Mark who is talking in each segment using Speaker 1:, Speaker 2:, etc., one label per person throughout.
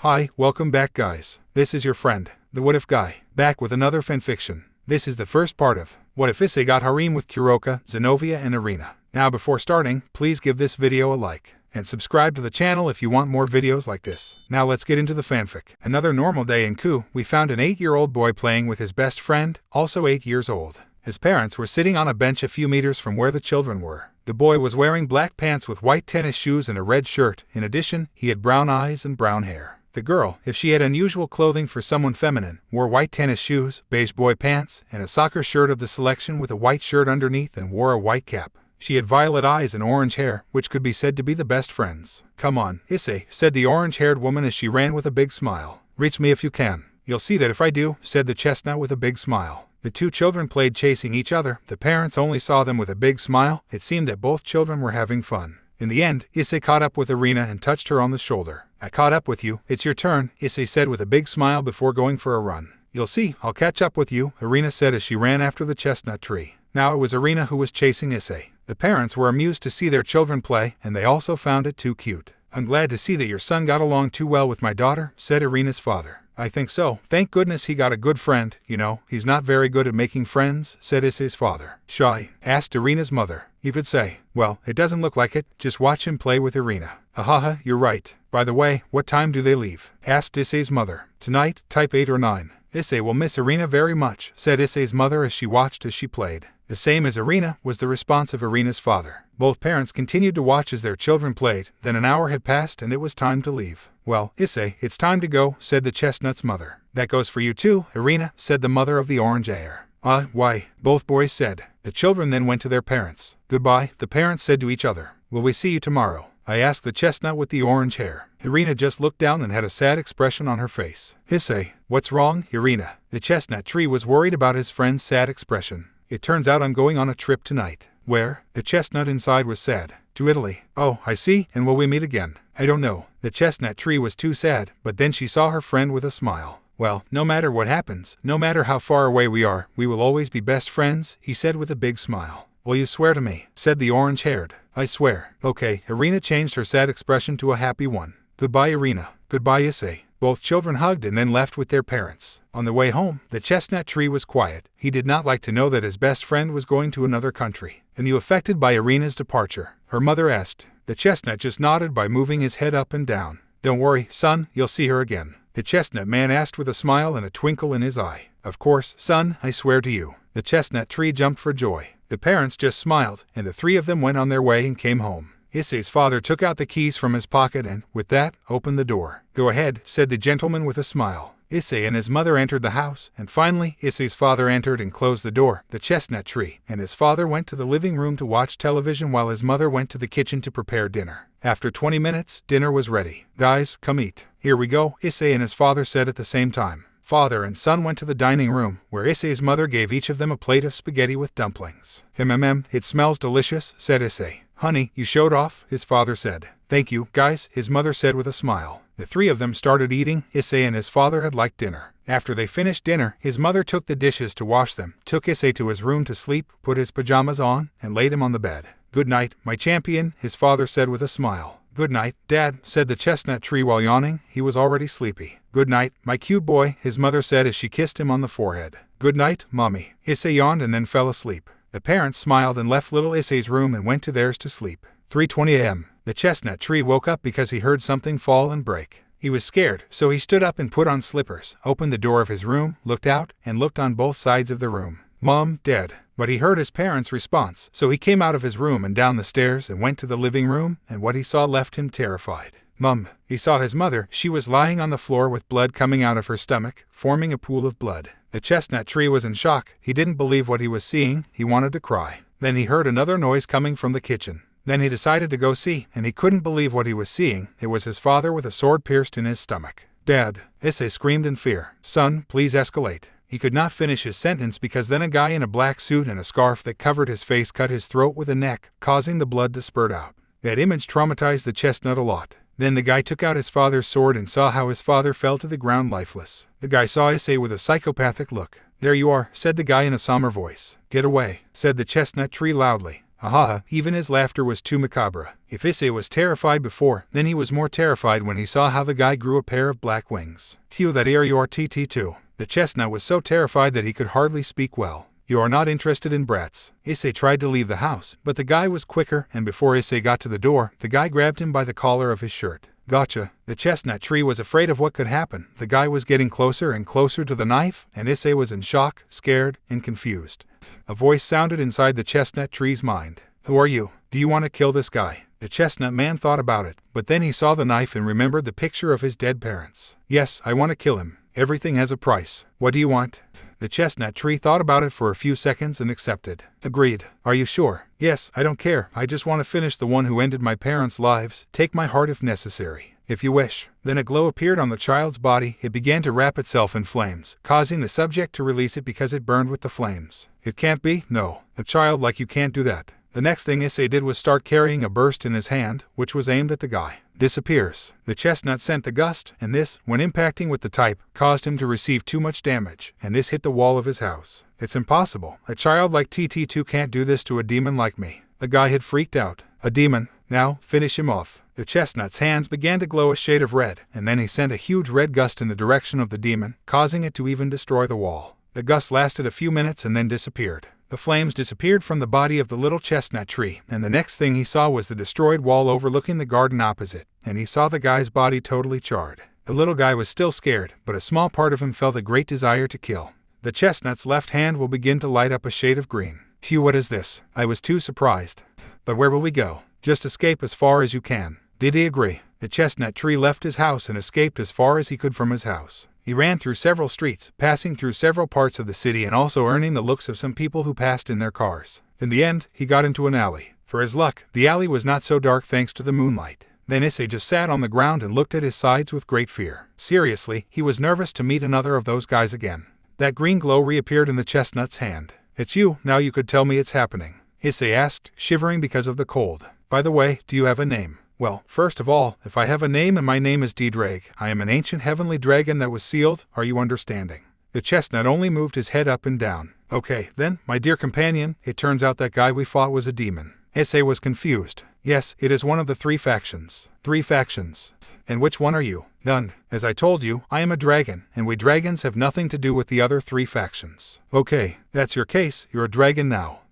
Speaker 1: Hi, welcome back guys. This is your friend, the What If guy, back with another fanfiction. This is the first part of What If Issei got Harem with Kuruka, Xenovia and Irina. Now before starting, please give this video a like, and subscribe to the channel if you want more videos like this. Now let's get into the fanfic. Another normal day in Ku, we found an 8-year-old boy playing with his best friend, also 8 years old. His parents were sitting on a bench a few meters from where the children were. The boy was wearing black pants with white tennis shoes and a red shirt. In addition, he had brown eyes and brown hair. The girl, if she had unusual clothing for someone feminine, wore white tennis shoes, beige boy pants, and a soccer shirt of the selection with a white shirt underneath and wore a white cap. She had violet eyes and orange hair, which could be said to be the best friends. "Come on, Issei," said the orange-haired woman as she ran with a big smile. "Reach me if you can." "You'll see that if I do," said the chestnut with a big smile. The two children played chasing each other. The parents only saw them with a big smile. It seemed that both children were having fun. In the end, Issei caught up with Irina and touched her on the shoulder. "I caught up with you. It's your turn," Issei said with a big smile before going for a run. "You'll see, I'll catch up with you," Irina said as she ran after the chestnut tree. Now it was Irina who was chasing Issei. The parents were amused to see their children play, and they also found it too cute. "I'm glad to see that your son got along too well with my daughter," said Irina's father. "I think so. Thank goodness he got a good friend. You know, he's not very good at making friends," said Issei's father. "Shy?" asked Irina's mother. "You could say. Well, it doesn't look like it. Just watch him play with Irina." "Ahaha, you're right. By the way, what time do they leave?" asked Issei's mother. "Tonight, type 8 or 9. Issei will miss Irina very much," said Issei's mother as she watched as she played. "The same as Irina," was the response of Irina's father. Both parents continued to watch as their children played. Then an hour had passed and it was time to leave. "Well, Issei, it's time to go," said the chestnut's mother. "That goes for you too, Irina," said the mother of the orange hair. Why?" both boys said. The children then went to their parents. "Goodbye," the parents said to each other. "Will we see you tomorrow?" I asked the chestnut with the orange hair. Irina just looked down and had a sad expression on her face. "Issei, what's wrong, Irina?" The chestnut tree was worried about his friend's sad expression. "It turns out I'm going on a trip tonight." "Where?" The chestnut inside was sad. "To Italy." "Oh, I see, and will we meet again?" "I don't know." The chestnut tree was too sad, but then she saw her friend with a smile. "Well, no matter what happens, no matter how far away we are, we will always be best friends," he said with a big smile. "Will you swear to me?" said the orange-haired. "I swear." "Okay." Irina changed her sad expression to a happy one. "Goodbye, Irina." "Goodbye, Issei." Both children hugged and then left with their parents. On the way home, the chestnut tree was quiet. He did not like to know that his best friend was going to another country. "Are you affected by Irina's departure?" her mother asked. The chestnut just nodded by moving his head up and down. "Don't worry, son, you'll see her again," the chestnut man asked with a smile and a twinkle in his eye. "Of course, son, I swear to you." The chestnut tree jumped for joy. The parents just smiled, and the three of them went on their way and came home. Issei's father took out the keys from his pocket and, with that, opened the door. "Go ahead," said the gentleman with a smile. Issei and his mother entered the house, and finally, Issei's father entered and closed the door. The chestnut tree and his father went to the living room to watch television while his mother went to the kitchen to prepare dinner. After 20 minutes, dinner was ready. "Guys, come eat." "Here we go," Issei and his father said at the same time. Father and son went to the dining room, where Issei's mother gave each of them a plate of spaghetti with dumplings. It smells delicious," said Issei. "Honey, you showed off," his father said. "Thank you, guys," his mother said with a smile. The three of them started eating. Issei and his father had liked dinner. After they finished dinner, his mother took the dishes to wash them, took Issei to his room to sleep, put his pajamas on, and laid him on the bed. "Good night, my champion," his father said with a smile. "Good night, Dad," said the chestnut tree while yawning. He was already sleepy. "Good night, my cute boy," his mother said as she kissed him on the forehead. "Good night, Mommy." Issei yawned and then fell asleep. The parents smiled and left little Issei's room and went to theirs to sleep. 3:20 a.m. The chestnut tree woke up because he heard something fall and break. He was scared, so he stood up and put on slippers, opened the door of his room, looked out, and looked on both sides of the room. "Mom, Dad." But he heard his parents' response, so he came out of his room and down the stairs and went to the living room, and what he saw left him terrified. "Mom." He saw his mother. She was lying on the floor with blood coming out of her stomach, forming a pool of blood. The chestnut tree was in shock. He didn't believe what he was seeing. He wanted to cry. Then he heard another noise coming from the kitchen. Then he decided to go see, and he couldn't believe what he was seeing. It was his father with a sword pierced in his stomach. "Dad." Issei screamed in fear. "Son, please escalate." He could not finish his sentence because then a guy in a black suit and a scarf that covered his face cut his throat with a neck, causing the blood to spurt out. That image traumatized the chestnut a lot. Then the guy took out his father's sword and saw how his father fell to the ground lifeless. The guy saw Issei with a psychopathic look. "There you are," said the guy in a somber voice. "Get away," said the chestnut tree loudly. Ahaha, even his laughter was too macabre. If Issei was terrified before, then he was more terrified when he saw how the guy grew a pair of black wings. Phew, that area your TT2. The chestnut was so terrified that he could hardly speak well. You are not interested in brats. Issei tried to leave the house, but the guy was quicker, and before Issei got to the door, the guy grabbed him by the collar of his shirt. Gotcha. The chestnut tree was afraid of what could happen. The guy was getting closer and closer to the knife, and Issei was in shock, scared, and confused. A voice sounded inside the chestnut tree's mind. Who are you? Do you want to kill this guy? The chestnut man thought about it, but then he saw the knife and remembered the picture of his dead parents. Yes, I want to kill him. Everything has a price. What do you want? The chestnut tree thought about it for a few seconds and accepted. Agreed. Are you sure? Yes, I don't care. I just want to finish the one who ended my parents' lives. Take my heart if necessary. If you wish. Then a glow appeared on the child's body. It began to wrap itself in flames, causing the subject to release it because it burned with the flames. It can't be? No. A child like you can't do that. The next thing Issei did was start carrying a burst in his hand, which was aimed at the guy. Disappears. The chestnut sent the gust, and this, when impacting with the type, caused him to receive too much damage, and this hit the wall of his house. It's impossible. A child like TT2 can't do this to a demon like me. The guy had freaked out. A demon? Now, finish him off. The chestnut's hands began to glow a shade of red, and then he sent a huge red gust in the direction of the demon, causing it to even destroy the wall. The gust lasted a few minutes and then disappeared. The flames disappeared from the body of the little chestnut tree, and the next thing he saw was the destroyed wall overlooking the garden opposite, and he saw the guy's body totally charred. The little guy was still scared, but a small part of him felt a great desire to kill. The chestnut's left hand will begin to light up a shade of green. Phew, what is this? I was too surprised. But where will we go? Just escape as far as you can. Did he agree? The chestnut tree left his house and escaped as far as he could from his house. He ran through several streets, passing through several parts of the city and also earning the looks of some people who passed in their cars. In the end, he got into an alley. For his luck, the alley was not so dark thanks to the moonlight. Then Issei just sat on the ground and looked at his sides with great fear. Seriously, he was nervous to meet another of those guys again. That green glow reappeared in the chestnut's hand. It's you, now you could tell me it's happening. Issei asked, shivering because of the cold. By the way, do you have a name? Well, first of all, if I have a name and my name is D-Drag, I am an ancient heavenly dragon that was sealed, are you understanding? The chestnut only moved his head up and down. Okay, then, my dear companion, it turns out that guy we fought was a demon. Issei was confused. Yes, it is one of the 3 factions. 3 factions. And which one are you? None. As I told you, I am a dragon, and we dragons have nothing to do with the other 3 factions. Okay, that's your case, you're a dragon now.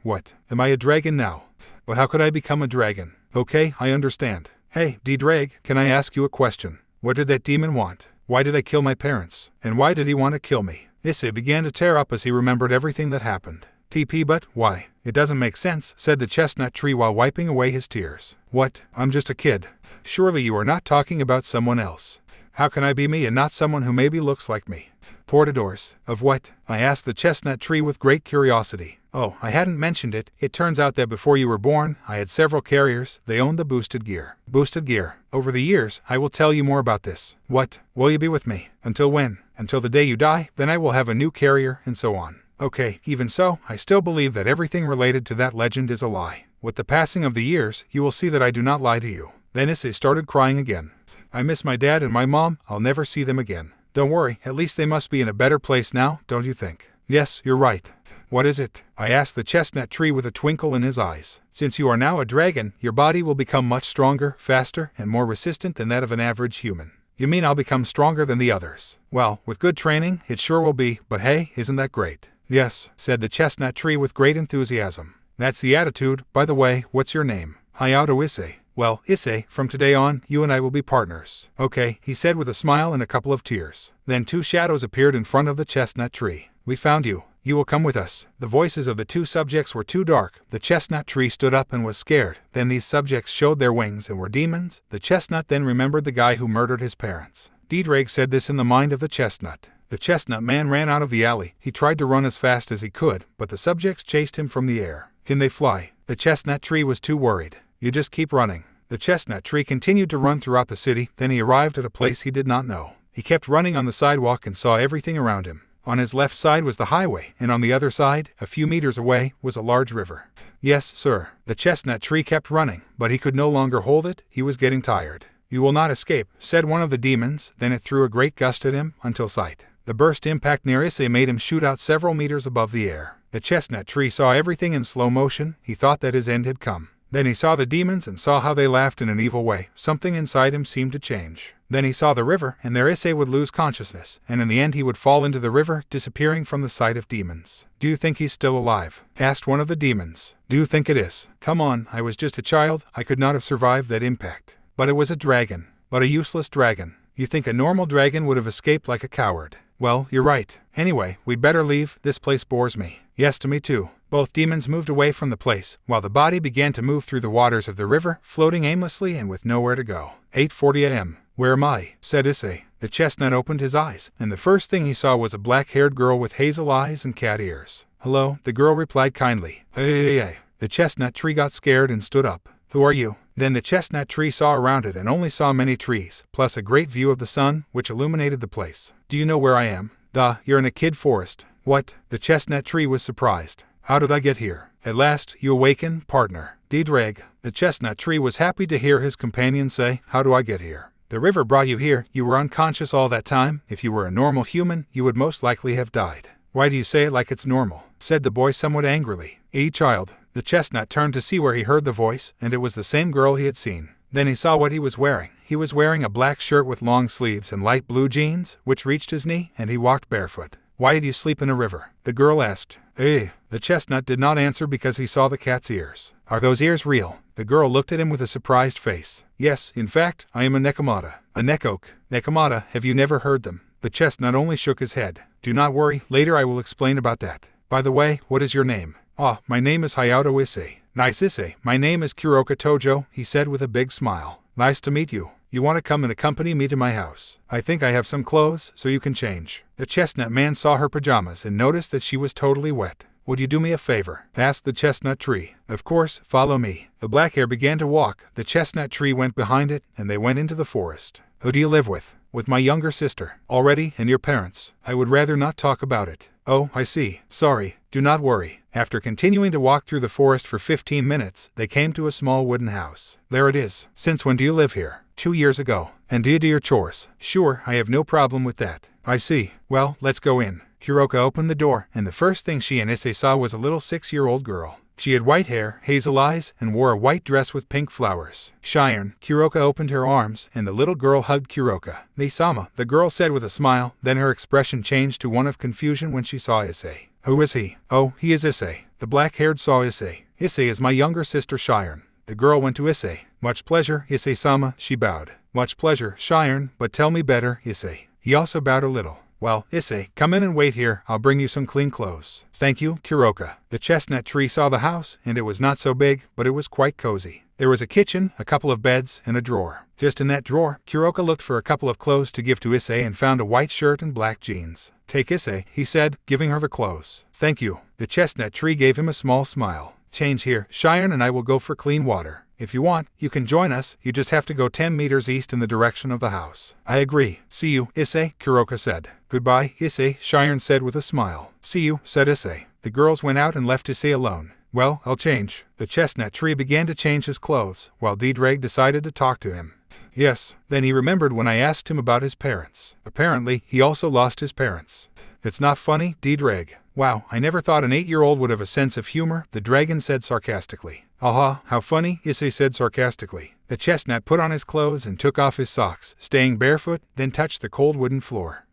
Speaker 1: What? Am I a dragon now? But how could I become a dragon? Okay, I understand. Hey, D-Drag, can I ask you a question? What did that demon want? Why did I kill my parents? And why did he want to kill me? Issei began to tear up as he remembered everything that happened. TP, but why? It doesn't make sense, said the chestnut tree while wiping away his tears. What? I'm just a kid. Surely you are not talking about someone else. How can I be me and not someone who maybe looks like me? Portadors. Of what? I asked the chestnut tree with great curiosity. Oh, I hadn't mentioned it. It turns out that before you were born, I had several carriers. They owned the boosted gear. Boosted gear. Over the years, I will tell you more about this. What? Will you be with me? Until when? Until the day you die, then I will have a new carrier, and so on. Okay, even so, I still believe that everything related to that legend is a lie. With the passing of the years, you will see that I do not lie to you. Then Issei started crying again. I miss my dad and my mom. I'll never see them again. Don't worry, at least they must be in a better place now, don't you think? Yes, you're right. What is it? I asked the chestnut tree with a twinkle in his eyes. Since you are now a dragon, your body will become much stronger, faster, and more resistant than that of an average human. You mean I'll become stronger than the others? Well, with good training, it sure will be, but hey, isn't that great? Yes, said the chestnut tree with great enthusiasm. That's the attitude. By the way, what's your name? Hayato Issei. Well, Issei, from today on, you and I will be partners. Okay, he said with a smile and a couple of tears. Then 2 shadows appeared in front of the chestnut tree. We found you. You will come with us. The voices of the 2 subjects were too dark. The chestnut tree stood up and was scared. Then these subjects showed their wings and were demons. The chestnut then remembered the guy who murdered his parents. D-Drag said this in the mind of the chestnut. The chestnut man ran out of the alley. He tried to run as fast as he could, but the subjects chased him from the air. Can they fly? The chestnut tree was too worried. You just keep running. The chestnut tree continued to run throughout the city. Then he arrived at a place he did not know. He kept running on the sidewalk and saw everything around him. On his left side was the highway, and on the other side, a few meters away, was a large river. Yes, sir. The chestnut tree kept running, but he could no longer hold it. He was getting tired. You will not escape, said one of the demons. Then it threw a great gust at him, until sight. The burst impact near Issei made him shoot out several meters above the air. The chestnut tree saw everything in slow motion. He thought that his end had come. Then he saw the demons and saw how they laughed in an evil way. Something inside him seemed to change. Then he saw the river, and there Issei would lose consciousness, and in the end he would fall into the river, disappearing from the sight of demons. "Do you think he's still alive?" asked one of the demons. "Do you think it is?" "Come on, I was just a child. I could not have survived that impact." "But it was a dragon." "But a useless dragon." "You think a normal dragon would have escaped like a coward?" "Well, you're right. Anyway, we'd better leave. This place bores me." "Yes, to me too." Both demons moved away from the place, while the body began to move through the waters of the river, floating aimlessly and with nowhere to go. 8:40 a.m. "Where am I?" said Issei. The chestnut opened his eyes, and the first thing he saw was a black-haired girl with hazel eyes and cat ears. "Hello," the girl replied kindly. "Hey." The chestnut tree got scared and stood up. "Who are you?" Then the chestnut tree saw around it and only saw many trees, plus a great view of the sun, which illuminated the place. "Do you know where I am?" You're in a kid forest." "What?" The chestnut tree was surprised. "How did I get here?" "At last, you awaken, partner." "Diedrag." The chestnut tree was happy to hear his companion say, "How do I get here?" "The river brought you here. You were unconscious all that time. If you were a normal human, you would most likely have died." "Why do you say it like it's normal?" said the boy somewhat angrily. Child." The chestnut turned to see where he heard the voice, and it was the same girl he had seen. Then he saw what he was wearing. He was wearing a black shirt with long sleeves and light blue jeans, which reached his knee, and he walked barefoot. "Why did you sleep in a river?" the girl asked. The chestnut did not answer because he saw the cat's ears. "Are those ears real?" The girl looked at him with a surprised face. "Yes, in fact, I am a nekomata." "A nekoke." "Nekomata, have you never heard them?" The chestnut only shook his head. "Do not worry, later I will explain about that. By the way, what is your name?" My name is Hayato Issei." "Nice Issei. My name is Kuruka Tojo," he said with a big smile. "Nice to meet you. You want to come and accompany me to my house? I think I have some clothes, so you can change." The chestnut man saw her pajamas and noticed that she was totally wet. "Would you do me a favor?" asked the chestnut tree. "Of course, follow me." The black hare began to walk. The chestnut tree went behind it, and they went into the forest. "Who do you live with?" "With my younger sister." "Already, and your parents?" "I would rather not talk about it." "Oh, I see. Sorry. Do not worry." After continuing to walk through the forest for 15 minutes, they came to a small wooden house. "There it is." "Since when do you live here?" 2 years ago." "And do you do your chores?" "Sure, I have no problem with that." "I see. Well, let's go in." Kuruka opened the door, and the first thing she and Issei saw was a little 6-year-old girl. She had white hair, hazel eyes, and wore a white dress with pink flowers. "Shiren." Kuruka opened her arms, and the little girl hugged Kuruka. "Nisama," the girl said with a smile, then her expression changed to one of confusion when she saw Issei. "Who is he?" "Oh, he is Issei." The black-haired saw Issei. "Issei is my younger sister Shiren." The girl went to Issei. "Much pleasure, Issei-sama," she bowed. "Much pleasure, Shiren, but tell me better, Issei." He also bowed a little. "Well, Issei, come in and wait here. I'll bring you some clean clothes." "Thank you, Kuruka." The chestnut tree saw the house, and it was not so big, but it was quite cozy. There was a kitchen, a couple of beds, and a drawer. Just in that drawer, Kuruka looked for a couple of clothes to give to Issei and found a white shirt and black jeans. "Take Issei," he said, giving her the clothes. "Thank you." The chestnut tree gave him a small smile. "Change here. Shiren and I will go for clean water. If you want, you can join us. You just have to go 10 meters east in the direction of the house." "I agree. See you, Issei," Kuruka said. "Goodbye, Issei," Shiren said with a smile. "See you," said Issei. The girls went out and left Issei alone. "Well, I'll change." The chestnut tree began to change his clothes, while Diedrag decided to talk to him. "Yes." Then he remembered when I asked him about his parents. Apparently, he also lost his parents. "It's not funny, Diedrag." "Wow, I never thought an 8-year-old would have a sense of humor," the dragon said sarcastically. "Aha, how funny," Issei said sarcastically. The chestnut put on his clothes and took off his socks, staying barefoot, then touched the cold wooden floor.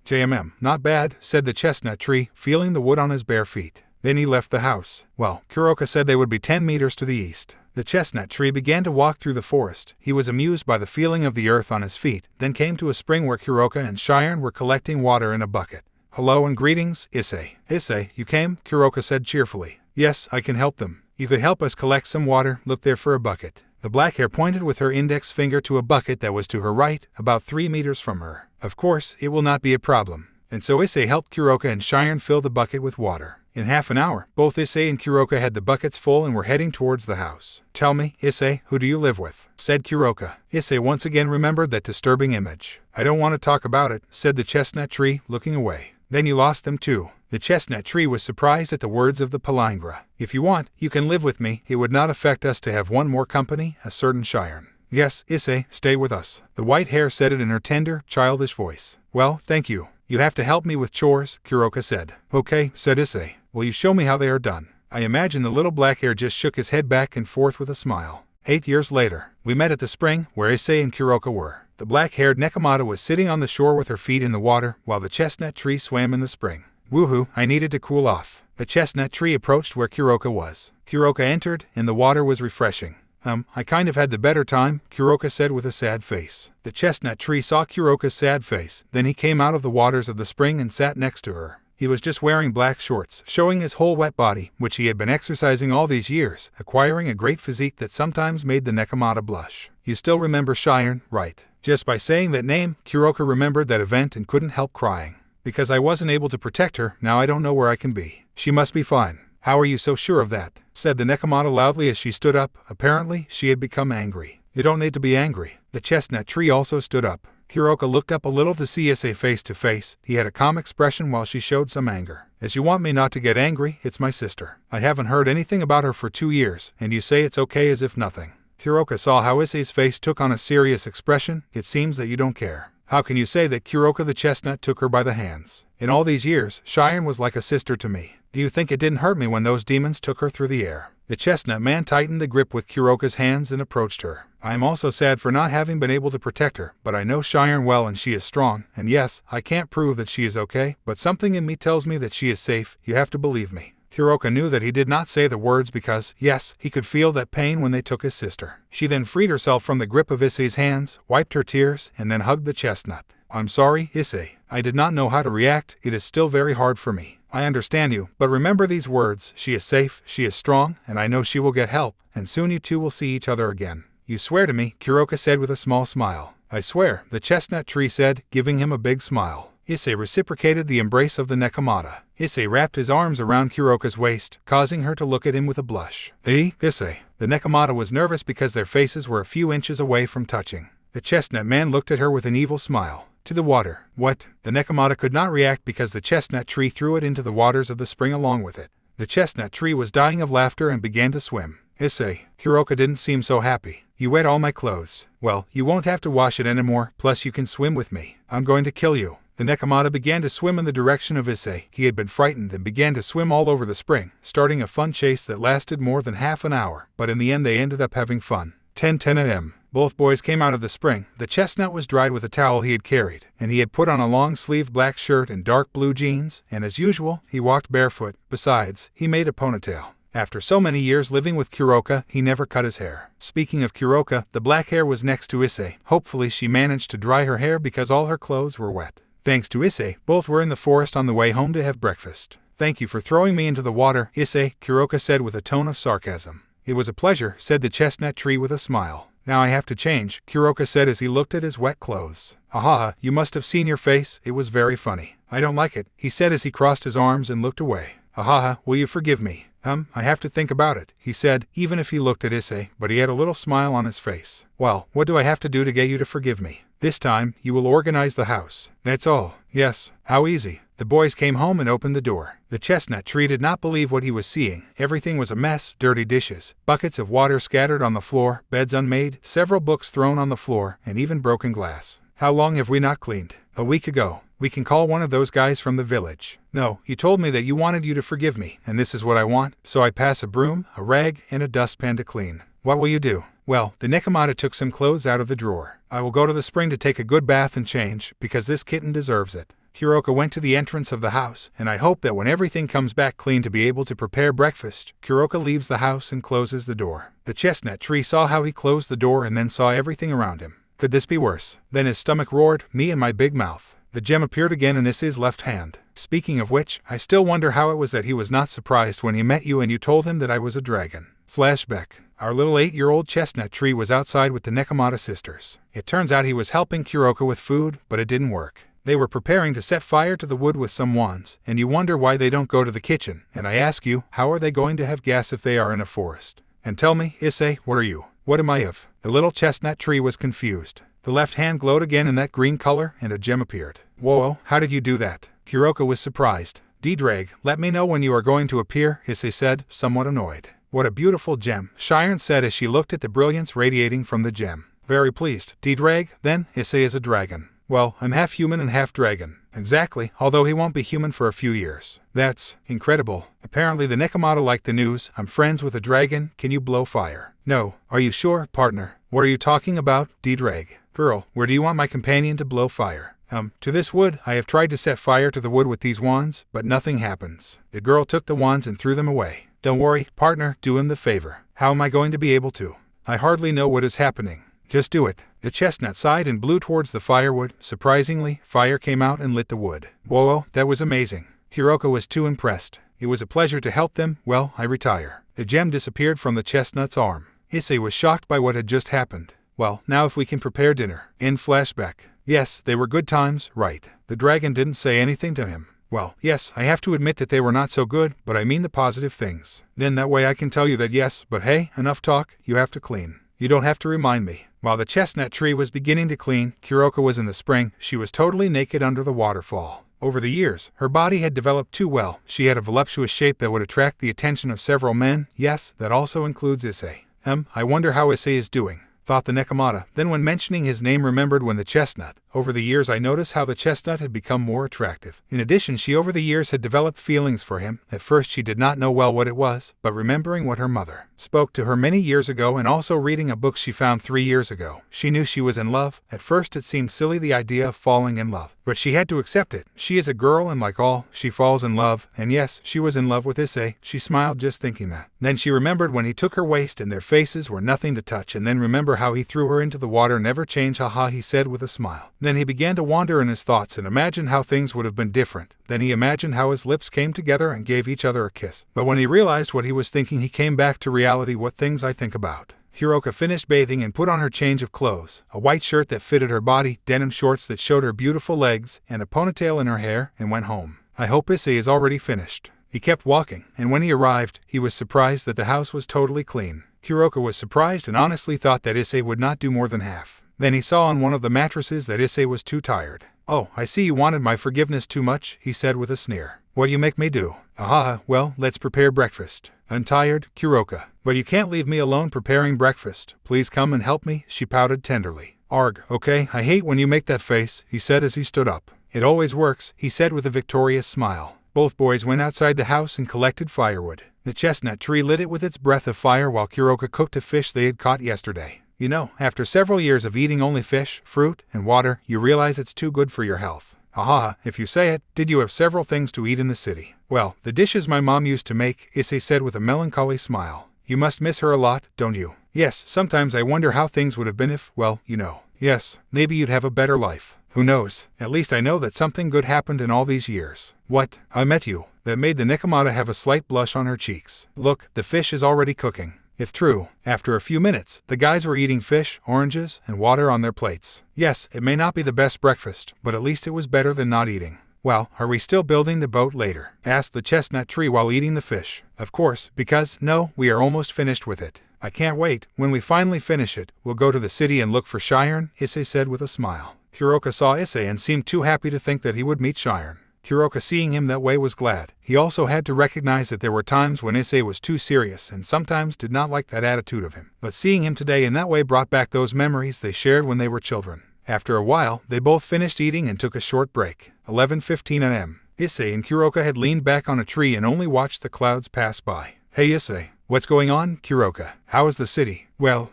Speaker 1: Not bad," said the chestnut tree, feeling the wood on his bare feet. Then he left the house. Well, Kuruka said they would be 10 meters to the east. The chestnut tree began to walk through the forest. He was amused by the feeling of the earth on his feet, then came to a spring where Kuruka and Shiren were collecting water in a bucket. "Hello and greetings, Issei." "Issei, you came?" Kuruka said cheerfully. "Yes, I can help them. You could help us collect some water. Look there for a bucket." The black hare pointed with her index finger to a bucket that was to her right, about 3 meters from her. "Of course, it will not be a problem." And so Issei helped Kuruka and Shiren fill the bucket with water. In half an hour, both Issei and Kuruka had the buckets full and were heading towards the house. "Tell me, Issei, who do you live with?" said Kuruka. Issei once again remembered that disturbing image. "I don't want to talk about it," said the chestnut tree, looking away. "Then you lost them too." The chestnut tree was surprised at the words of the palingra. "If you want, you can live with me. It would not affect us to have one more company, a certain Shiren." "Yes, Issei, stay with us." The white hare said it in her tender, childish voice. "Well, thank you. You have to help me with chores," Kuruka said. "Okay," said Issei. Will you show me how they are done? I imagine the little black hair just shook his head back and forth with a smile. 8 years later, we met at the spring where Issei and Kuruka were. The black-haired Nekomata was sitting on the shore with her feet in the water while the chestnut tree swam in the spring. Woohoo, I needed to cool off. The chestnut tree approached where Kuruka was. Kuruka entered, and the water was refreshing. I kind of had the better time, Kuruka said with a sad face. The chestnut tree saw Kuruka's sad face, then he came out of the waters of the spring and sat next to her. He was just wearing black shorts, showing his whole wet body, which he had been exercising all these years, acquiring a great physique that sometimes made the Nekomata blush. You still remember Cheyenne, right? Just by saying that name, Kuruka remembered that event and couldn't help crying. Because I wasn't able to protect her, now I don't know where I can be. She must be fine. How are you so sure of that? Said the Nekomata loudly as she stood up. Apparently, she had become angry. You don't need to be angry. The chestnut tree also stood up. Kuruka looked up a little to see Issei face to face. He had a calm expression while she showed some anger. As you want me not to get angry, it's my sister. I haven't heard anything about her for 2 years, and you say it's okay as if nothing. Kuruka saw how Issei's face took on a serious expression. It seems that you don't care. How can you say that Kuruka the chestnut took her by the hands? In all these years, Cheyenne was like a sister to me. Do you think it didn't hurt me when those demons took her through the air? The chestnut man tightened the grip with Kuruka's hands and approached her. I am also sad for not having been able to protect her, but I know Cheyenne well and she is strong, and yes, I can't prove that she is okay, but something in me tells me that she is safe. You have to believe me. Kuruka knew that he did not say the words because, yes, he could feel that pain when they took his sister. She then freed herself from the grip of Issei's hands, wiped her tears, and then hugged the chestnut. I'm sorry, Issei. I did not know how to react. It is still very hard for me. I understand you, but remember these words. She is safe, she is strong, and I know she will get help, and soon you two will see each other again. You swear to me, Kuruka said with a small smile. I swear, the chestnut tree said, giving him a big smile. Issei reciprocated the embrace of the Nekomata. Issei wrapped his arms around Kuruka's waist, causing her to look at him with a blush. Hey, Issei. The Nekomata was nervous because their faces were a few inches away from touching. The chestnut man looked at her with an evil smile. To the water. What? The Nekomata could not react because the chestnut tree threw it into the waters of the spring along with it. The chestnut tree was dying of laughter and began to swim. Issei, Kuruka didn't seem so happy. You wet all my clothes. Well, you won't have to wash it anymore, plus you can swim with me. I'm going to kill you. The Nekomata began to swim in the direction of Issei. He had been frightened and began to swim all over the spring, starting a fun chase that lasted more than half an hour, but in the end they ended up having fun. 10:10 a.m. Both boys came out of the spring. The chestnut was dried with a towel he had carried, and he had put on a long-sleeved black shirt and dark blue jeans, and as usual, he walked barefoot. Besides, he made a ponytail. After so many years living with Kuruka, he never cut his hair. Speaking of Kuruka, the black hair was next to Issei. Hopefully she managed to dry her hair because all her clothes were wet. Thanks to Issei, both were in the forest on the way home to have breakfast. Thank you for throwing me into the water, Issei, Kuruka said with a tone of sarcasm. It was a pleasure, said the chestnut tree with a smile. Now I have to change, Kuruka said as he looked at his wet clothes. Ahaha, you must have seen your face, it was very funny. I don't like it, he said as he crossed his arms and looked away. Ahaha, will you forgive me? I have to think about it, he said, even if he looked at Issei, but he had a little smile on his face. Well, what do I have to do to get you to forgive me? This time, you will organize the house. That's all. Yes, how easy. The boys came home and opened the door. The chestnut tree did not believe what he was seeing. Everything was a mess, dirty dishes, buckets of water scattered on the floor, beds unmade, several books thrown on the floor, and even broken glass. How long have we not cleaned? A week ago. We can call one of those guys from the village. No, you told me that you wanted you to forgive me, and this is what I want, so I pass a broom, a rag, and a dustpan to clean. What will you do? Well, the Nekomata took some clothes out of the drawer. I will go to the spring to take a good bath and change, because this kitten deserves it. Kuruka went to the entrance of the house, and I hope that when everything comes back clean to be able to prepare breakfast. Kuruka leaves the house and closes the door. The chestnut tree saw how he closed the door and then saw everything around him. Could this be worse? Then his stomach roared, me and my big mouth. The gem appeared again in Issei's left hand. Speaking of which, I still wonder how it was that he was not surprised when he met you and you told him that I was a dragon. Flashback. Our little 8-year-old chestnut tree was outside with the Nekomata sisters. It turns out he was helping Kuruka with food, but it didn't work. They were preparing to set fire to the wood with some wands, and you wonder why they don't go to the kitchen. And I ask you, how are they going to have gas if they are in a forest? And tell me, Issei, what are you? What am I of? The little chestnut tree was confused. The left hand glowed again in that green color, and a gem appeared. Whoa, how did you do that? Kuruka was surprised. D-Drag, let me know when you are going to appear, Issei said, somewhat annoyed. What a beautiful gem, Cheyenne said as she looked at the brilliance radiating from the gem. Very pleased. D-Drag, then, Issei is a dragon. Well, I'm half human and half dragon. Exactly, although he won't be human for a few years. That's incredible. Apparently the Nekomata liked the news. I'm friends with a dragon. Can you blow fire? No. Are you sure, partner? What are you talking about, D-Drag? Girl, where do you want my companion to blow fire? To this wood. I have tried to set fire to the wood with these wands, but nothing happens. The girl took the wands and threw them away. Don't worry, partner, do him the favor. How am I going to be able to? I hardly know what is happening. Just do it. The chestnut sighed and blew towards the firewood. Surprisingly, fire came out and lit the wood. Whoa, that was amazing. Kuruka was too impressed. It was a pleasure to help them. Well, I retire. The gem disappeared from the chestnut's arm. Issei was shocked by what had just happened. Well, now if we can prepare dinner. In flashback. Yes, they were good times, right? The dragon didn't say anything to him. Well, yes, I have to admit that they were not so good, but I mean the positive things. Then that way I can tell you that yes, but hey, enough talk, you have to clean. You don't have to remind me. While the chestnut tree was beginning to clean, Kuruka was in the spring. She was totally naked under the waterfall. Over the years, her body had developed too well. She had a voluptuous shape that would attract the attention of several men. Yes, that also includes Issei. I wonder how Issei is doing, thought the Nekomata. Then when mentioning his name remembered when the chestnut. Over the years I noticed how the chestnut had become more attractive. In addition, she over the years had developed feelings for him. At first she did not know well what it was, but remembering what her mother spoke to her many years ago and also reading a book she found 3 years ago, she knew she was in love. At first it seemed silly the idea of falling in love, but she had to accept it. She is a girl and like all, she falls in love, and yes, she was in love with Issei. She smiled just thinking that. Then she remembered when he took her waist and their faces were nothing to touch, and then remember how he threw her into the water. Never change, haha, he said with a smile. Then he began to wander in his thoughts and imagine how things would have been different. Then he imagined how his lips came together and gave each other a kiss. But when he realized what he was thinking, he came back to reality. What things I think about. Kuruka finished bathing and put on her change of clothes, a white shirt that fitted her body, denim shorts that showed her beautiful legs, and a ponytail in her hair, and went home. I hope Issei is already finished. He kept walking, and when he arrived, he was surprised that the house was totally clean. Kuruka was surprised and honestly thought that Issei would not do more than half. Then he saw on one of the mattresses that Issei was too tired. Oh, I see you wanted my forgiveness too much, he said with a sneer. What do you make me do? Ahaha, well, let's prepare breakfast. I'm tired, Kuruka. But you can't leave me alone preparing breakfast. Please come and help me, she pouted tenderly. Arg, okay, I hate when you make that face, he said as he stood up. It always works, he said with a victorious smile. Both boys went outside the house and collected firewood. The chestnut tree lit it with its breath of fire while Kuruka cooked a fish they had caught yesterday. You know, after several years of eating only fish, fruit, and water, you realize it's too good for your health. Ahaha, if you say it. Did you have several things to eat in the city? Well, the dishes my mom used to make, Issei said with a melancholy smile. You must miss her a lot, don't you? Yes, sometimes I wonder how things would have been if, well, you know. Yes, maybe you'd have a better life. Who knows? At least I know that something good happened in all these years. What? I met you. That made the Nekomata have a slight blush on her cheeks. Look, the fish is already cooking. If true, after a few minutes, the guys were eating fish, oranges, and water on their plates. Yes, it may not be the best breakfast, but at least it was better than not eating. Well, are we still building the boat later? Asked the chestnut tree while eating the fish. Of course, because, no, we are almost finished with it. I can't wait. When we finally finish it, we'll go to the city and look for Shiren, Issei said with a smile. Kuruka saw Issei and seemed too happy to think that he would meet Shiren. Kuruka, seeing him that way, was glad. He also had to recognize that there were times when Issei was too serious and sometimes did not like that attitude of him. But seeing him today in that way brought back those memories they shared when they were children. After a while, they both finished eating and took a short break. 11:15 a.m. Issei and Kuruka had leaned back on a tree and only watched the clouds pass by. Hey Issei, what's going on, Kuruka? How is the city? Well,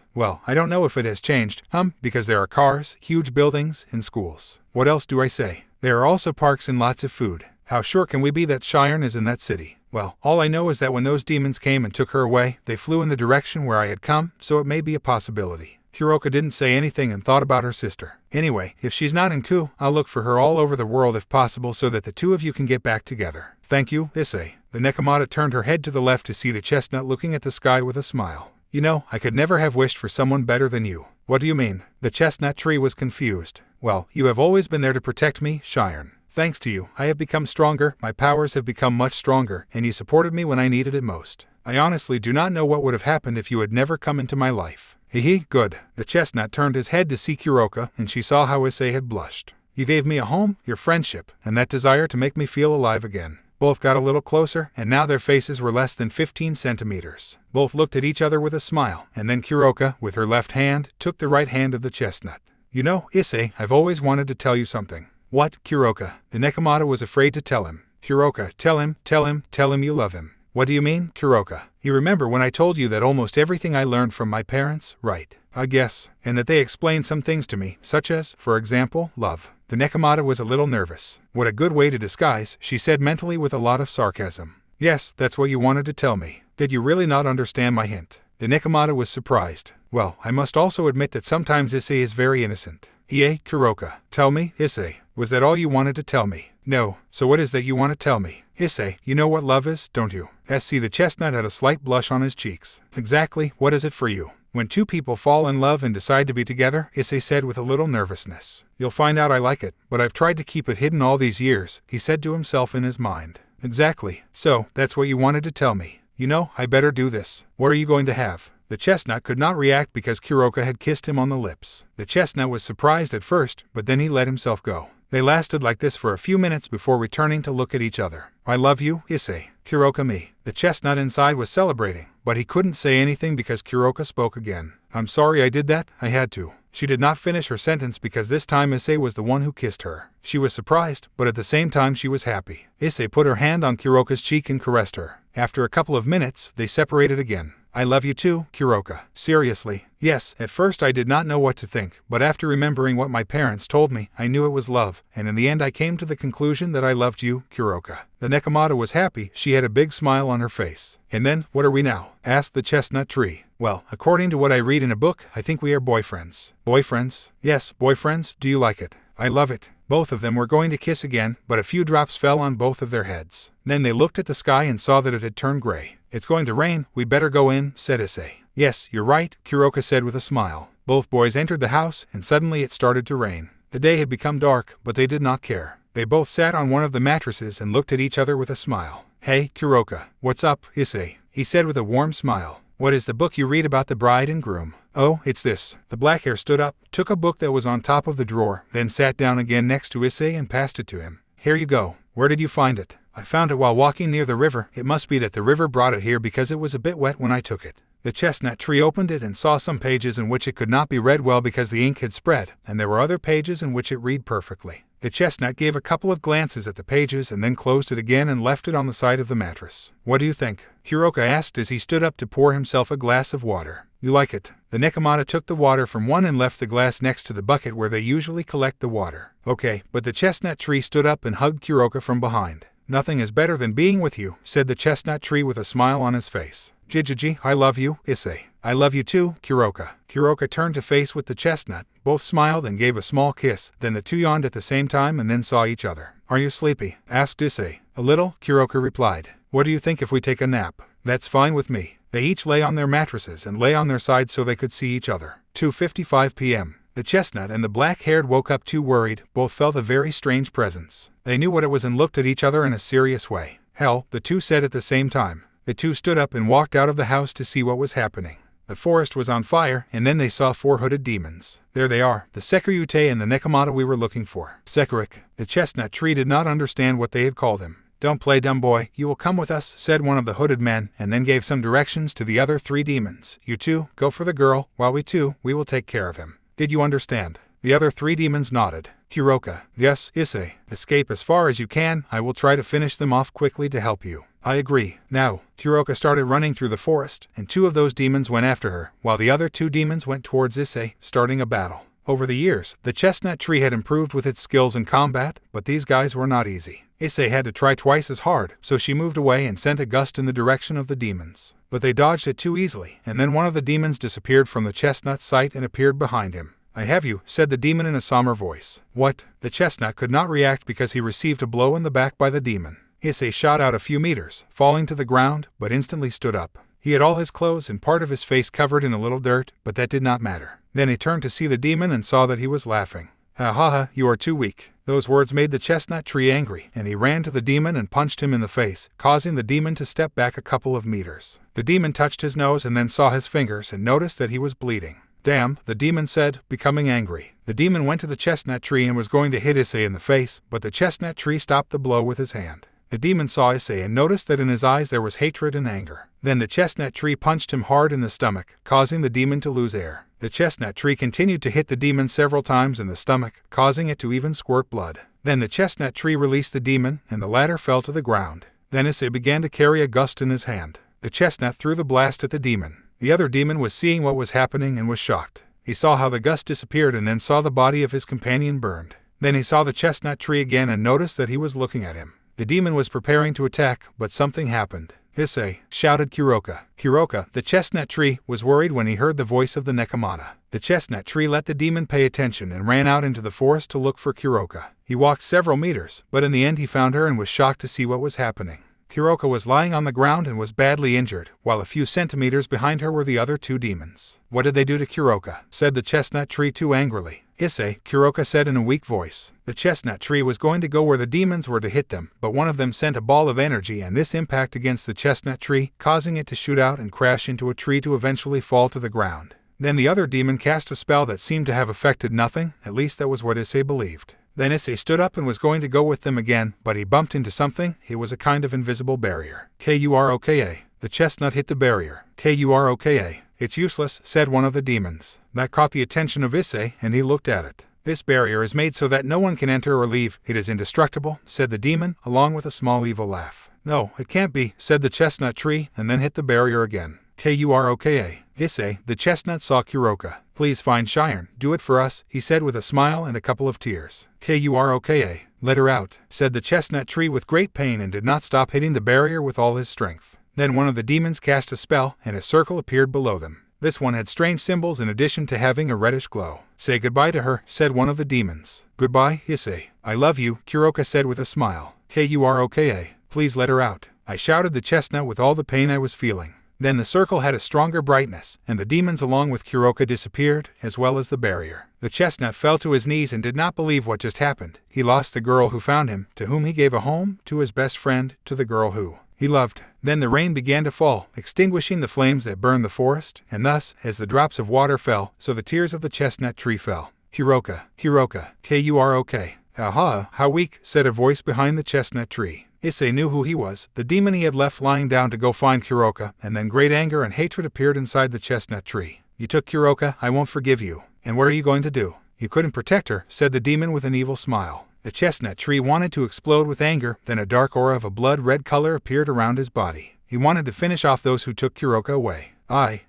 Speaker 1: I don't know if it has changed, because there are cars, huge buildings, and schools. What else do I say? There are also parks and lots of food. How sure can we be that Shiren is in that city? Well, all I know is that when those demons came and took her away, they flew in the direction where I had come, so it may be a possibility. Kuruka didn't say anything and thought about her sister. Anyway, if she's not in Ku, I'll look for her all over the world if possible so that the two of you can get back together. Thank you, Issei. The Nekomata turned her head to the left to see the chestnut looking at the sky with a smile. You know, I could never have wished for someone better than you. What do you mean? The chestnut tree was confused. Well, you have always been there to protect me, Shiren. Thanks to you, I have become stronger, my powers have become much stronger, and you supported me when I needed it most. I honestly do not know what would have happened if you had never come into my life. Hehe, good. The chestnut turned his head to see Kuruka, and she saw how Issei had blushed. You gave me a home, your friendship, and that desire to make me feel alive again. Both got a little closer, and now their faces were less than 15 centimeters. Both looked at each other with a smile, and then Kuruka, with her left hand, took the right hand of the chestnut. You know, Issei, I've always wanted to tell you something. What, Kuroka? The Nekomata was afraid to tell him. Kuroka, tell him you love him. What do you mean, Kuroka? You remember when I told you that almost everything I learned from my parents, right? I guess. And that they explained some things to me, such as, for example, love. The Nekomata was a little nervous. What a good way to disguise, she said mentally with a lot of sarcasm. Yes, that's what you wanted to tell me. Did you really not understand my hint? The Nekomata was surprised. Well, I must also admit that sometimes Issei is very innocent. Kuroka. Tell me, Issei. Was that all you wanted to tell me? No. So what is that you want to tell me? Issei, you know what love is, don't you? The chestnut had a slight blush on his cheeks. Exactly, what is it for you? When two people fall in love and decide to be together, Issei said with a little nervousness. You'll find out I like it, but I've tried to keep it hidden all these years, he said to himself in his mind. Exactly. So, that's what you wanted to tell me. You know, I better do this. What are you going to have? The chestnut could not react because Kuroka had kissed him on the lips. The chestnut was surprised at first, but then he let himself go. They lasted like this for a few minutes before returning to look at each other. I love you, Issei. Kuroka me. The chestnut inside was celebrating, but he couldn't say anything because Kuroka spoke again. I'm sorry I did that, I had to. She did not finish her sentence because this time Issei was the one who kissed her. She was surprised, but at the same time she was happy. Issei put her hand on Kuroka's cheek and caressed her. After a couple of minutes, they separated again. I love you too, Kuroka. Seriously? Yes, at first I did not know what to think, but after remembering what my parents told me, I knew it was love, and in the end I came to the conclusion that I loved you, Kuroka. The Nekomata was happy, she had a big smile on her face. And then, what are we now? Asked the chestnut tree. Well, according to what I read in a book, I think we are boyfriends. Boyfriends? Yes, boyfriends, do you like it? I love it. Both of them were going to kiss again, but a few drops fell on both of their heads. Then they looked at the sky and saw that it had turned gray. It's going to rain, we better go in, said Issei. Yes, you're right, Kuroka said with a smile. Both boys entered the house, and suddenly it started to rain. The day had become dark, but they did not care. They both sat on one of the mattresses and looked at each other with a smile. Hey, Kuroka, what's up, Issei? He said with a warm smile. What is the book you read about the bride and groom? Oh, it's this. The black hair stood up, took a book that was on top of the drawer, then sat down again next to Issei and passed it to him. Here you go. Where did you find it? I found it while walking near the river. It must be that the river brought it here because it was a bit wet when I took it. The chestnut tree opened it and saw some pages in which it could not be read well because the ink had spread, and there were other pages in which it read perfectly. The chestnut gave a couple of glances at the pages and then closed it again and left it on the side of the mattress. What do you think? Kuroka asked as he stood up to pour himself a glass of water. You like it? The Nekomata took the water from one and left the glass next to the bucket where they usually collect the water. Okay, but the chestnut tree stood up and hugged Kuroka from behind. Nothing is better than being with you, said the chestnut tree with a smile on his face. Jijiji, I love you, Issei. I love you too, Kuroka. Kuroka turned to face with the chestnut. Both smiled and gave a small kiss, then the two yawned at the same time and then saw each other. Are you sleepy? Asked Issei. A little, Kuroka replied. What do you think if we take a nap? That's fine with me. They each lay on their mattresses and lay on their sides so they could see each other. 2:55 p.m. The chestnut and the black-haired woke up too worried, both felt a very strange presence. They knew what it was and looked at each other in a serious way. Hell, the two said at the same time. The two stood up and walked out of the house to see what was happening. The forest was on fire, and then they saw 4 hooded demons. There they are, the Sekiryute and the Nekomata we were looking for. Sekirik. The chestnut tree did not understand what they had called him. Don't play dumb boy, you will come with us, said one of the hooded men, and then gave some directions to the other 3 demons. You two, go for the girl, while we will take care of him. Did you understand? The other 3 demons nodded. Kuroka. Yes, Issei. Escape as far as you can, I will try to finish them off quickly to help you. I agree. Now, Kuroka started running through the forest, and 2 of those demons went after her, while the other 2 demons went towards Issei, starting a battle. Over the years, the chestnut tree had improved with its skills in combat, but these guys were not easy. Issei had to try twice as hard, so she moved away and sent a gust in the direction of the demons. But they dodged it too easily, and then one of the demons disappeared from the chestnut's sight and appeared behind him. I have you, said the demon in a somber voice. What? The chestnut could not react because he received a blow in the back by the demon. Issei shot out a few meters, falling to the ground, but instantly stood up. He had all his clothes and part of his face covered in a little dirt, but that did not matter. Then he turned to see the demon and saw that he was laughing. Ha ha ha, you are too weak. Those words made the chestnut tree angry, and he ran to the demon and punched him in the face, causing the demon to step back a couple of meters. The demon touched his nose and then saw his fingers and noticed that he was bleeding. Damn, the demon said, becoming angry. The demon went to the chestnut tree and was going to hit Issei in the face, but the chestnut tree stopped the blow with his hand. The demon saw Issei and noticed that in his eyes there was hatred and anger. Then the chestnut tree punched him hard in the stomach, causing the demon to lose air. The chestnut tree continued to hit the demon several times in the stomach, causing it to even squirt blood. Then the chestnut tree released the demon, and the latter fell to the ground. Then Issei began to carry a gust in his hand. The chestnut threw the blast at the demon. The other demon was seeing what was happening and was shocked. He saw how the gust disappeared and then saw the body of his companion burned. Then he saw the chestnut tree again and noticed that he was looking at him. The demon was preparing to attack, but something happened. "Issei!" shouted Kuruka. Kuruka, the chestnut tree, was worried when he heard the voice of the Nekomata. The chestnut tree let the demon pay attention and ran out into the forest to look for Kuruka. He walked several meters, but in the end he found her and was shocked to see what was happening. Kuruka was lying on the ground and was badly injured, while a few centimeters behind her were the other two demons. "What did they do to Kuruka?" said the chestnut tree too angrily. "Issei," Kuruka said in a weak voice. The chestnut tree was going to go where the demons were to hit them, but one of them sent a ball of energy and this impact against the chestnut tree, causing it to shoot out and crash into a tree to eventually fall to the ground. Then the other demon cast a spell that seemed to have affected nothing, at least that was what Issei believed. Then Issei stood up and was going to go with them again, but he bumped into something. It was a kind of invisible barrier. "Kuruka." The chestnut hit the barrier. "Kuruka. It's useless," said one of the demons. That caught the attention of Issei, and he looked at it. "This barrier is made so that no one can enter or leave. It is indestructible," said the demon, along with a small evil laugh. "No, it can't be," said the chestnut tree, and then hit the barrier again. "Kuruka." Issei, the chestnut, saw Kuruka. "Please find Cheyenne, do it for us," he said with a smile and a couple of tears. "Kuruka. Let her out," said the chestnut tree with great pain and did not stop hitting the barrier with all his strength. Then one of the demons cast a spell, and a circle appeared below them. This one had strange symbols in addition to having a reddish glow. "Say goodbye to her," said one of the demons. "Goodbye, Issei. I love you," Kuruka said with a smile. "Kuruka. Please let her out," I shouted the chestnut with all the pain I was feeling. Then the circle had a stronger brightness, and the demons along with Kuruka disappeared, as well as the barrier. The chestnut fell to his knees and did not believe what just happened. He lost the girl who found him, to whom he gave a home, to his best friend, to the girl who he loved. Then the rain began to fall, extinguishing the flames that burned the forest, and thus, as the drops of water fell, so the tears of the chestnut tree fell. "Kuruka, Kuruka, Kuruka. Aha, how weak," said a voice behind the chestnut tree. Issei knew who he was, the demon he had left lying down to go find Kuruka, and then great anger and hatred appeared inside the chestnut tree. "You took Kuruka, I won't forgive you. And what are you going to do?" "You couldn't protect her," said the demon with an evil smile. The chestnut tree wanted to explode with anger, then a dark aura of a blood-red color appeared around his body. He wanted to finish off those who took Kuruka away. I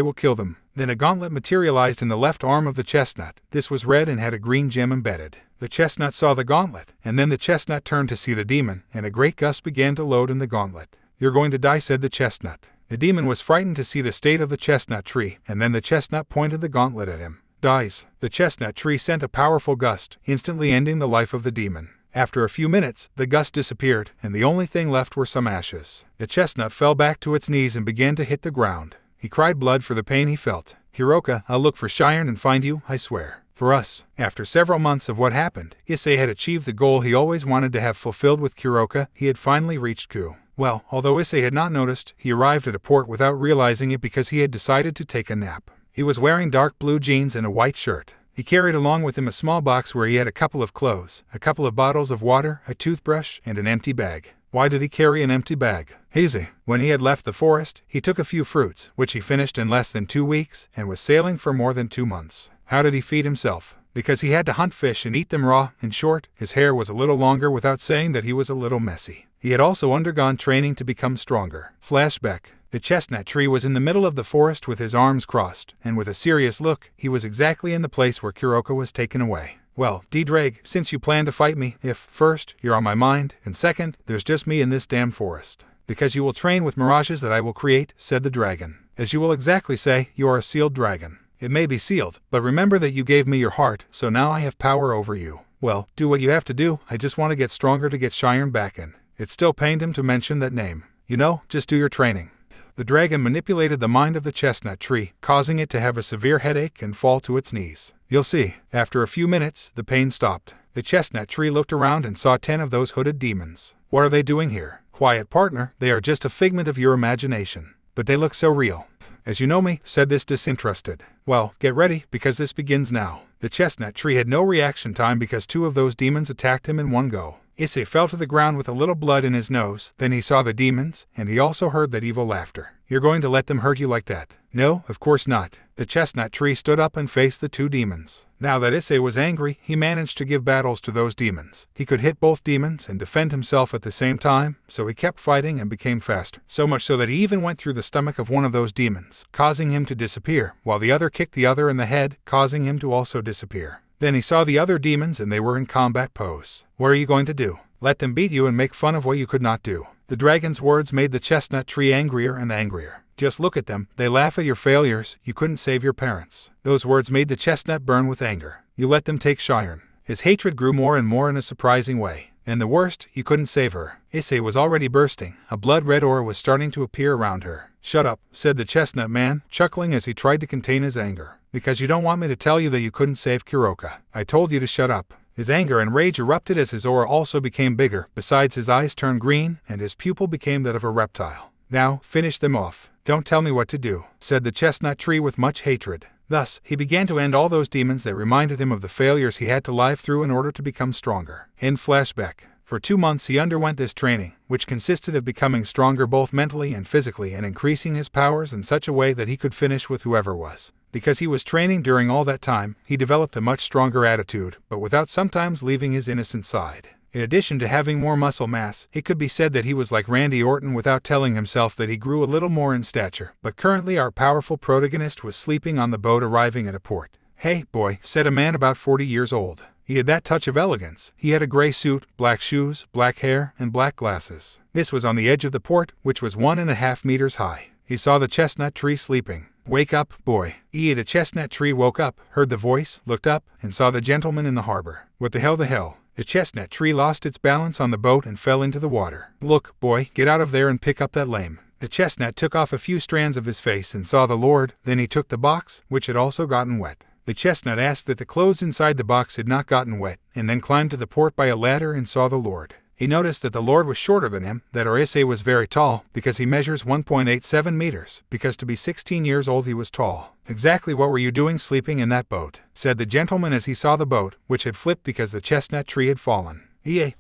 Speaker 1: will kill them." Then a gauntlet materialized in the left arm of the chestnut. This was red and had a green gem embedded. The chestnut saw the gauntlet, and then the chestnut turned to see the demon, and a great gust began to load in the gauntlet. "You're going to die," said the chestnut. The demon was frightened to see the state of the chestnut tree, and then the chestnut pointed the gauntlet at him. "Dies." The chestnut tree sent a powerful gust, instantly ending the life of the demon. After a few minutes, the gust disappeared, and the only thing left were some ashes. The chestnut fell back to its knees and began to hit the ground. He cried blood for the pain he felt. "Kuruka, I'll look for Cheyenne and find you, I swear." For us, after several months of what happened, Issei had achieved the goal he always wanted to have fulfilled with Kuruka. He had finally reached Ku. Well, although Issei had not noticed, he arrived at a port without realizing it because he had decided to take a nap. He was wearing dark blue jeans and a white shirt. He carried along with him a small box where he had a couple of clothes, a couple of bottles of water, a toothbrush, and an empty bag. Why did he carry an empty bag? Easy. When he had left the forest, he took a few fruits, which he finished in less than 2 weeks, and was sailing for more than 2 months. How did he feed himself? Because he had to hunt fish and eat them raw. In short, his hair was a little longer without saying that he was a little messy. He had also undergone training to become stronger. Flashback. The chestnut tree was in the middle of the forest with his arms crossed, and with a serious look, he was exactly in the place where Kuruka was taken away. "Well, D-Drag, since you plan to fight me, if, first, you're on my mind, and second, there's just me in this damn forest. Because you will train with mirages that I will create," said the dragon. "As you will exactly say, you are a sealed dragon. It may be sealed, but remember that you gave me your heart, so now I have power over you. Well, do what you have to do. I just want to get stronger to get Cheyenne back in." It still pained him to mention that name. "You know, just do your training." The dragon manipulated the mind of the chestnut tree, causing it to have a severe headache and fall to its knees. "You'll see." After a few minutes, the pain stopped. The chestnut tree looked around and saw 10 of those hooded demons. "What are they doing here?" "Quiet, partner, they are just a figment of your imagination. But they look so real." "As you know me," said this disinterested. "Well, get ready, because this begins now." The chestnut tree had no reaction time because 2 of those demons attacked him in one go. Issei fell to the ground with a little blood in his nose, then he saw the demons, and he also heard that evil laughter. You're going to let them hurt you like that? No, of course not. The chestnut tree stood up and faced the two demons. Now that Issei was angry, he managed to give battles to those demons. He could hit both demons and defend himself at the same time, so he kept fighting and became faster. So much so that he even went through the stomach of one of those demons, causing him to disappear, while the other kicked the other in the head, causing him to also disappear. Then he saw the other demons and they were in combat pose. What are you going to do? Let them beat you and make fun of what you could not do. The dragon's words made the chestnut tree angrier and angrier. Just look at them, they laugh at your failures, you couldn't save your parents. Those words made the chestnut burn with anger. You let them take Cheyenne. His hatred grew more and more in a surprising way. And the worst, you couldn't save her. Issei was already bursting. A blood-red aura was starting to appear around her. Shut up, said the chestnut man, chuckling as he tried to contain his anger. Because you don't want me to tell you that you couldn't save Kuruka. I told you to shut up. His anger and rage erupted as his aura also became bigger. Besides, his eyes turned green, and his pupil became that of a reptile. Now, finish them off. Don't tell me what to do, said the chestnut tree with much hatred. Thus, he began to end all those demons that reminded him of the failures he had to live through in order to become stronger. In flashback, for 2 months he underwent this training, which consisted of becoming stronger both mentally and physically and increasing his powers in such a way that he could finish with whoever was. Because he was training during all that time, he developed a much stronger attitude, but without sometimes leaving his innocent side. In addition to having more muscle mass, it could be said that he was like Randy Orton without telling himself that he grew a little more in stature. But currently our powerful protagonist was sleeping on the boat arriving at a port. Hey, boy, said a man about 40 years old. He had that touch of elegance. He had a gray suit, black shoes, black hair, and black glasses. This was on the edge of the port, which was 1.5 meters high. He saw the chestnut tree sleeping. Wake up, boy. The chestnut tree woke up, heard the voice, looked up, and saw the gentleman in the harbor. What the hell? The chestnut tree lost its balance on the boat and fell into the water. Look, boy, get out of there and pick up that lame. The chestnut took off a few strands of his face and saw the Lord, then he took the box, which had also gotten wet. The chestnut asked that the clothes inside the box had not gotten wet, and then climbed to the port by a ladder and saw the Lord. He noticed that the Lord was shorter than him, that Issei was very tall, because he measures 1.87 meters, because to be 16 years old he was tall. Exactly what were you doing sleeping in that boat? Said the gentleman as he saw the boat, which had flipped because the chestnut tree had fallen.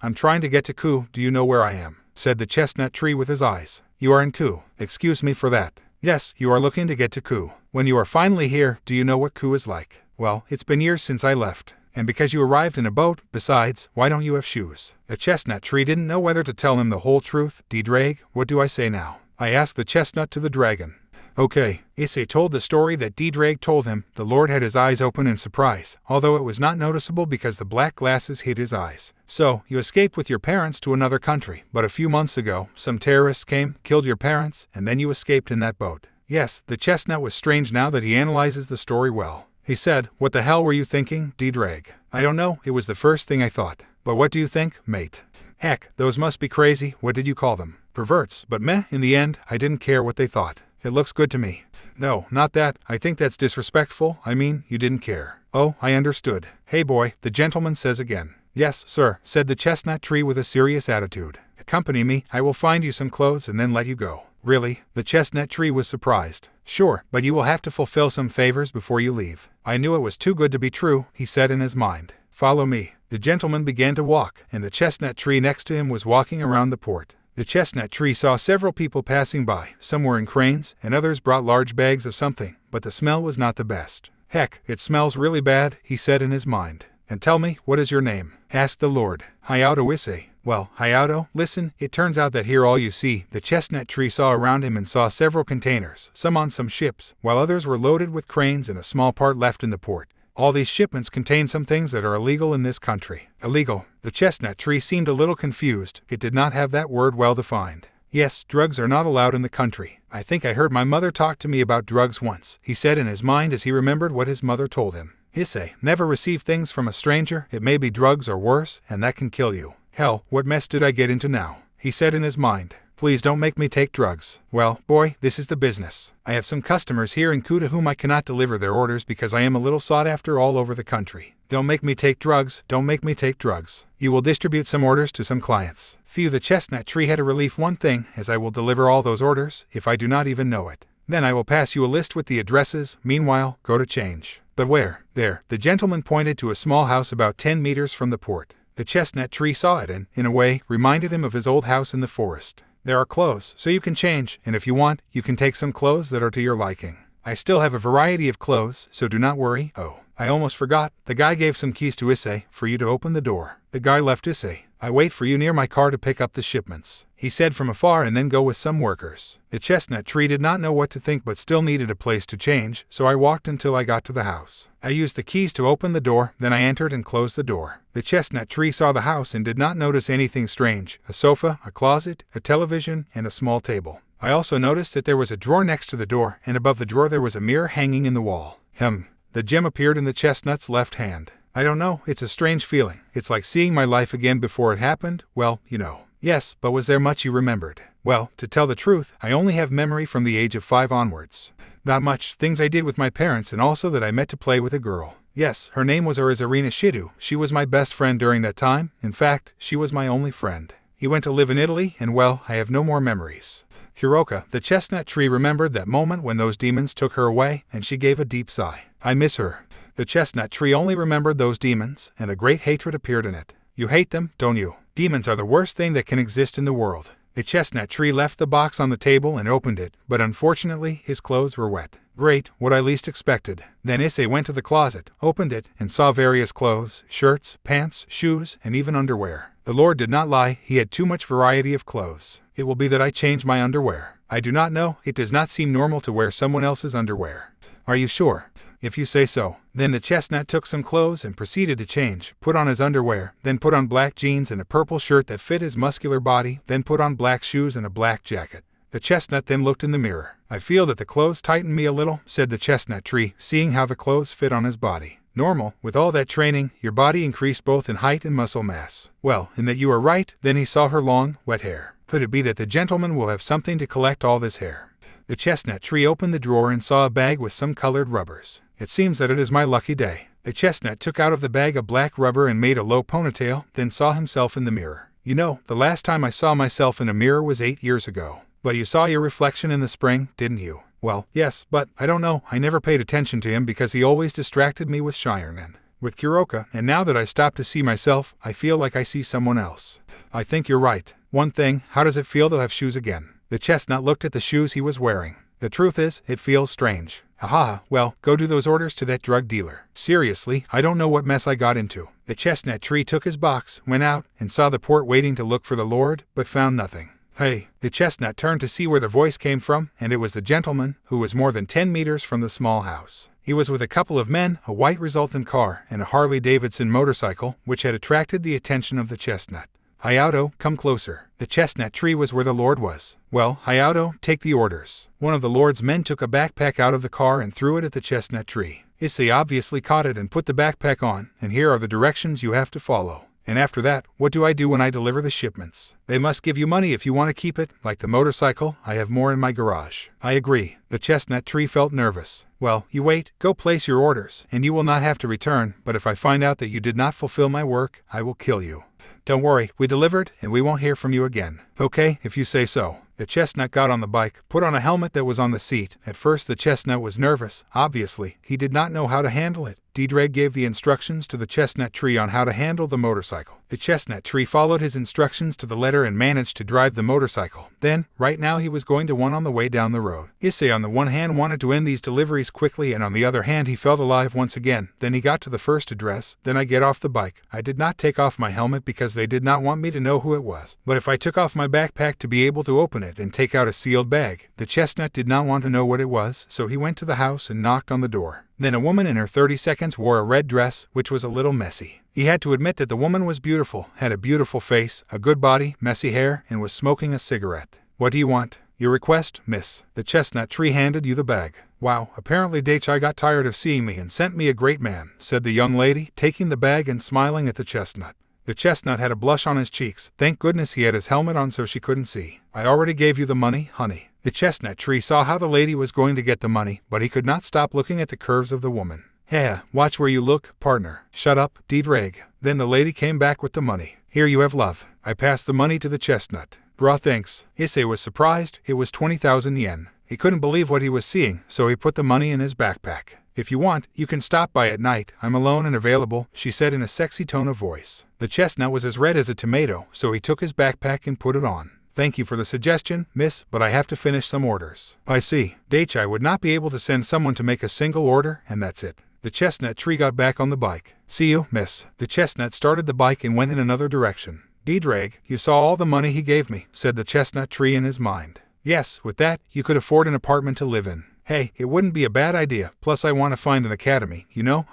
Speaker 1: I'm trying to get to Ku, do you know where I am? Said the chestnut tree with his eyes. You are in Ku. Excuse me for that. Yes, you are looking to get to Ku. When you are finally here, do you know what Ku is like? Well, it's been years since I left. And because you arrived in a boat, besides, why don't you have shoes? The chestnut tree didn't know whether to tell him the whole truth. Drag, what do I say now? I asked the chestnut to the dragon. Okay, Issei told the story that Drag told him. The Lord had his eyes open in surprise, although it was not noticeable because the black glasses hid his eyes. So, you escaped with your parents to another country, but a few months ago, some terrorists came, killed your parents, and then you escaped in that boat. Yes, the chestnut was strange now that he analyzes the story well. He said, what the hell were you thinking, Drag? I don't know, it was the first thing I thought. But what do you think, mate? Heck, those must be crazy, what did you call them? Perverts, but meh, in the end, I didn't care what they thought. It looks good to me. No, not that, I think that's disrespectful, I mean, you didn't care. Oh, I understood. Hey boy, the gentleman says again. Yes, sir, said the chestnut tree with a serious attitude. Accompany me, I will find you some clothes and then let you go. Really? The chestnut tree was surprised. Sure, but you will have to fulfill some favors before you leave. I knew it was too good to be true, he said in his mind. Follow me. The gentleman began to walk, and the chestnut tree next to him was walking around the port. The chestnut tree saw several people passing by. Some were in cranes, and others brought large bags of something, but the smell was not the best. Heck, it smells really bad, he said in his mind. And tell me, what is your name? Asked the Lord. Hayato Issei. Well, Hayato, listen, it turns out that here all you see, the chestnut tree saw around him and saw several containers, some on some ships, while others were loaded with cranes and a small part left in the port. All these shipments contain some things that are illegal in this country. Illegal. The chestnut tree seemed a little confused. It did not have that word well defined. Yes, drugs are not allowed in the country. I think I heard my mother talk to me about drugs once, he said in his mind as he remembered what his mother told him. Issei, never receive things from a stranger, it may be drugs or worse, and that can kill you. Hell, what mess did I get into now? He said in his mind. Please don't make me take drugs. Well, boy, this is the business. I have some customers here in Ku to whom I cannot deliver their orders because I am a little sought after all over the country. Don't make me take drugs, don't make me take drugs. You will distribute some orders to some clients. Phew, the chestnut tree had to relieve one thing, as I will deliver all those orders, if I do not even know it. Then I will pass you a list with the addresses, meanwhile, go to change. But where? There. The gentleman pointed to a small house about 10 meters from the port. The chestnut tree saw it and, in a way, reminded him of his old house in the forest. There are clothes, so you can change, and if you want, you can take some clothes that are to your liking. I still have a variety of clothes, so do not worry. Oh, I almost forgot. The guy gave some keys to Issei for you to open the door. The guy left Issei. I wait for you near my car to pick up the shipments, he said from afar, and then go with some workers. The chestnut tree did not know what to think but still needed a place to change, so I walked until I got to the house. I used the keys to open the door, then I entered and closed the door. The chestnut tree saw the house and did not notice anything strange: a sofa, a closet, a television, and a small table. I also noticed that there was a drawer next to the door, and above the drawer there was a mirror hanging in the wall. The gem appeared in the chestnut's left hand. I don't know, it's a strange feeling. It's like seeing my life again before it happened. Well, you know. Yes, but was there much you remembered? Well, to tell the truth, I only have memory from the age of 5 onwards. Not much. Things I did with my parents, and also that I met to play with a girl. Yes, her name was Irina. She was my best friend during that time. In fact, she was my only friend. He went to live in Italy, and well, I have no more memories. Kuruka, the chestnut tree, remembered that moment when those demons took her away, and she gave a deep sigh. I miss her. The chestnut tree only remembered those demons, and a great hatred appeared in it. You hate them, don't you? Demons are the worst thing that can exist in the world. The chestnut tree left the box on the table and opened it, but unfortunately his clothes were wet. Great, what I least expected. Then Issei went to the closet, opened it, and saw various clothes, shirts, pants, shoes, and even underwear. The Lord did not lie, he had too much variety of clothes. It will be that I change my underwear. I do not know, it does not seem normal to wear someone else's underwear. Are you sure? If you say so. Then the chestnut took some clothes and proceeded to change, put on his underwear, then put on black jeans and a purple shirt that fit his muscular body, then put on black shoes and a black jacket. The chestnut then looked in the mirror. I feel that the clothes tighten me a little, said the chestnut tree, seeing how the clothes fit on his body. Normal, with all that training, your body increased both in height and muscle mass. Well, in that you are right. Then he saw her long, wet hair. Could it be that the gentleman will have something to collect all this hair? The chestnut tree opened the drawer and saw a bag with some colored rubbers. It seems that it is my lucky day. The chestnut took out of the bag a black rubber and made a low ponytail, then saw himself in the mirror. You know, the last time I saw myself in a mirror was 8 years ago. But you saw your reflection in the spring, didn't you? Well, yes, but I don't know, I never paid attention to him because he always distracted me with Shireman, with Kuruka, and now that I stop to see myself, I feel like I see someone else. I think you're right. One thing, how does it feel to have shoes again? The chestnut looked at the shoes he was wearing. The truth is, it feels strange. Haha, well, go do those orders to that drug dealer. Seriously, I don't know what mess I got into. The chestnut tree took his box, went out, and saw the port waiting to look for the Lord, but found nothing. Hey, the chestnut turned to see where the voice came from, and it was the gentleman, who was more than 10 meters from the small house. He was with a couple of men, a white resultant car, and a Harley-Davidson motorcycle, which had attracted the attention of the chestnut. Hayato, come closer. The chestnut tree was where the Lord was. Well, Hayato, take the orders. One of the Lord's men took a backpack out of the car and threw it at the chestnut tree. Issei obviously caught it and put the backpack on, and here are the directions you have to follow. And after that, what do I do when I deliver the shipments? They must give you money if you want to keep it, like the motorcycle. I have more in my garage. I agree. The chestnut tree felt nervous. Well, you wait, go place your orders, and you will not have to return, but if I find out that you did not fulfill my work, I will kill you. Don't worry, we delivered, and we won't hear from you again. Okay, if you say so. The chestnut got on the bike, put on a helmet that was on the seat. At first the chestnut was nervous. Obviously, he did not know how to handle it. Didreg gave the instructions to the chestnut tree on how to handle the motorcycle. The chestnut tree followed his instructions to the letter and managed to drive the motorcycle. Then, right now he was going to one on the way down the road. Issei on the one hand wanted to end these deliveries quickly, and on the other hand he felt alive once again. Then he got to the first address. Then I get off the bike. I did not take off my helmet because they did not want me to know who it was. But if I took off my backpack to be able to open it and take out a sealed bag, the chestnut did not want to know what it was, so he went to the house and knocked on the door. Then a woman in her 30 seconds wore a red dress, which was a little messy. He had to admit that the woman was beautiful, had a beautiful face, a good body, messy hair, and was smoking a cigarette. What do you want? Your request, miss. The chestnut tree handed you the bag. Wow, apparently Daichai got tired of seeing me and sent me a great man, said the young lady, taking the bag and smiling at the chestnut. The chestnut had a blush on his cheeks. Thank goodness he had his helmet on so she couldn't see. I already gave you the money, honey. The chestnut tree saw how the lady was going to get the money, but he could not stop looking at the curves of the woman. Hey, watch where you look, partner. Shut up, Didreg. Then the lady came back with the money. Here you have love. I passed the money to the chestnut. Bra, thanks. Issei was surprised. It was 20,000 yen. He couldn't believe what he was seeing, so he put the money in his backpack. If you want, you can stop by at night. I'm alone and available, she said in a sexy tone of voice. The chestnut was as red as a tomato, so he took his backpack and put it on. Thank you for the suggestion, miss, but I have to finish some orders. I see. I would not be able to send someone to make a single order, and that's it. The chestnut tree got back on the bike. See you, miss. The chestnut started the bike and went in another direction. Drag, you saw all the money he gave me, said the chestnut tree in his mind. Yes, with that, you could afford an apartment to live in. Hey, it wouldn't be a bad idea, plus I want to find an academy,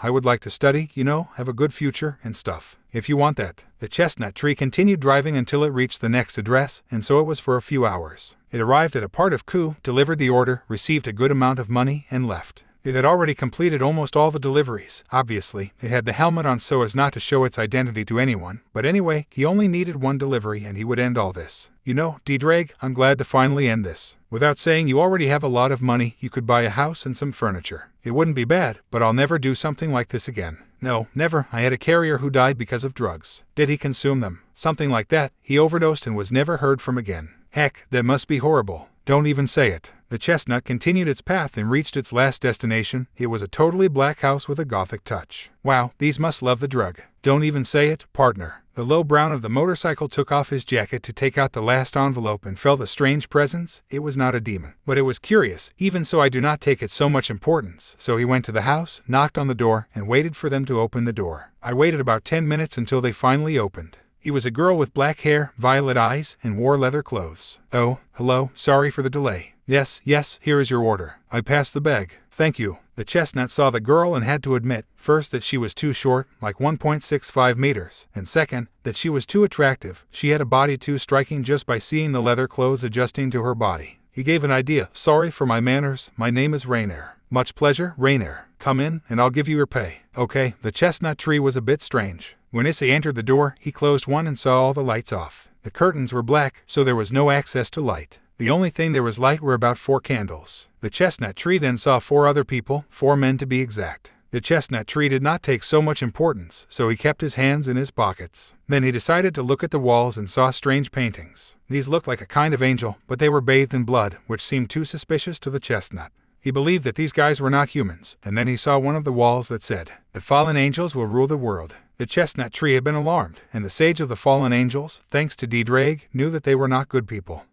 Speaker 1: I would like to study, have a good future and stuff. If you want that. The chestnut tree continued driving until it reached the next address, and so it was for a few hours. It arrived at a part of Ku, delivered the order, received a good amount of money, and left. It had already completed almost all the deliveries. Obviously, it had the helmet on so as not to show its identity to anyone, but anyway, he only needed one delivery and he would end all this. Drag, I'm glad to finally end this. Without saying you already have a lot of money, you could buy a house and some furniture. It wouldn't be bad, but I'll never do something like this again. No, never. I had a carrier who died because of drugs. Did he consume them? Something like that. He overdosed and was never heard from again. Heck, that must be horrible. Don't even say it. The chestnut continued its path and reached its last destination. It was a totally black house with a gothic touch. Wow, these must love the drug. Don't even say it, partner. The low brown of the motorcycle took off his jacket to take out the last envelope and felt a strange presence. It was not a demon, but it was curious. Even so, I do not take it so much importance. So he went to the house, knocked on the door, and waited for them to open the door. I waited about 10 minutes until they finally opened. He was a girl with black hair, violet eyes, and wore leather clothes. Oh, hello, sorry for the delay. Yes, here is your order. I passed the bag. Thank you. The chestnut saw the girl and had to admit, first that she was too short, like 1.65 meters, and second, that she was too attractive. She had a body too striking just by seeing the leather clothes adjusting to her body. He gave an idea. Sorry for my manners, my name is Rainier. Much pleasure, Rainier. Come in, and I'll give you your pay. Okay, the chestnut tree was a bit strange. When Issei entered the door, he closed one and saw all the lights off. The curtains were black, so there was no access to light. The only thing there was light were about 4 candles. The chestnut tree then saw 4 other people, 4 men to be exact. The chestnut tree did not take so much importance, so he kept his hands in his pockets. Then he decided to look at the walls and saw strange paintings. These looked like a kind of angel, but they were bathed in blood, which seemed too suspicious to the chestnut. He believed that these guys were not humans, and then he saw one of the walls that said, "The fallen angels will rule the world." The chestnut tree had been alarmed, and the sage of the fallen angels, thanks to Drag, knew that they were not good people.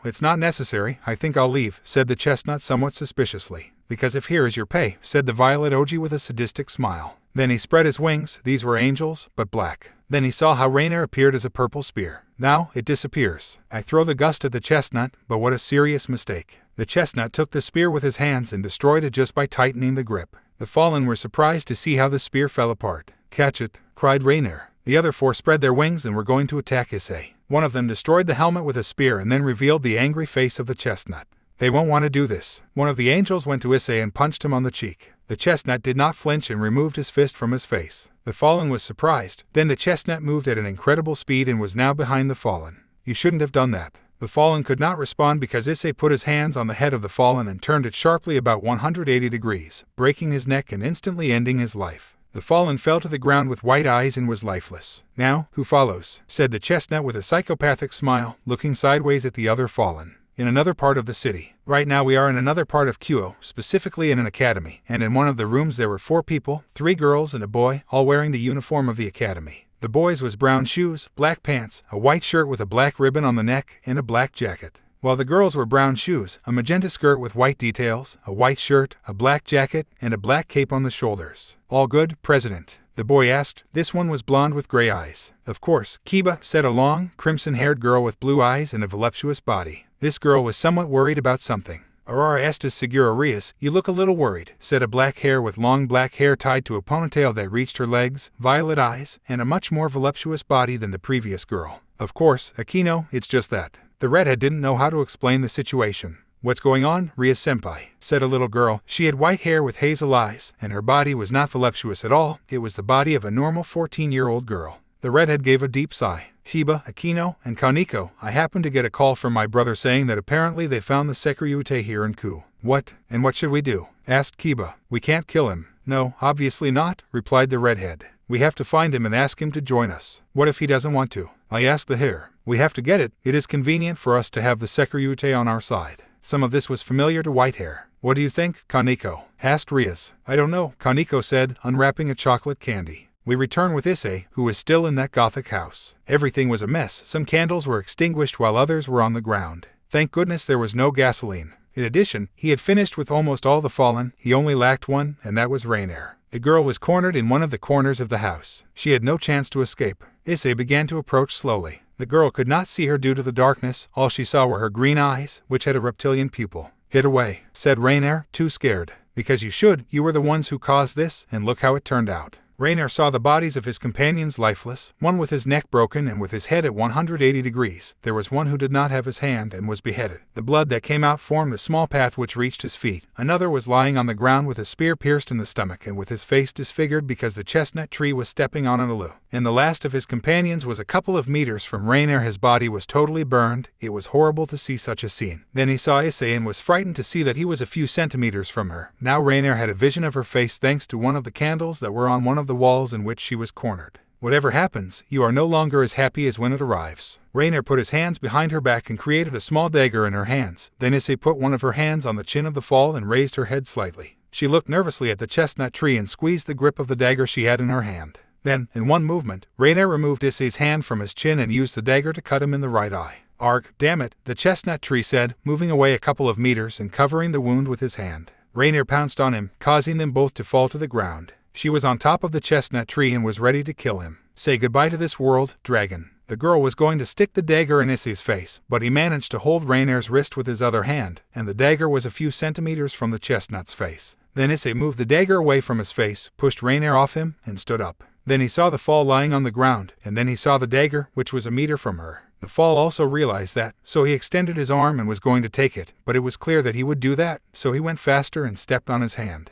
Speaker 1: It's not necessary. I think I'll leave, said the chestnut somewhat suspiciously. Because if here is your pay, said the violet Oji with a sadistic smile. Then he spread his wings. These were angels, but black. Then he saw how Rainier appeared as a purple spear. Now it disappears. I throw the gust at the chestnut, but what a serious mistake. The chestnut took the spear with his hands and destroyed it just by tightening the grip. The fallen were surprised to see how the spear fell apart. Catch it, cried Rainier. The other 4 spread their wings and were going to attack Issei. One of them destroyed the helmet with a spear and then revealed the angry face of the chestnut. They won't want to do this. One of the angels went to Issei and punched him on the cheek. The chestnut did not flinch and removed his fist from his face. The fallen was surprised. Then the chestnut moved at an incredible speed and was now behind the fallen. You shouldn't have done that. The fallen could not respond because Issei put his hands on the head of the fallen and turned it sharply about 180 degrees, breaking his neck and instantly ending his life. The fallen fell to the ground with white eyes and was lifeless. Now, who follows? Said the chestnut with a psychopathic smile, looking sideways at the other fallen. In another part of the city. Right now we are in another part of Kyo, specifically in an academy, and in one of the rooms there were 4 people, 3 girls and a boy, all wearing the uniform of the academy. The boy's was brown shoes, black pants, a white shirt with a black ribbon on the neck, and a black jacket. While the girls were brown shoes, a magenta skirt with white details, a white shirt, a black jacket, and a black cape on the shoulders. All good, President? The boy asked. This one was blonde with gray eyes. Of course, Kiba, said a long, crimson-haired girl with blue eyes and a voluptuous body. This girl was somewhat worried about something. Aurora Estes Segura Rias, you look a little worried, said a black hair with long black hair tied to a ponytail that reached her legs, violet eyes, and a much more voluptuous body than the previous girl. Of course, Akino, it's just that. The redhead didn't know how to explain the situation. What's going on, Ria-senpai? Said a little girl. She had white hair with hazel eyes, and her body was not voluptuous at all. It was the body of a normal 14-year-old girl. The redhead gave a deep sigh. Shiba, Akino, and Kaneko, I happened to get a call from my brother saying that apparently they found the Sekiryute here in Ku. What? And what should we do? Asked Kiba. We can't kill him. No, obviously not, replied the redhead. We have to find him and ask him to join us. What if he doesn't want to? I asked the hare. We have to get it. It is convenient for us to have the Sekiryute on our side. Some of this was familiar to Whitehair. What do you think, Kaneko? Asked Rias. I don't know, Kaneko said, unwrapping a chocolate candy. We return with Issei, who was still in that gothic house. Everything was a mess. Some candles were extinguished while others were on the ground. Thank goodness there was no gasoline. In addition, he had finished with almost all the fallen. He only lacked one, and that was Rainier. The girl was cornered in one of the corners of the house. She had no chance to escape. Issei began to approach slowly. The girl could not see her due to the darkness. All she saw were her green eyes, which had a reptilian pupil. "Get away," said Rainier, too scared. "Because you should. You were the ones who caused this, and look how it turned out." Rainier saw the bodies of his companions lifeless, one with his neck broken and with his head at 180 degrees. There was one who did not have his hand and was beheaded. The blood that came out formed a small path which reached his feet. Another was lying on the ground with a spear pierced in the stomach and with his face disfigured because the chestnut tree was stepping on an alu. And the last of his companions was a couple of meters from Rainier. His body was totally burned. It was horrible to see such a scene. Then he saw Issei and was frightened to see that he was a few centimeters from her. Now Rainier had a vision of her face thanks to one of the candles that were on one of the walls in which she was cornered. Whatever happens, you are no longer as happy as when it arrives. Rainier put his hands behind her back and created a small dagger in her hands. Then Issei put one of her hands on the chin of the fall and raised her head slightly. She looked nervously at the chestnut tree and squeezed the grip of the dagger she had in her hand. Then, in one movement, Rainier removed Issei's hand from his chin and used the dagger to cut him in the right eye. "Arg, damn it," the chestnut tree said, moving away a couple of meters and covering the wound with his hand. Rainier pounced on him, causing them both to fall to the ground. She was on top of the chestnut tree and was ready to kill him. "Say goodbye to this world, dragon." The girl was going to stick the dagger in Issei's face, but he managed to hold Rainier's wrist with his other hand, and the dagger was a few centimeters from the chestnut's face. Then Issei moved the dagger away from his face, pushed Rainier off him, and stood up. Then he saw the fall lying on the ground, and then he saw the dagger, which was a meter from her. The fall also realized that, so he extended his arm and was going to take it, but it was clear that he would do that, so he went faster and stepped on his hand.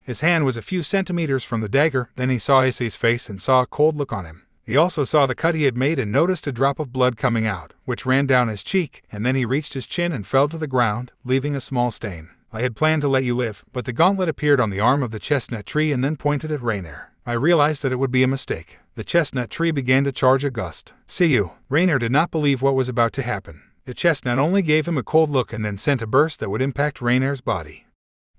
Speaker 1: His hand was a few centimeters from the dagger. Then he saw Issei's face and saw a cold look on him. He also saw the cut he had made and noticed a drop of blood coming out, which ran down his cheek, and then he reached his chin and fell to the ground, leaving a small stain. "I had planned to let you live," but the gauntlet appeared on the arm of the chestnut tree and then pointed at Rainier. "I realized that it would be a mistake." The chestnut tree began to charge a gust. "See you." Rainier did not believe what was about to happen. The chestnut only gave him a cold look and then sent a burst that would impact Rainier's body.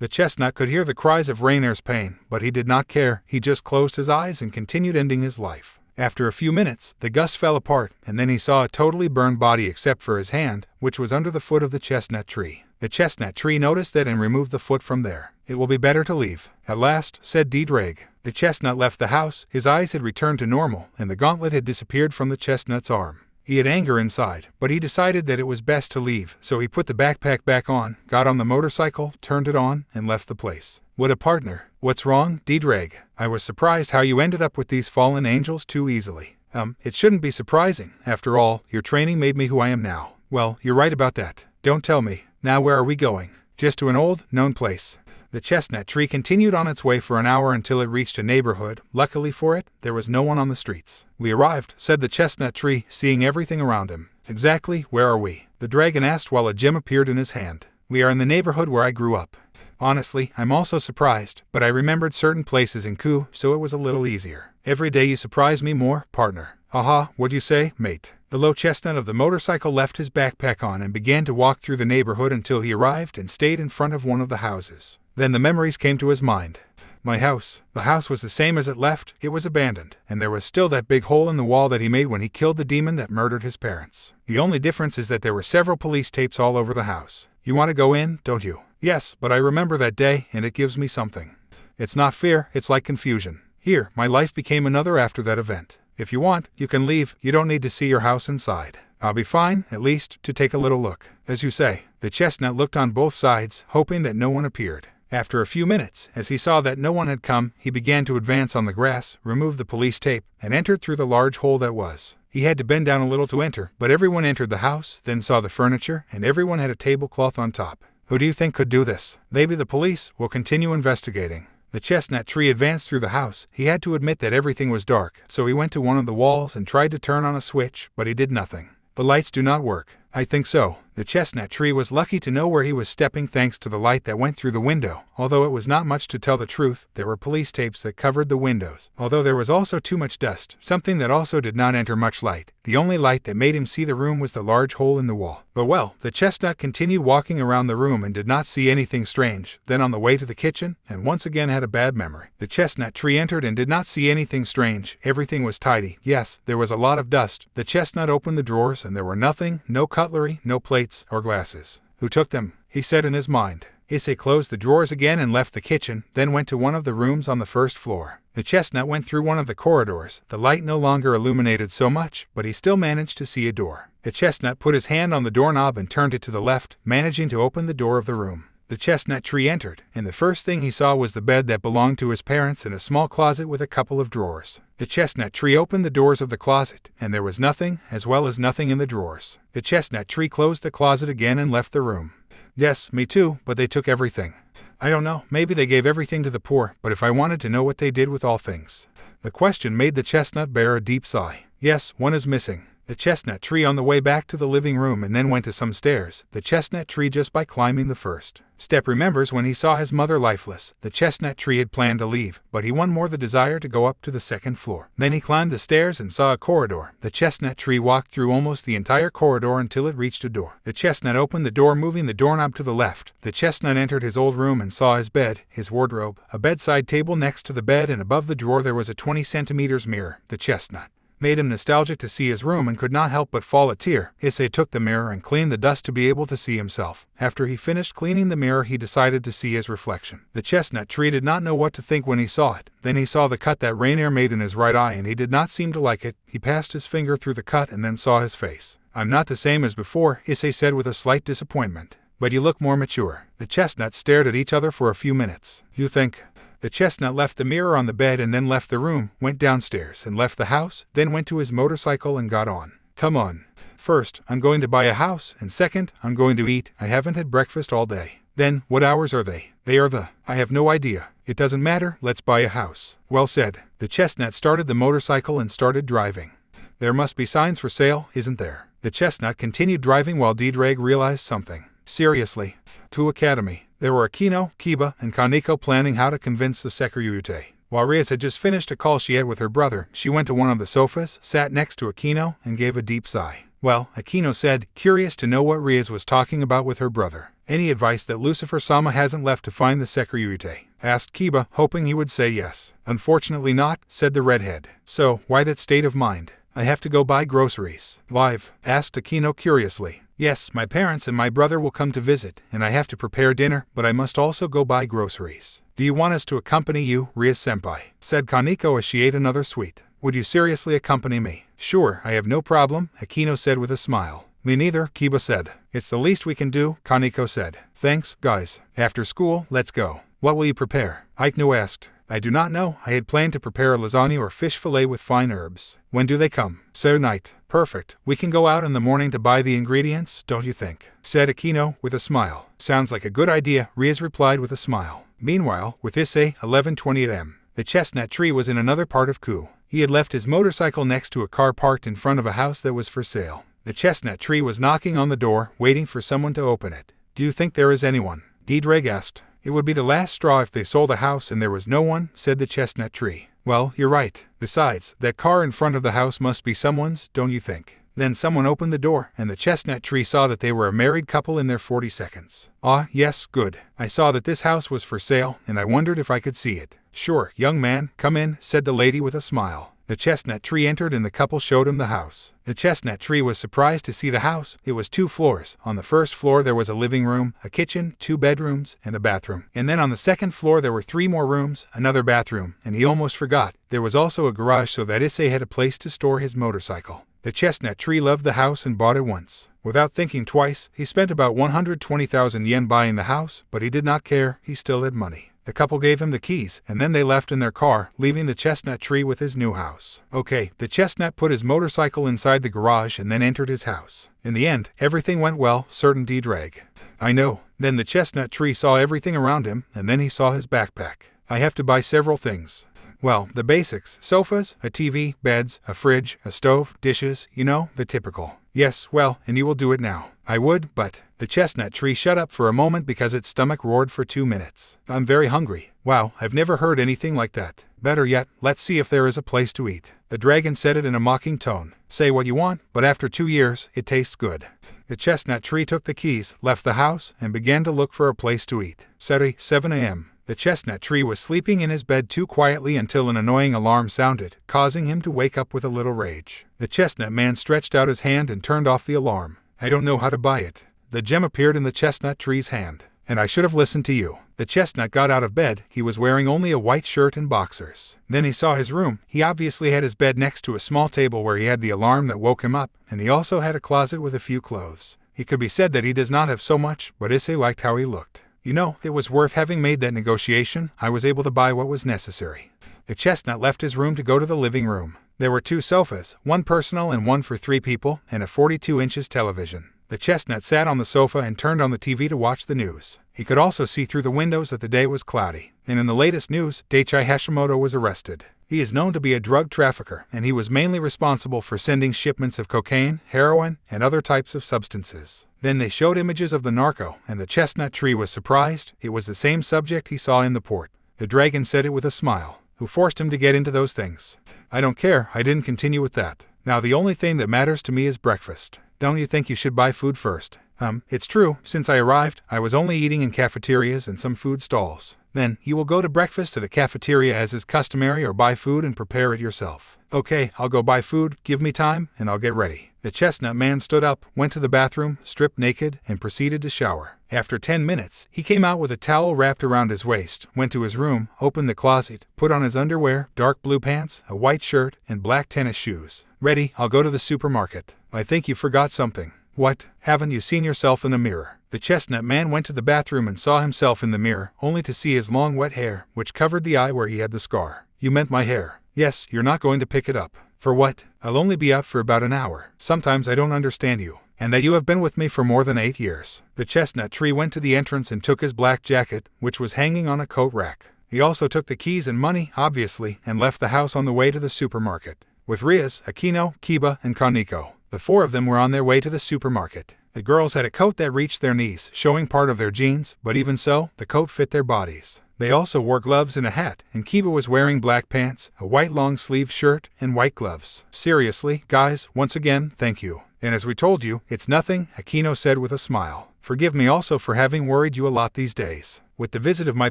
Speaker 1: The chestnut could hear the cries of Rainier's pain, but he did not care. He just closed his eyes and continued ending his life. After a few minutes, the gust fell apart, and then he saw a totally burned body except for his hand, which was under the foot of the chestnut tree. The chestnut tree noticed that and removed the foot from there. "It will be better to leave." At last, said Dreg. The chestnut left the house. His eyes had returned to normal, and the gauntlet had disappeared from the chestnut's arm. He had anger inside, but he decided that it was best to leave, so he put the backpack back on, got on the motorcycle, turned it on, and left the place. "What a partner." "What's wrong, Dreg? I was surprised how you ended up with these fallen angels too easily." It shouldn't be surprising. After all, your training made me who I am now." "Well, you're right about that. Don't tell me. Now where are we going?" "Just to an old, known place." The chestnut tree continued on its way for an hour until it reached a neighborhood. Luckily for it, there was no one on the streets. "We arrived," said the chestnut tree, seeing everything around him. "Exactly, where are we?" the dragon asked while a gem appeared in his hand. "We are in the neighborhood where I grew up." "Honestly, I'm also surprised, but I remembered certain places in Ku, so it was a little easier." "Every day you surprise me more, partner." "Haha, what'd you say, mate?" The low chestnut of the motorcycle left his backpack on and began to walk through the neighborhood until he arrived and stayed in front of one of the houses. Then the memories came to his mind. My house. The house was the same as it left. It was abandoned, and there was still that big hole in the wall that he made when he killed the demon that murdered his parents. The only difference is that there were several police tapes all over the house. "You want to go in, don't you?" "Yes, but I remember that day, and it gives me something." "It's not fear, it's like confusion. Here, my life became another after that event. If you want, you can leave. You don't need to see your house inside. I'll be fine, at least, to take a little look." "As you say." The chestnut looked on both sides, hoping that no one appeared. After a few minutes, as he saw that no one had come, he began to advance on the grass, removed the police tape, and entered through the large hole that was. He had to bend down a little to enter, but everyone entered the house, then saw the furniture, and everyone had a tablecloth on top. "Who do you think could do this?" "Maybe the police. Will continue investigating." The chestnut tree advanced through the house. He had to admit that everything was dark, so he went to one of the walls and tried to turn on a switch, but he did nothing. "The lights do not work." "I think so." The chestnut tree was lucky to know where he was stepping thanks to the light that went through the window. Although it was not much, to tell the truth, there were police tapes that covered the windows. Although there was also too much dust, something that also did not enter much light. The only light that made him see the room was the large hole in the wall. But well, the chestnut continued walking around the room and did not see anything strange. Then on the way to the kitchen, and once again had a bad memory. The chestnut tree entered and did not see anything strange. Everything was tidy. Yes, there was a lot of dust. The chestnut opened the drawers and there were nothing, no cutlery, no plates or glasses. Who took them? He said in his mind. Issei closed the drawers again and left the kitchen, then went to one of the rooms on the first floor. The chestnut went through one of the corridors. The light no longer illuminated so much, but he still managed to see a door. The chestnut put his hand on the doorknob and turned it to the left, managing to open the door of the room. The chestnut tree entered, and the first thing he saw was the bed that belonged to his parents and a small closet with a couple of drawers. The chestnut tree opened the doors of the closet, and there was nothing, as well as nothing in the drawers. The chestnut tree closed the closet again and left the room. Yes, me too, but they took everything. I don't know, maybe they gave everything to the poor, but if I wanted to know what they did with all things. The question made the chestnut bear a deep sigh. Yes, one is missing. The chestnut tree on the way back to the living room and then went to some stairs. The chestnut tree just by climbing the first step remembers when he saw his mother lifeless. The chestnut tree had planned to leave, but he won more the desire to go up to the second floor. Then he climbed the stairs and saw a corridor. The chestnut tree walked through almost the entire corridor until it reached a door. The chestnut opened the door, moving the doorknob to the left. The chestnut entered his old room and saw his bed, his wardrobe, a bedside table next to the bed, and above the drawer there was a 20 centimeters mirror. The chestnut made him nostalgic to see his room and could not help but fall a tear. Issei took the mirror and cleaned the dust to be able to see himself. After he finished cleaning the mirror, he decided to see his reflection. The chestnut tree did not know what to think when he saw it. Then he saw the cut that Rainier made in his right eye and he did not seem to like it. He passed his finger through the cut and then saw his face. I'm not the same as before, Issei said with a slight disappointment. But you look more mature. The chestnuts stared at each other for a few minutes. You think? The chestnut left the mirror on the bed and then left the room, went downstairs and left the house, then went to his motorcycle and got on. Come on. First, I'm going to buy a house, and second, I'm going to eat. I haven't had breakfast all day. Then, what hours are they? They are I have no idea. It doesn't matter, let's buy a house. Well said. The chestnut started the motorcycle and started driving. There must be signs for sale, isn't there? The chestnut continued driving while Diedrag realized something. Seriously. To Academy. There were Akino, Kiba, and Kaneko planning how to convince the Sekiruyute. While Rias had just finished a call she had with her brother, she went to one of the sofas, sat next to Akino, and gave a deep sigh. Well, Akino said, curious to know what Rias was talking about with her brother. Any advice that Lucifer-sama hasn't left to find the Sekiruyute? Asked Kiba, hoping he would say yes. Unfortunately not, said the redhead. So, why that state of mind? I have to go buy groceries. Live? Asked Akino curiously. Yes, my parents and my brother will come to visit, and I have to prepare dinner, but I must also go buy groceries. Do you want us to accompany you, Ria-senpai? Said Kaneko as she ate another sweet. Would you seriously accompany me? Sure, I have no problem, Akino said with a smile. Me neither, Kiba said. It's the least we can do, Kaneko said. Thanks, guys. After school, let's go. What will you prepare? Aikno asked. I do not know. I had planned to prepare a lasagna or fish fillet with fine herbs. When do they come? Saturday night. Perfect. We can go out in the morning to buy the ingredients, don't you think? Said Akino with a smile. Sounds like a good idea, Rias replied with a smile. Meanwhile, with Issei, 11:20 am. The chestnut tree was in another part of Ku. He had left his motorcycle next to a car parked in front of a house that was for sale. The chestnut tree was knocking on the door, waiting for someone to open it. Do you think there is anyone? Diedrag asked. It would be the last straw if they sold a house and there was no one, said the chestnut tree. Well, you're right. Besides, that car in front of the house must be someone's, don't you think? Then someone opened the door, and the chestnut tree saw that they were a married couple in their 42nd. Ah, yes, good. I saw that this house was for sale, and I wondered if I could see it. Sure, young man, come in, said the lady with a smile. The chestnut tree entered and the couple showed him the house. The chestnut tree was surprised to see the house. It was 2 floors. On the first floor there was a living room, a kitchen, 2 bedrooms, and a bathroom. And then on the second floor there were 3 more rooms, another bathroom, and he almost forgot. There was also a garage so that Issei had a place to store his motorcycle. The chestnut tree loved the house and bought it once. Without thinking twice, he spent about 120,000 yen buying the house, but he did not care, he still had money. The couple gave him the keys, and then they left in their car, leaving the chestnut tree with his new house. Okay, the chestnut put his motorcycle inside the garage and then entered his house. In the end, everything went well, certain Diedrag. I know. Then the chestnut tree saw everything around him, and then he saw his backpack. I have to buy several things. Well, the basics. Sofas, a TV, beds, a fridge, a stove, dishes, you know, the typical. Yes, well, and you will do it now. I would, but... The chestnut tree shut up for a moment because its stomach roared for 2 minutes. I'm very hungry. Wow, I've never heard anything like that. Better yet, let's see if there is a place to eat. The dragon said it in a mocking tone. Say what you want, but after 2 years, it tastes good. The chestnut tree took the keys, left the house, and began to look for a place to eat. Saturday, 7 a.m. The chestnut tree was sleeping in his bed too quietly until an annoying alarm sounded, causing him to wake up with a little rage. The chestnut man stretched out his hand and turned off the alarm. I don't know how to buy it. The gem appeared in the chestnut tree's hand. And I should have listened to you. The chestnut got out of bed. He was wearing only a white shirt and boxers. Then he saw his room. He obviously had his bed next to a small table where he had the alarm that woke him up, and he also had a closet with a few clothes. It could be said that he does not have so much, but Issei liked how he looked. You know, it was worth having made that negotiation. I was able to buy what was necessary. The chestnut left his room to go to the living room. There were 2 sofas, one personal and one for 3 people, and a 42-inch television. The chestnut sat on the sofa and turned on the TV to watch the news. He could also see through the windows that the day was cloudy. And in the latest news, Daichi Hashimoto was arrested. He is known to be a drug trafficker, and he was mainly responsible for sending shipments of cocaine, heroin, and other types of substances. Then they showed images of the narco, and the chestnut tree was surprised. It was the same subject he saw in the port. The dragon said it with a smile. Who forced him to get into those things? I don't care. I didn't continue with that. Now the only thing that matters to me is breakfast. Don't you think you should buy food first? It's true. Since I arrived, I was only eating in cafeterias and some food stalls. Then, you will go to breakfast to the cafeteria as is customary or buy food and prepare it yourself. Okay, I'll go buy food, give me time, and I'll get ready. The chestnut man stood up, went to the bathroom, stripped naked, and proceeded to shower. After 10 minutes, he came out with a towel wrapped around his waist, went to his room, opened the closet, put on his underwear, dark blue pants, a white shirt, and black tennis shoes. Ready, I'll go to the supermarket. I think you forgot something. What? Haven't you seen yourself in the mirror? The chestnut man went to the bathroom and saw himself in the mirror, only to see his long wet hair, which covered the eye where he had the scar. You meant my hair. Yes, you're not going to pick it up. For what? I'll only be out for about an hour. Sometimes I don't understand you. And that you have been with me for more than 8 years. The chestnut tree went to the entrance and took his black jacket, which was hanging on a coat rack. He also took the keys and money, obviously, and left the house on the way to the supermarket. With Rias, Akino, Kiba, and Kaneko. The 4 of them were on their way to the supermarket. The girls had a coat that reached their knees, showing part of their jeans, but even so, the coat fit their bodies. They also wore gloves and a hat, and Kiba was wearing black pants, a white long-sleeved shirt, and white gloves. Seriously, guys, once again, thank you. And as we told you, it's nothing, Akino said with a smile. Forgive me also for having worried you a lot these days. With the visit of my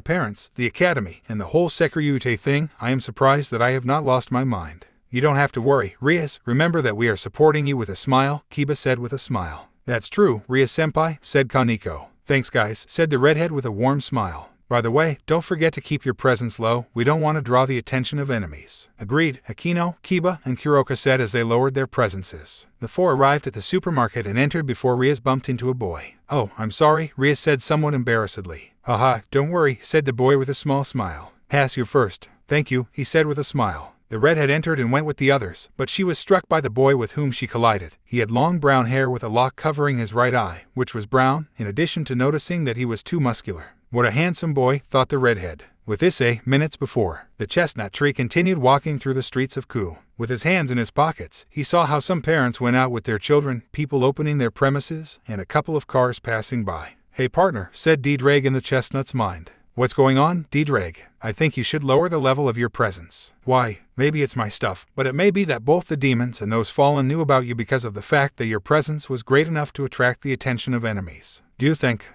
Speaker 1: parents, the academy, and the whole Sekuruyute thing, I am surprised that I have not lost my mind. You don't have to worry, Rias. Remember that we are supporting you with a smile, Kiba said with a smile. That's true, Rias-senpai, said Kaneko. Thanks guys, said the redhead with a warm smile. By the way, don't forget to keep your presence low. We don't want to draw the attention of enemies. Agreed, Akino, Kiba, and Kuruka said as they lowered their presences. The 4 arrived at the supermarket and entered before Rias bumped into a boy. Oh, I'm sorry, Rias said somewhat embarrassedly. Haha, don't worry, said the boy with a small smile. Pass you first. Thank you, he said with a smile. The redhead entered and went with the others, but she was struck by the boy with whom she collided. He had long brown hair with a lock covering his right eye, which was brown, in addition to noticing that he was too muscular. What a handsome boy, thought the redhead. With Issei, minutes before, the chestnut tree continued walking through the streets of Ku. With his hands in his pockets, he saw how some parents went out with their children, people opening their premises, and a couple of cars passing by. Hey partner, said Ddrag in the chestnut's mind. What's going on, Ddrag? I think you should lower the level of your presence. Why? Maybe it's my stuff, but it may be that both the demons and those fallen knew about you because of the fact that your presence was great enough to attract the attention of enemies. Do you think?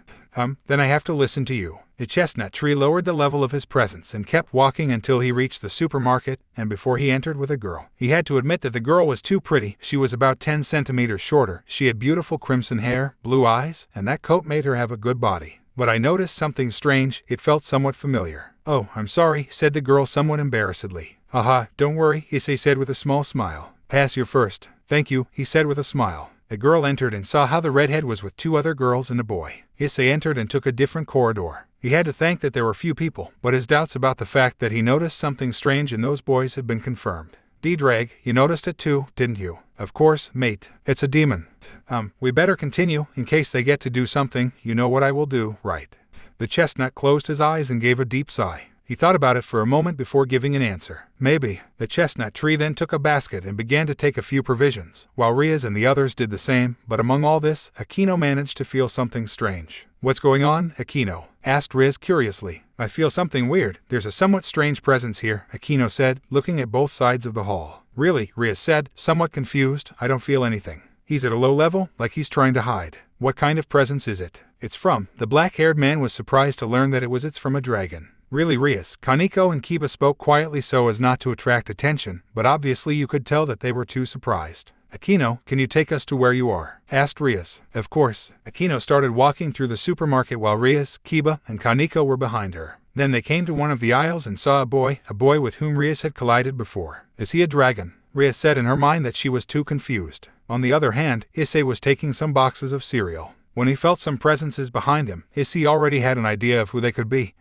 Speaker 1: Then I have to listen to you. The chestnut tree lowered the level of his presence and kept walking until he reached the supermarket, and before he entered with a girl. He had to admit that the girl was too pretty. She was about 10 centimeters shorter. She had beautiful crimson hair, blue eyes, and that coat made her have a good body. But I noticed something strange. It felt somewhat familiar. Oh, I'm sorry, said the girl somewhat embarrassedly. Haha, don't worry, Issei said with a small smile. Pass you first. Thank you, he said with a smile. The girl entered and saw how the redhead was with 2 other girls and a boy. Issei entered and took a different corridor. He had to thank that there were few people, but his doubts about the fact that he noticed something strange in those boys had been confirmed. Ddrag, you noticed it too, didn't you? Of course, mate. It's a demon. We better continue, in case they get to do something. You know what I will do, right? The chestnut closed his eyes and gave a deep sigh. He thought about it for a moment before giving an answer. Maybe. The chestnut tree then took a basket and began to take a few provisions, while Rias and the others did the same, but among all this, Akino managed to feel something strange. What's going on, Akino? Asked Rias curiously. I feel something weird. There's a somewhat strange presence here, Akino said, looking at both sides of the hall. Really, Rias said, somewhat confused. I don't feel anything. He's at a low level, like he's trying to hide. What kind of presence is it? It's from. The black-haired man was surprised to learn that it's from a dragon. Really, Rias? Kaneko and Kiba spoke quietly so as not to attract attention, but obviously you could tell that they were too surprised. Akino, can you take us to where you are? Asked Rias. Of course. Akino started walking through the supermarket while Rias, Kiba, and Kaneko were behind her. Then they came to one of the aisles and saw a boy with whom Rias had collided before. Is he a dragon? Rias said in her mind that she was too confused. On the other hand, Issei was taking some boxes of cereal. When he felt some presences behind him, Issei already had an idea of who they could be.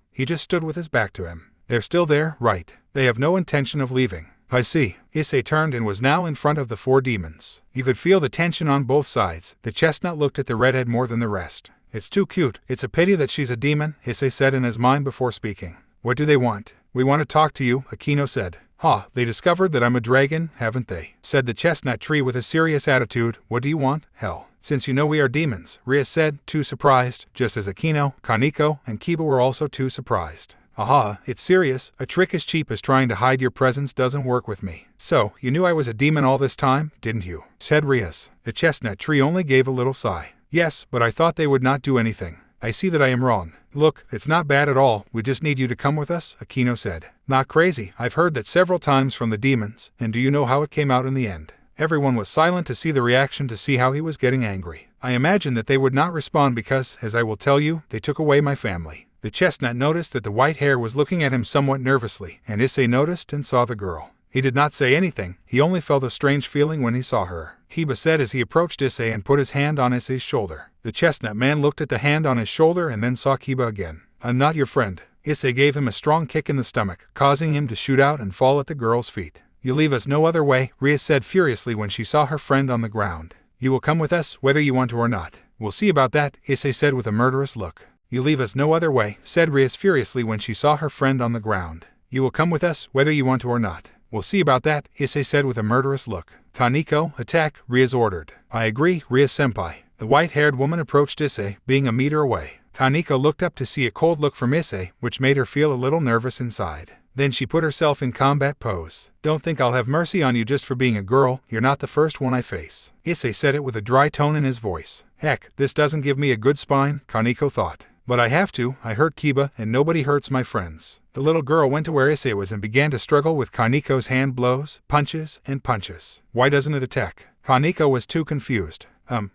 Speaker 1: He just stood with his back to him. They're still there, right? They have no intention of leaving. I see. Issei turned and was now in front of the 4 demons. You could feel the tension on both sides. The chestnut looked at the redhead more than the rest. It's too cute. It's a pity that she's a demon, Issei said in his mind before speaking. What do they want? We want to talk to you, Akino said. Ha, they discovered that I'm a dragon, haven't they? Said the chestnut tree with a serious attitude. What do you want? Hell. Since you know we are demons, Rias said, too surprised, just as Akino, Kaneko, and Kiba were also too surprised. Aha, it's serious. A trick as cheap as trying to hide your presence doesn't work with me. So, you knew I was a demon all this time, didn't you? Said Rias. The chestnut tree only gave a little sigh. Yes, but I thought they would not do anything. I see that I am wrong. Look, it's not bad at all, we just need you to come with us, Akino said. Not crazy, I've heard that several times from the demons, and do you know how it came out in the end? Everyone was silent to see the reaction to see how he was getting angry. I imagined that they would not respond because, as I will tell you, they took away my family. The chestnut noticed that the white hair was looking at him somewhat nervously, and Issei noticed and saw the girl. He did not say anything, he only felt a strange feeling when he saw her. Kiba said as he approached Issei and put his hand on Issei's shoulder. The chestnut man looked at the hand on his shoulder and then saw Kiba again. I'm not your friend. Issei gave him a strong kick in the stomach, causing him to shoot out and fall at the girl's feet. You leave us no other way, Rias said furiously when she saw her friend on the ground. You will come with us, whether you want to or not. We'll see about that, Issei said with a murderous look. You leave us no other way, said Rias furiously when she saw her friend on the ground. You will come with us, whether you want to or not. We'll see about that, Issei said with a murderous look. Kaneko, attack, Rias ordered. I agree, Rias-senpai. The white-haired woman approached Issei, being a meter away. Kaneko looked up to see a cold look from Issei, which made her feel a little nervous inside. Then she put herself in combat pose. Don't think I'll have mercy on you just for being a girl, you're not the first one I face. Issei said it with a dry tone in his voice. Heck, this doesn't give me a good spine, Kaneko thought. But I have to, I hurt Kiba, and nobody hurts my friends. The little girl went to where Issei was and began to struggle with Kaneko's hand blows, punches, and punches. Why doesn't it attack? Kaneko was too confused.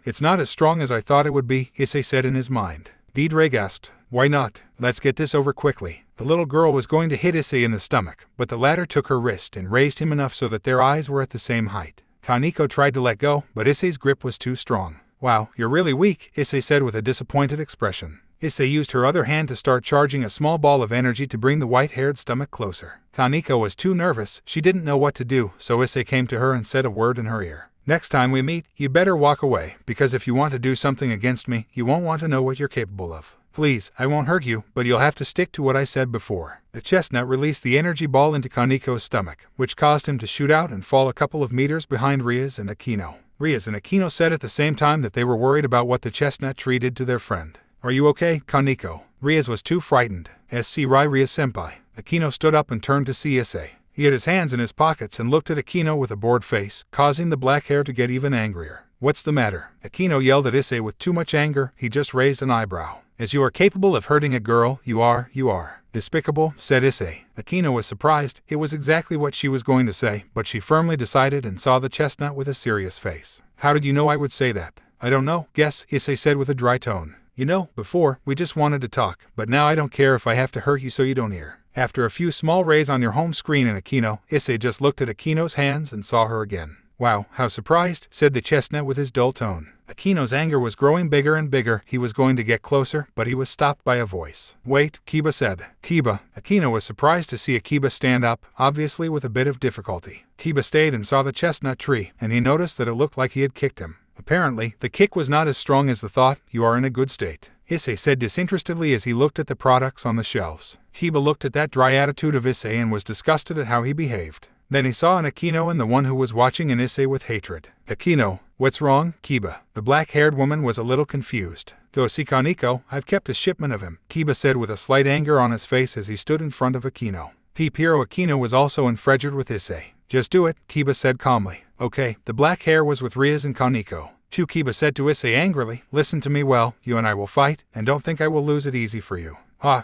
Speaker 1: It's not as strong as I thought it would be, Issei said in his mind. Didraig asked, why not? Let's get this over quickly. The little girl was going to hit Issei in the stomach, but the latter took her wrist and raised him enough so that their eyes were at the same height. Kaneko tried to let go, but Issei's grip was too strong. Wow, you're really weak, Issei said with a disappointed expression. Issei used her other hand to start charging a small ball of energy to bring the white-haired stomach closer. Kaneko was too nervous, she didn't know what to do, so Issei came to her and said a word in her ear. Next time we meet, you better walk away, because if you want to do something against me, you won't want to know what you're capable of. Please, I won't hurt you, but you'll have to stick to what I said before. The chestnut released the energy ball into Kaneko's stomach, which caused him to shoot out and fall a couple of meters behind Rias and Akino. Rias and Akino said at the same time that they were worried about what the chestnut tree did to their friend. Are you okay, Kaneko? Rias was too frightened. SC Rias-senpai. Akino stood up and turned to see Issei. He had his hands in his pockets and looked at Akino with a bored face, causing the black hair to get even angrier. What's the matter? Akino yelled at Issei with too much anger, he just raised an eyebrow. As you are capable of hurting a girl, you are. Despicable, said Issei. Akino was surprised, it was exactly what she was going to say, but she firmly decided and saw the chestnut with a serious face. How did you know I would say that? I don't know, guess, Issei said with a dry tone. You know, before, we just wanted to talk, but now I don't care if I have to hurt you so you don't hear. After a few small rays on your home screen in Akino, Issei just looked at Akino's hands and saw her again. Wow, how surprised, said the chestnut with his dull tone. Akino's anger was growing bigger and bigger, he was going to get closer, but he was stopped by a voice. Wait, Kiba said. Kiba. Akino was surprised to see Akiba stand up, obviously with a bit of difficulty. Kiba stayed and saw the chestnut tree, and he noticed that it looked like he had kicked him. Apparently, the kick was not as strong as the thought. You are in a good state, Issei said disinterestedly as he looked at the products on the shelves. Kiba looked at that dry attitude of Issei and was disgusted at how he behaved. Then he saw an Akino and the one who was watching an Issei with hatred. Akino, what's wrong, Kiba? The black-haired woman was a little confused. Go see Kaneko, I've kept a shipment of him, Kiba said with a slight anger on his face as he stood in front of Akino. Hero Akino was also infatuated with Issei. Just do it, Kiba said calmly. Okay, the black hair was with Rias and Kaneko. Kiba said to Issei angrily, listen to me well, you and I will fight, and don't think I will lose it easy for you.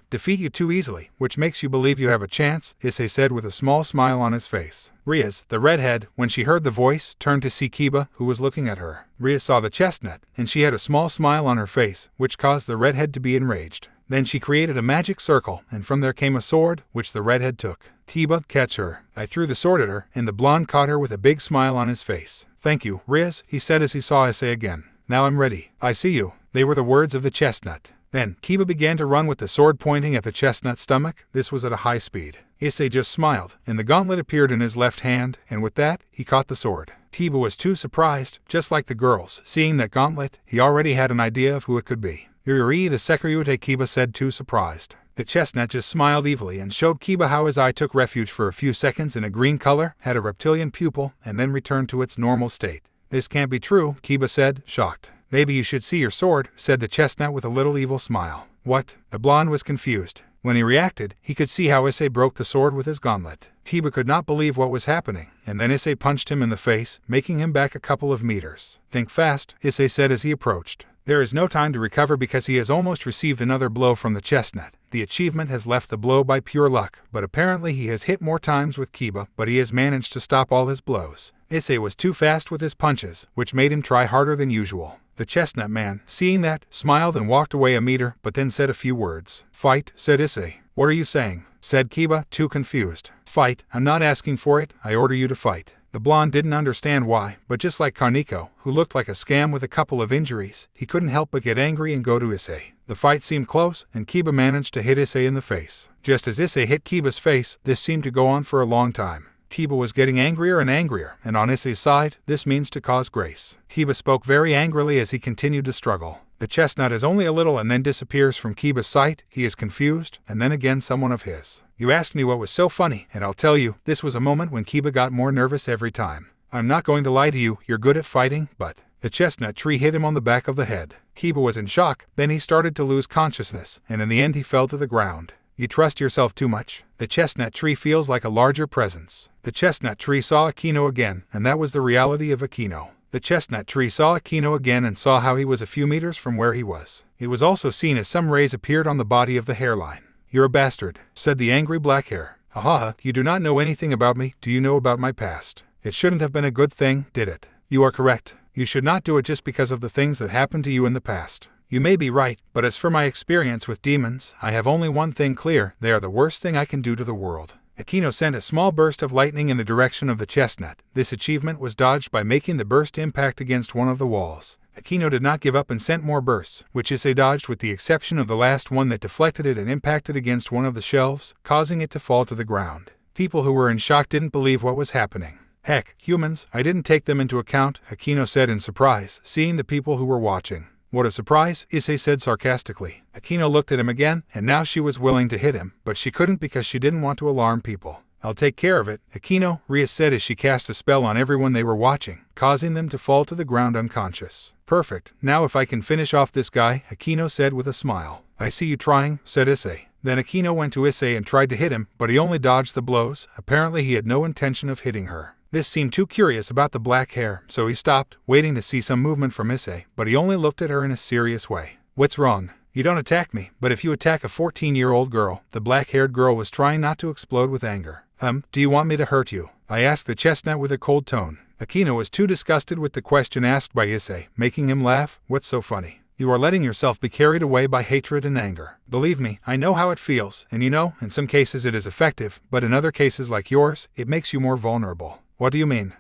Speaker 1: Defeat you too easily, which makes you believe you have a chance, Issei said with a small smile on his face. Rias, the redhead, when she heard the voice, turned to see Kiba, who was looking at her. Rias saw the chestnut, and she had a small smile on her face, which caused the redhead to be enraged. Then she created a magic circle, and from there came a sword, which the redhead took. Kiba, catch her. I threw the sword at her, and the blonde caught her with a big smile on his face. Thank you, Rias, he said as he saw Issei again. Now I'm ready. I see you. They were the words of the chestnut. Then, Kiba began to run with the sword pointing at the chestnut's stomach. This was at a high speed. Issei just smiled, and the gauntlet appeared in his left hand, and with that, he caught the sword. Kiba was too surprised, just like the girls. Seeing that gauntlet, he already had an idea of who it could be. Yuri the Sekyute, Kiba said, too surprised. The chestnut just smiled evilly and showed Kiba how his eye took refuge for a few seconds in a green color, had a reptilian pupil, and then returned to its normal state. This can't be true, Kiba said, shocked. Maybe you should see your sword, said the chestnut with a little evil smile. What? The blonde was confused. When he reacted, he could see how Issei broke the sword with his gauntlet. Kiba could not believe what was happening, and then Issei punched him in the face, making him back a couple of meters. Think fast, Issei said as he approached. There is no time to recover because he has almost received another blow from the chestnut. The achievement has left the blow by pure luck, but apparently he has hit more times with Kiba, but he has managed to stop all his blows. Issei was too fast with his punches, which made him try harder than usual. The chestnut man, seeing that, smiled and walked away a meter, but then said a few words. Fight, said Issei. What are you saying? Said Kiba, too confused. Fight, I'm not asking for it, I order you to fight. The blonde didn't understand why, but just like Kaneko, who looked like a scam with a couple of injuries, he couldn't help but get angry and go to Issei. The fight seemed close, and Kiba managed to hit Issei in the face. Just as Issei hit Kiba's face, this seemed to go on for a long time. Kiba was getting angrier, and on Issei's side, this means to cause grace. Kiba spoke very angrily as he continued to struggle. The chestnut is only a little and then disappears from Kiba's sight. He is confused, and then again someone of his. You asked me what was so funny, and I'll tell you, this was a moment when Kiba got more nervous every time. I'm not going to lie to you, you're good at fighting, but... The chestnut tree hit him on the back of the head. Kiba was in shock, then he started to lose consciousness, and in the end he fell to the ground. You trust yourself too much. The chestnut tree feels like a larger presence. The chestnut tree saw Akino again, and that was the reality of Akino. The chestnut tree saw Akino again and saw how he was a few meters from where he was. It was also seen as some rays appeared on the body of the hairline. You're a bastard, said the angry black hair. Haha, you do not know anything about me. Do you know about my past? It shouldn't have been a good thing, did it? You are correct. You should not do it just because of the things that happened to you in the past. You may be right, but as for my experience with demons, I have only one thing clear: they are the worst thing I can do to the world. Akino sent a small burst of lightning in the direction of the chestnut. This achievement was dodged by making the burst impact against one of the walls. Akino did not give up and sent more bursts, which Issei dodged with the exception of the last one that deflected it and impacted against one of the shelves, causing it to fall to the ground. People who were in shock didn't believe what was happening. Heck, humans, I didn't take them into account, Akino said in surprise, seeing the people who were watching. What a surprise, Issei said sarcastically. Akino looked at him again, and now she was willing to hit him, but she couldn't because she didn't want to alarm people. I'll take care of it, Akino, Ria said as she cast a spell on everyone they were watching, causing them to fall to the ground unconscious. Perfect, now if I can finish off this guy, Akino said with a smile. I see you trying, said Issei. Then Akino went to Issei and tried to hit him, but he only dodged the blows. Apparently he had no intention of hitting her. This seemed too curious about the black hair, so he stopped, waiting to see some movement from Issei, but he only looked at her in a serious way. What's wrong? You don't attack me, but if you attack a 14-year-old girl, the black-haired girl was trying not to explode with anger. Do you want me to hurt you? I asked the chestnut with a cold tone. Akino was too disgusted with the question asked by Issei, making him laugh. What's so funny? You are letting yourself be carried away by hatred and anger. Believe me, I know how it feels, and you know, in some cases it is effective, but in other cases like yours, it makes you more vulnerable. What do you mean?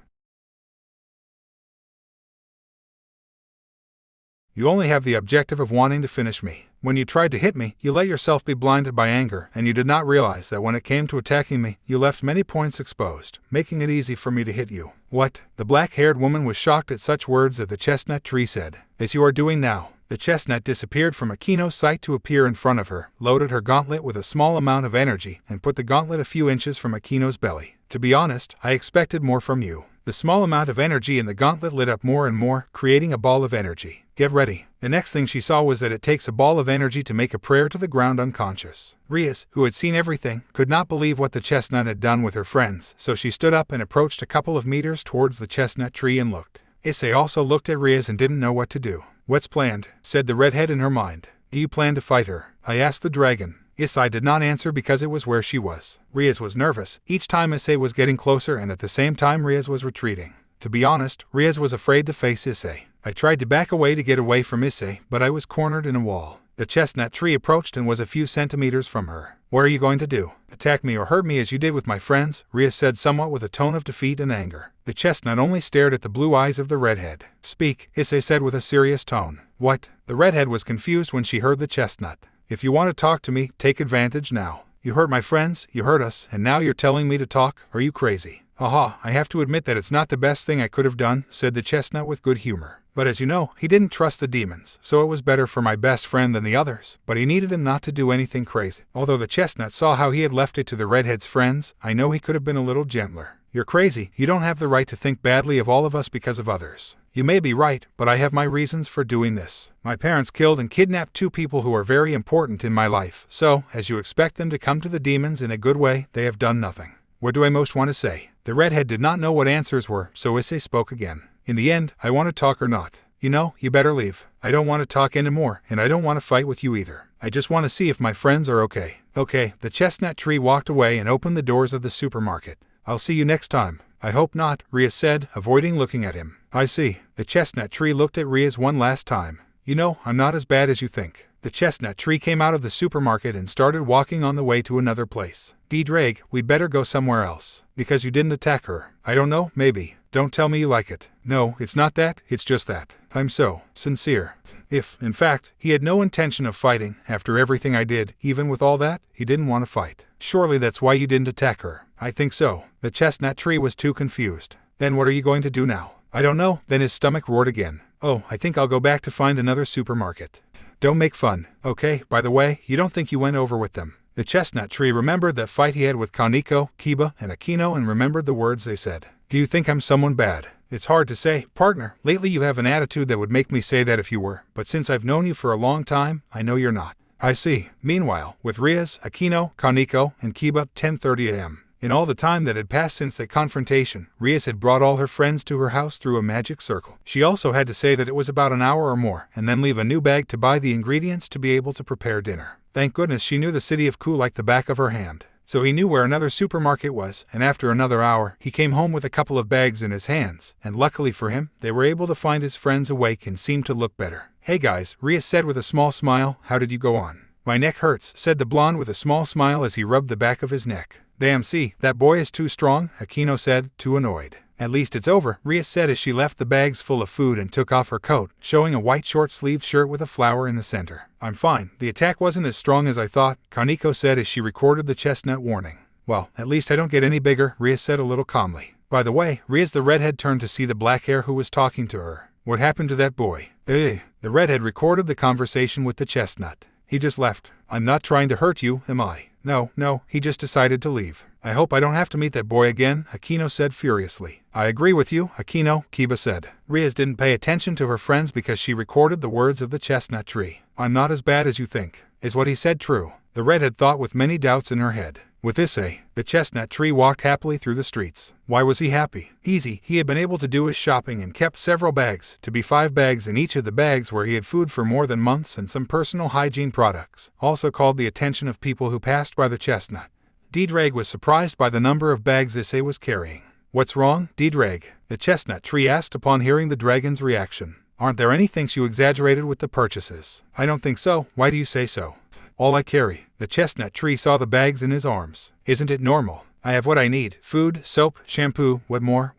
Speaker 1: You only have the objective of wanting to finish me. When you tried to hit me, you let yourself be blinded by anger, and you did not realize that when it came to attacking me, you left many points exposed, making it easy for me to hit you. What? The black-haired woman was shocked at such words that the chestnut tree said. As you are doing now. The chestnut disappeared from Akino's sight to appear in front of her, loaded her gauntlet with a small amount of energy, and put the gauntlet a few inches from Akino's belly. To be honest, I expected more from you. The small amount of energy in the gauntlet lit up more and more, creating a ball of energy. Get ready. The next thing she saw was that it takes a ball of energy to make a prayer to the ground unconscious. Rias, who had seen everything, could not believe what the chestnut had done with her friends, so she stood up and approached a couple of meters towards the chestnut tree and looked. Issei also looked at Rias and didn't know what to do. What's planned? Said the redhead in her mind. Do you plan to fight her? I asked the dragon. Issei did not answer because it was where she was. Rias was nervous. Each time Issei was getting closer and at the same time Rias was retreating. To be honest, Rias was afraid to face Issei. I tried to back away to get away from Issei, but I was cornered in a wall. The chestnut tree approached and was a few centimeters from her. What are you going to do? Attack me or hurt me as you did with my friends? Rias said somewhat with a tone of defeat and anger. The chestnut only stared at the blue eyes of the redhead. Speak, Issei said with a serious tone. What? The redhead was confused when she heard the chestnut. If you want to talk to me, take advantage now. You hurt my friends, you hurt us, and now you're telling me to talk? Are you crazy? Aha, I have to admit that it's not the best thing I could have done, said the chestnut with good humor. But as you know, he didn't trust the demons, so it was better for my best friend than the others, but he needed him not to do anything crazy. Although the chestnut saw how he had left it to the redhead's friends, I know he could have been a little gentler. You're crazy, you don't have the right to think badly of all of us because of others. You may be right, but I have my reasons for doing this. My parents killed and kidnapped 2 people who are very important in my life, so, as you expect them to come to the demons in a good way, they have done nothing. What do I most want to say? The redhead did not know what answers were, so Issei spoke again. In the end, I want to talk or not. You know, you better leave. I don't want to talk anymore, and I don't want to fight with you either. I just want to see if my friends are okay. Okay, the chestnut tree walked away and opened the doors of the supermarket. I'll see you next time. I hope not, Rias said, avoiding looking at him. I see. The chestnut tree looked at Rias one last time. You know, I'm not as bad as you think. The chestnut tree came out of the supermarket and started walking on the way to another place. Drake, we'd better go somewhere else. Because you didn't attack her. I don't know, maybe. Don't tell me you like it. No, it's not that, it's just that. I'm so sincere. If, in fact, he had no intention of fighting, after everything I did, even with all that, he didn't want to fight. Surely that's why you didn't attack her. I think so. The chestnut tree was too confused. Then what are you going to do now? I don't know. Then his stomach roared again. Oh, I think I'll go back to find another supermarket. Don't make fun. Okay, by the way, you don't think you went over with them. The chestnut tree remembered that fight he had with Kaneko, Kiba, and Akino and remembered the words they said. Do you think I'm someone bad? It's hard to say, partner. Lately you have an attitude that would make me say that if you were, but since I've known you for a long time, I know you're not. I see. Meanwhile, with Rias, Akino, Kaneko, and Kiba, 10:30 a.m. In all the time that had passed since the confrontation, Rias had brought all her friends to her house through a magic circle. She also had to say that it was about an hour or more, and then leave a new bag to buy the ingredients to be able to prepare dinner. Thank goodness she knew the city of Ku like the back of her hand. So he knew where another supermarket was, and after another hour, he came home with a couple of bags in his hands, and luckily for him, they were able to find his friends awake and seemed to look better. Hey guys, Rias said with a small smile, how did you go on? My neck hurts, said the blonde with a small smile as he rubbed the back of his neck. Damn, see, that boy is too strong, Akino said, too annoyed. At least it's over, Rias said as she left the bags full of food and took off her coat, showing a white short-sleeved shirt with a flower in the center. I'm fine. The attack wasn't as strong as I thought, Kaneko said as she recorded the chestnut warning. Well, at least I don't get any bigger, Rias said a little calmly. By the way, Rias the redhead turned to see the black hair who was talking to her. What happened to that boy? The redhead recorded the conversation with the chestnut. He just left. I'm not trying to hurt you, am I? No, he just decided to leave. I hope I don't have to meet that boy again, Akino said furiously. I agree with you, Akino, Kiba said. Rias didn't pay attention to her friends because she recorded the words of the chestnut tree. I'm not as bad as you think. Is what he said true? The redhead thought with many doubts in her head. With Issei, the chestnut tree walked happily through the streets. Why was he happy? Easy, he had been able to do his shopping and kept several bags, to be 5 bags in each of the bags where he had food for more than months and some personal hygiene products, also called the attention of people who passed by the chestnut. Drake was surprised by the number of bags Issei was carrying. What's wrong, Drake? The chestnut tree asked upon hearing the dragon's reaction. Aren't there any things you exaggerated with the purchases? I don't think so. Why do you say so? All I carry. The chestnut tree saw the bags in his arms. Isn't it normal? I have what I need. Food, soap, shampoo, what more?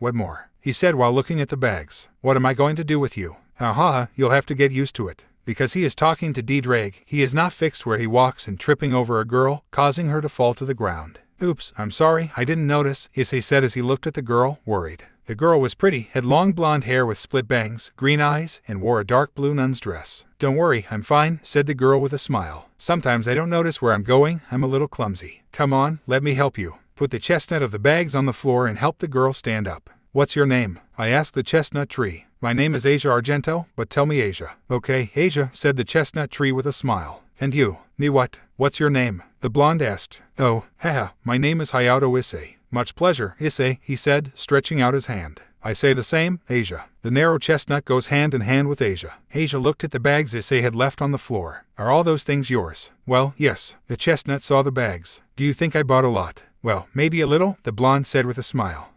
Speaker 1: He said while looking at the bags. What am I going to do with you? You'll have to get used to it. Because he is talking to Drake, he is not fixed where he walks and tripping over a girl, causing her to fall to the ground. Oops, I'm sorry, I didn't notice, Issei said as he looked at the girl, worried. The girl was pretty, had long blonde hair with split bangs, green eyes, and wore a dark blue nun's dress. Don't worry, I'm fine, said the girl with a smile. Sometimes I don't notice where I'm going, I'm a little clumsy. Come on, let me help you. Put the chestnut of the bags on the floor and help the girl stand up. What's your name? I asked the chestnut tree. My name is Asia Argento, but tell me Asia. Okay, Asia, said the chestnut tree with a smile. And you? Me what? What's your name? The blonde asked. Oh, haha, my name is Hayato Issei. Much pleasure, Issei, he said, stretching out his hand. I say the same, Asia. The narrow chestnut goes hand in hand with Asia. Asia looked at the bags Issei had left on the floor. Are all those things yours? Well, yes. The chestnut saw the bags. Do you think I bought a lot? Well, maybe a little, the blonde said with a smile.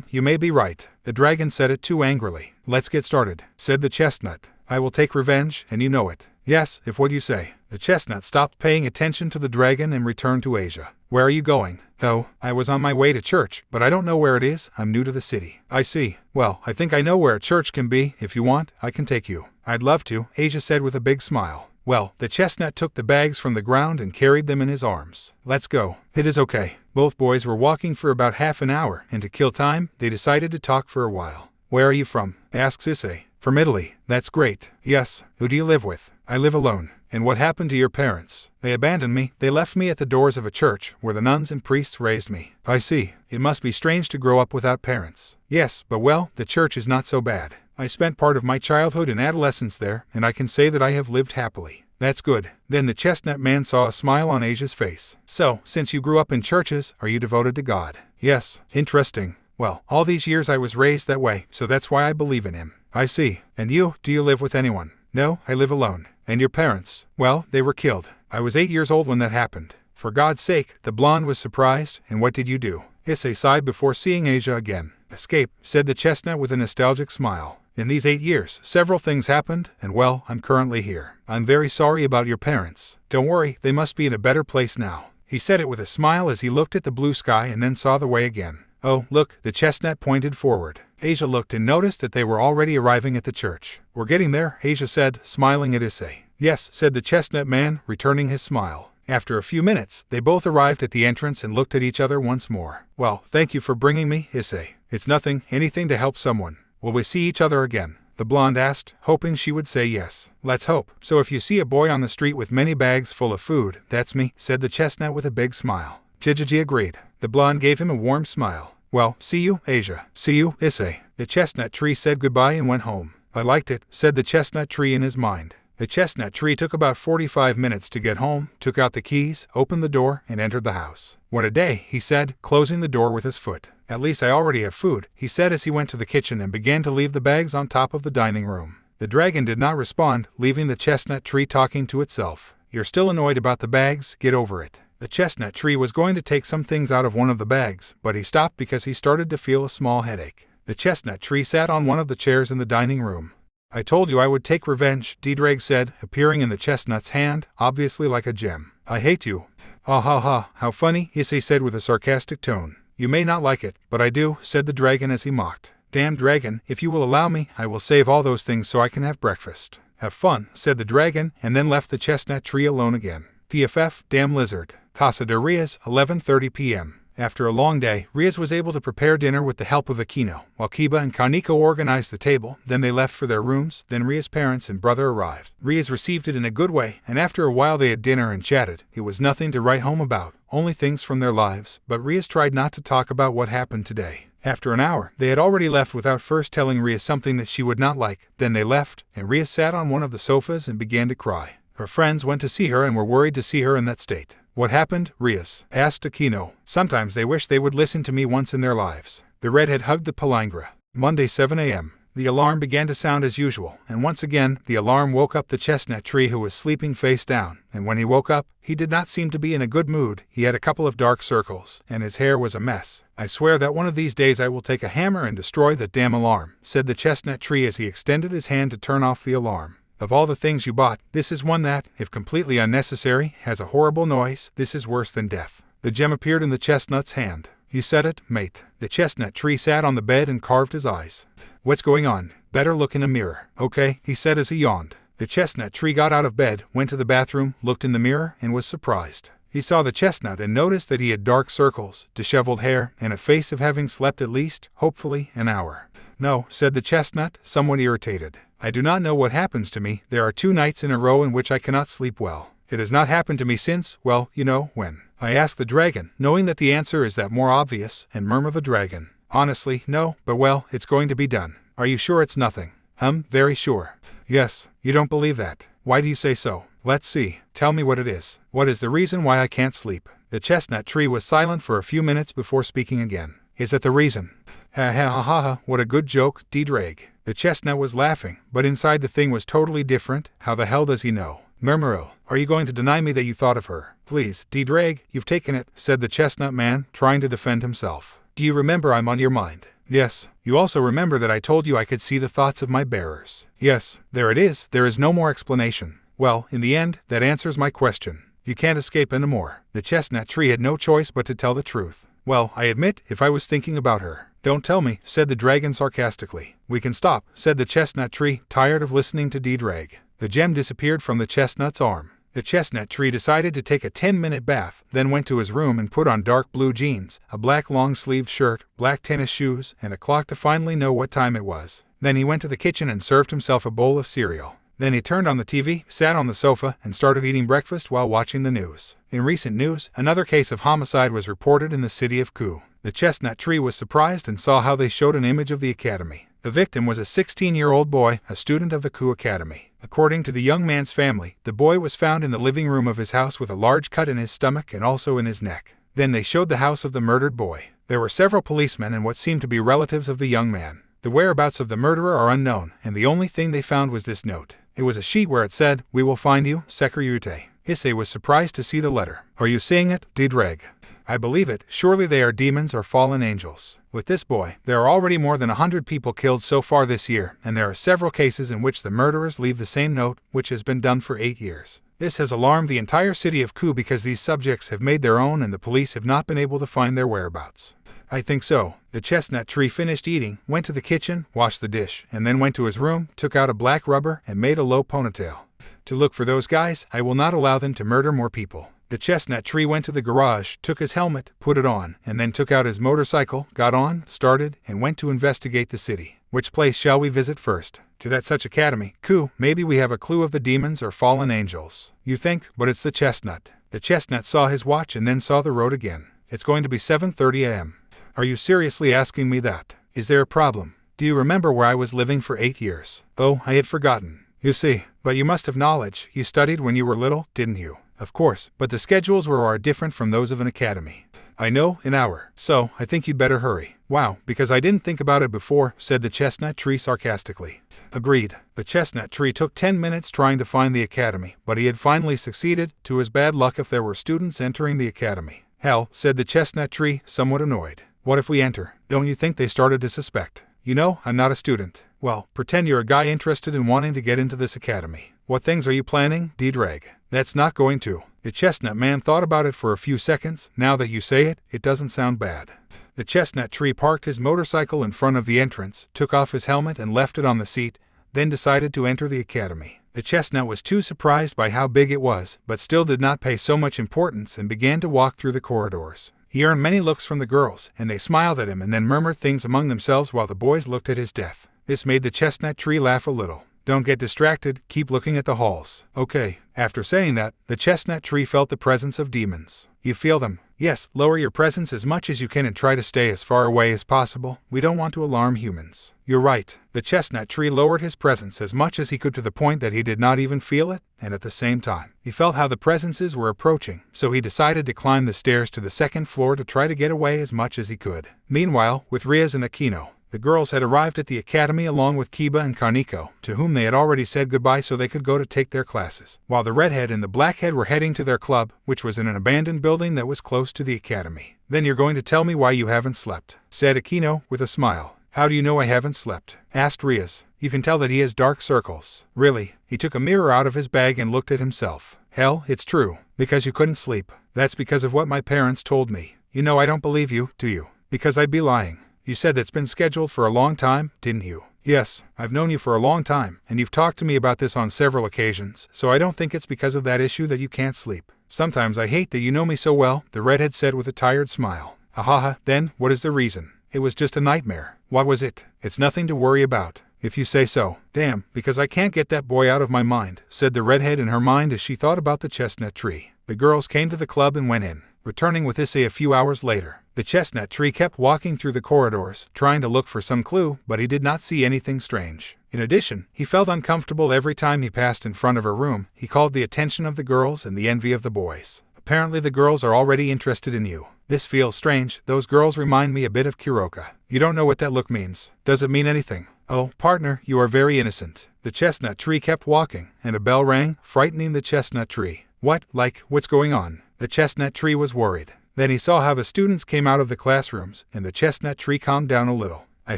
Speaker 1: You may be right. The dragon said it too angrily. Let's get started, said the chestnut. I will take revenge, and you know it. Yes, if what you say. The chestnut stopped paying attention to the dragon and returned to Asia. Where are you going? Oh, I was on my way to church, but I don't know where it is. I'm new to the city. I see. Well, I think I know where a church can be. If you want, I can take you. I'd love to, Asia said with a big smile. Well, the chestnut took the bags from the ground and carried them in his arms. Let's go. It is okay. Both boys were walking for about half an hour, and to kill time, they decided to talk for a while. Where are you from? Asks Issei. From Italy. That's great. Yes. Who do you live with? I live alone. And what happened to your parents? They abandoned me. They left me at the doors of a church where the nuns and priests raised me. I see. It must be strange to grow up without parents. Yes, but well, the church is not so bad. I spent part of my childhood and adolescence there, and I can say that I have lived happily. That's good. Then the chestnut man saw a smile on Asia's face. So, since you grew up in churches, are you devoted to God? Yes. Interesting. Well, all these years I was raised that way, so that's why I believe in him. I see. And you, do you live with anyone? No, I live alone. And your parents? Well, they were killed. I was 8 years old when that happened. For God's sake, the blonde was surprised. And what did you do? Issei sighed before seeing Asia again. Escape, said the chestnut with a nostalgic smile. In these 8 years, several things happened, and well, I'm currently here. I'm very sorry about your parents. Don't worry, they must be in a better place now. He said it with a smile as he looked at the blue sky and then saw the way again. Oh, look, the chestnut pointed forward. Asia looked and noticed that they were already arriving at the church. We're getting there, Asia said, smiling at Issei. Yes, said the chestnut man, returning his smile. After a few minutes, they both arrived at the entrance and looked at each other once more. Well, thank you for bringing me, Issei. It's nothing, anything to help someone. Will we see each other again? The blonde asked, hoping she would say yes. Let's hope. So if you see a boy on the street with many bags full of food, that's me, said the chestnut with a big smile. Jijiji agreed. The blonde gave him a warm smile. Well, see you, Asia. See you, Issei. The chestnut tree said goodbye and went home. I liked it, said the chestnut tree in his mind. The chestnut tree took about 45 minutes to get home, took out the keys, opened the door, and entered the house. What a day, he said, closing the door with his foot. At least I already have food, he said as he went to the kitchen and began to leave the bags on top of the dining room. The dragon did not respond, leaving the chestnut tree talking to itself. You're still annoyed about the bags, get over it. The chestnut tree was going to take some things out of one of the bags, but he stopped because he started to feel a small headache. The chestnut tree sat on one of the chairs in the dining room. I told you I would take revenge, Ddraig said, appearing in the chestnut's hand, obviously like a gem. I hate you. Ha ha ha, how funny, Issei said with a sarcastic tone. You may not like it, but I do, said the dragon as he mocked. Damn dragon, if you will allow me, I will save all those things so I can have breakfast. Have fun, said the dragon, and then left the chestnut tree alone again. PFF, damn lizard. Casa de Riaz, 11:30 p.m. After a long day, Riaz was able to prepare dinner with the help of Aquino, while Kiba and Kaneko organized the table. Then they left for their rooms. Then Riaz's parents and brother arrived. Riaz received it in a good way, and after a while they had dinner and chatted. It was nothing to write home about, only things from their lives, but Riaz tried not to talk about what happened today. After an hour, they had already left without first telling Riaz something that she would not like. Then they left, and Riaz sat on one of the sofas and began to cry. Her friends went to see her and were worried to see her in that state. What happened, Riaz? Asked Aquino. Sometimes they wish they would listen to me once in their lives. The redhead hugged the palangra. Monday 7 a.m. The alarm began to sound as usual, and once again, the alarm woke up the chestnut tree who was sleeping face down, and when he woke up, he did not seem to be in a good mood. He had a couple of dark circles, and his hair was a mess. I swear that one of these days I will take a hammer and destroy that damn alarm, said the chestnut tree as he extended his hand to turn off the alarm. Of all the things you bought, this is one that, if completely unnecessary, has a horrible noise. This is worse than death. The gem appeared in the chestnut's hand. You said it, mate. The chestnut tree sat on the bed and carved his eyes. What's going on? Better look in a mirror. Okay, he said as he yawned. The chestnut tree got out of bed, went to the bathroom, looked in the mirror, and was surprised. He saw the chestnut and noticed that he had dark circles, disheveled hair, and a face of having slept at least, hopefully, an hour. No, said the chestnut, somewhat irritated. I do not know what happens to me. There are 2 nights in a row in which I cannot sleep well. It has not happened to me since, well, you know, when. I asked the dragon, knowing that the answer is that more obvious, and murmured the dragon. Honestly, no, but well, it's going to be done. Are you sure it's nothing? Very sure. Yes, you don't believe that. Why do you say so? Let's see. Tell me what it is. What is the reason why I can't sleep? The chestnut tree was silent for a few minutes before speaking again. Is that the reason? Ha ha ha ha ha, what a good joke, D-Drag. The chestnut was laughing, but inside the thing was totally different. How the hell does he know? Murmuro, are you going to deny me that you thought of her? Please, D-Drag, you've taken it, said the chestnut man, trying to defend himself. Do you remember I'm on your mind? Yes. You also remember that I told you I could see the thoughts of my bearers. Yes, there it is, there is no more explanation. Well, in the end, that answers my question. You can't escape anymore. The chestnut tree had no choice but to tell the truth. Well, I admit, if I was thinking about her. Don't tell me, said the dragon sarcastically. We can stop, said the chestnut tree, tired of listening to D-Drag. The gem disappeared from the chestnut's arm. The chestnut tree decided to take a 10-minute bath, then went to his room and put on dark blue jeans, a black long-sleeved shirt, black tennis shoes, and a clock to finally know what time it was. Then he went to the kitchen and served himself a bowl of cereal. Then he turned on the TV, sat on the sofa, and started eating breakfast while watching the news. In recent news, another case of homicide was reported in the city of Ku. The chestnut tree was surprised and saw how they showed an image of the academy. The victim was a 16-year-old boy, a student of the Ku Academy. According to the young man's family, the boy was found in the living room of his house with a large cut in his stomach and also in his neck. Then they showed the house of the murdered boy. There were several policemen and what seemed to be relatives of the young man. The whereabouts of the murderer are unknown, and the only thing they found was this note. It was a sheet where it said, "We will find you, Securite." Issei was surprised to see the letter. Are you seeing it, D-Drag? I believe it. Surely they are demons or fallen angels. With this boy, there are already more than 100 people killed so far this year, and there are several cases in which the murderers leave the same note, which has been done for 8 years. This has alarmed the entire city of Ku because these subjects have made their own and the police have not been able to find their whereabouts. I think so. The chestnut tree finished eating, went to the kitchen, washed the dish, and then went to his room, took out a black rubber, and made a low ponytail. To look for those guys, I will not allow them to murder more people. The chestnut tree went to the garage, took his helmet, put it on, and then took out his motorcycle, got on, started, and went to investigate the city. Which place shall we visit first? To that such academy, Ku, maybe we have a clue of the demons or fallen angels. You think, but it's the chestnut. The chestnut saw his watch and then saw the road again. It's going to be 7:30 a.m. Are you seriously asking me that? Is there a problem? Do you remember where I was living for 8 years? Oh, I had forgotten. You see, but you must have knowledge. You studied when you were little, didn't you? Of course, but the schedules are different from those of an academy. I know, an hour. So, I think you'd better hurry. Wow, because I didn't think about it before, said the chestnut tree sarcastically. Agreed. The chestnut tree took 10 minutes trying to find the academy, but he had finally succeeded, to his bad luck if there were students entering the academy. Hell, said the chestnut tree, somewhat annoyed. What if we enter? Don't you think they started to suspect? You know, I'm not a student. Well, pretend you're a guy interested in wanting to get into this academy. What things are you planning, D-Drag? That's not going to. The chestnut man thought about it for a few seconds. Now that you say it, it doesn't sound bad. The chestnut tree parked his motorcycle in front of the entrance, took off his helmet and left it on the seat, then decided to enter the academy. The chestnut was too surprised by how big it was, but still did not pay so much importance and began to walk through the corridors. He earned many looks from the girls, and they smiled at him and then murmured things among themselves while the boys looked at his death. This made the chestnut tree laugh a little. Don't get distracted, keep looking at the halls. Okay. After saying that, the chestnut tree felt the presence of demons. You feel them? Yes, lower your presence as much as you can and try to stay as far away as possible. We don't want to alarm humans. You're right. The chestnut tree lowered his presence as much as he could to the point that he did not even feel it, and at the same time, he felt how the presences were approaching, so he decided to climb the stairs to the second floor to try to get away as much as he could. Meanwhile, with Riaz and Aquino, the girls had arrived at the academy along with Kiba and Kaneko, to whom they had already said goodbye so they could go to take their classes, while the redhead and the blackhead were heading to their club, which was in an abandoned building that was close to the academy. Then you're going to tell me why you haven't slept, said Aquino, with a smile. How do you know I haven't slept? Asked Riaz. You can tell that he has dark circles. Really? He took a mirror out of his bag and looked at himself. Hell, it's true. Because you couldn't sleep. That's because of what my parents told me. You know I don't believe you, do you? Because I'd be lying. You said that's been scheduled for a long time, didn't you? Yes, I've known you for a long time, and you've talked to me about this on several occasions, so I don't think it's because of that issue that you can't sleep. Sometimes I hate that you know me so well, the redhead said with a tired smile. Ahaha, then, what is the reason? It was just a nightmare. What was it? It's nothing to worry about, if you say so. Damn, because I can't get that boy out of my mind, said the redhead in her mind as she thought about the chestnut tree. The girls came to the club and went in. returning with Issei a few hours later. The chestnut tree kept walking through the corridors, trying to look for some clue, but he did not see anything strange. In addition, he felt uncomfortable every time he passed in front of her room. He called the attention of the girls and the envy of the boys. Apparently the girls are already interested in you. This feels strange. Those girls remind me a bit of Kuruka. You don't know what that look means. Does it mean anything? Oh, partner, you are very innocent. The chestnut tree kept walking, and a bell rang, frightening the chestnut tree. What? Like, what's going on? The chestnut tree was worried. Then he saw how the students came out of the classrooms, and the chestnut tree calmed down a little. I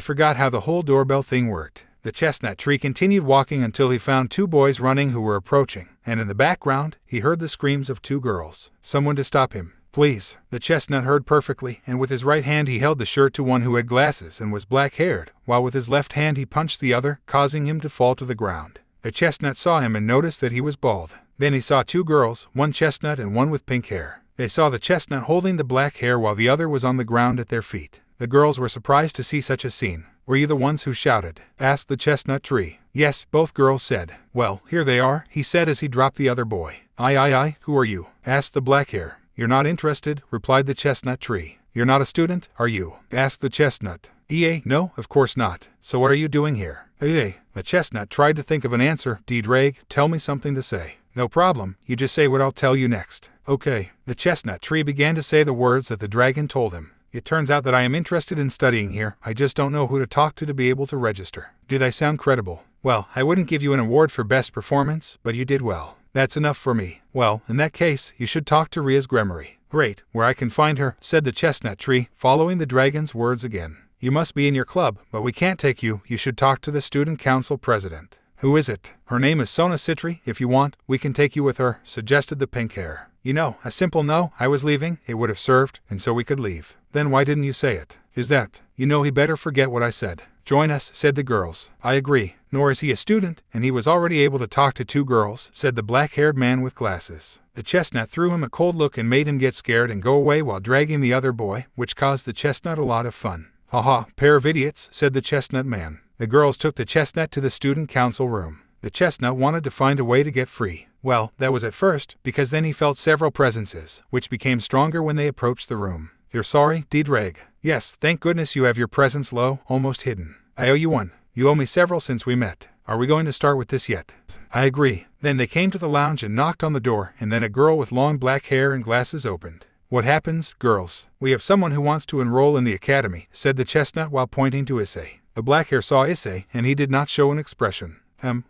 Speaker 1: forgot how the whole doorbell thing worked. The chestnut tree continued walking until he found two boys running who were approaching, and in the background, he heard the screams of two girls. Someone to stop him. Please. The chestnut heard perfectly, and with his right hand he held the shirt to one who had glasses and was black-haired, while with his left hand he punched the other, causing him to fall to the ground. The chestnut saw him and noticed that he was bald. Then he saw two girls, one chestnut and one with pink hair. They saw the chestnut holding the black hair while the other was on the ground at their feet. The girls were surprised to see such a scene. Were you the ones who shouted? Asked the chestnut tree. Yes, both girls said. Well, here they are, he said as he dropped the other boy. I, who are you? Asked the black hair. You're not interested, replied the chestnut tree. You're not a student, are you? Asked the chestnut. No, of course not. So what are you doing here? The chestnut tried to think of an answer. Drag, tell me something to say. No problem, you just say what I'll tell you next. Okay. The chestnut tree began to say the words that the dragon told him. It turns out that I am interested in studying here, I just don't know who to talk to be able to register. Did I sound credible? Well, I wouldn't give you an award for best performance, but you did well. That's enough for me. Well, in that case, you should talk to Ria's Gremory. Great, where I can find her, said the chestnut tree, following the dragon's words again. You must be in your club, but we can't take you, you should talk to the student council president. Who is it? Her name is Sona Citri. If you want, we can take you with her, suggested the pink hair. You know, a simple no, I was leaving, it would have served, and so we could leave. Then why didn't you say it? Is that? You know he better forget what I said. Join us, said the girls. I agree. Nor is he a student, and he was already able to talk to two girls, said the black-haired man with glasses. The chestnut threw him a cold look and made him get scared and go away while dragging the other boy, which caused the chestnut a lot of fun. Haha, pair of idiots, said the chestnut man. The girls took the chestnut to the student council room. The chestnut wanted to find a way to get free. Well, that was at first, because then he felt several presences, which became stronger when they approached the room. You're sorry, Drag? Yes, thank goodness you have your presence low, almost hidden. I owe you one. You owe me several since we met. Are we going to start with this yet? I agree. Then they came to the lounge and knocked on the door, and then a girl with long black hair and glasses opened. What happens, girls? We have someone who wants to enroll in the academy, said the chestnut while pointing to Issei. The black hair saw Issei, and he did not show an expression.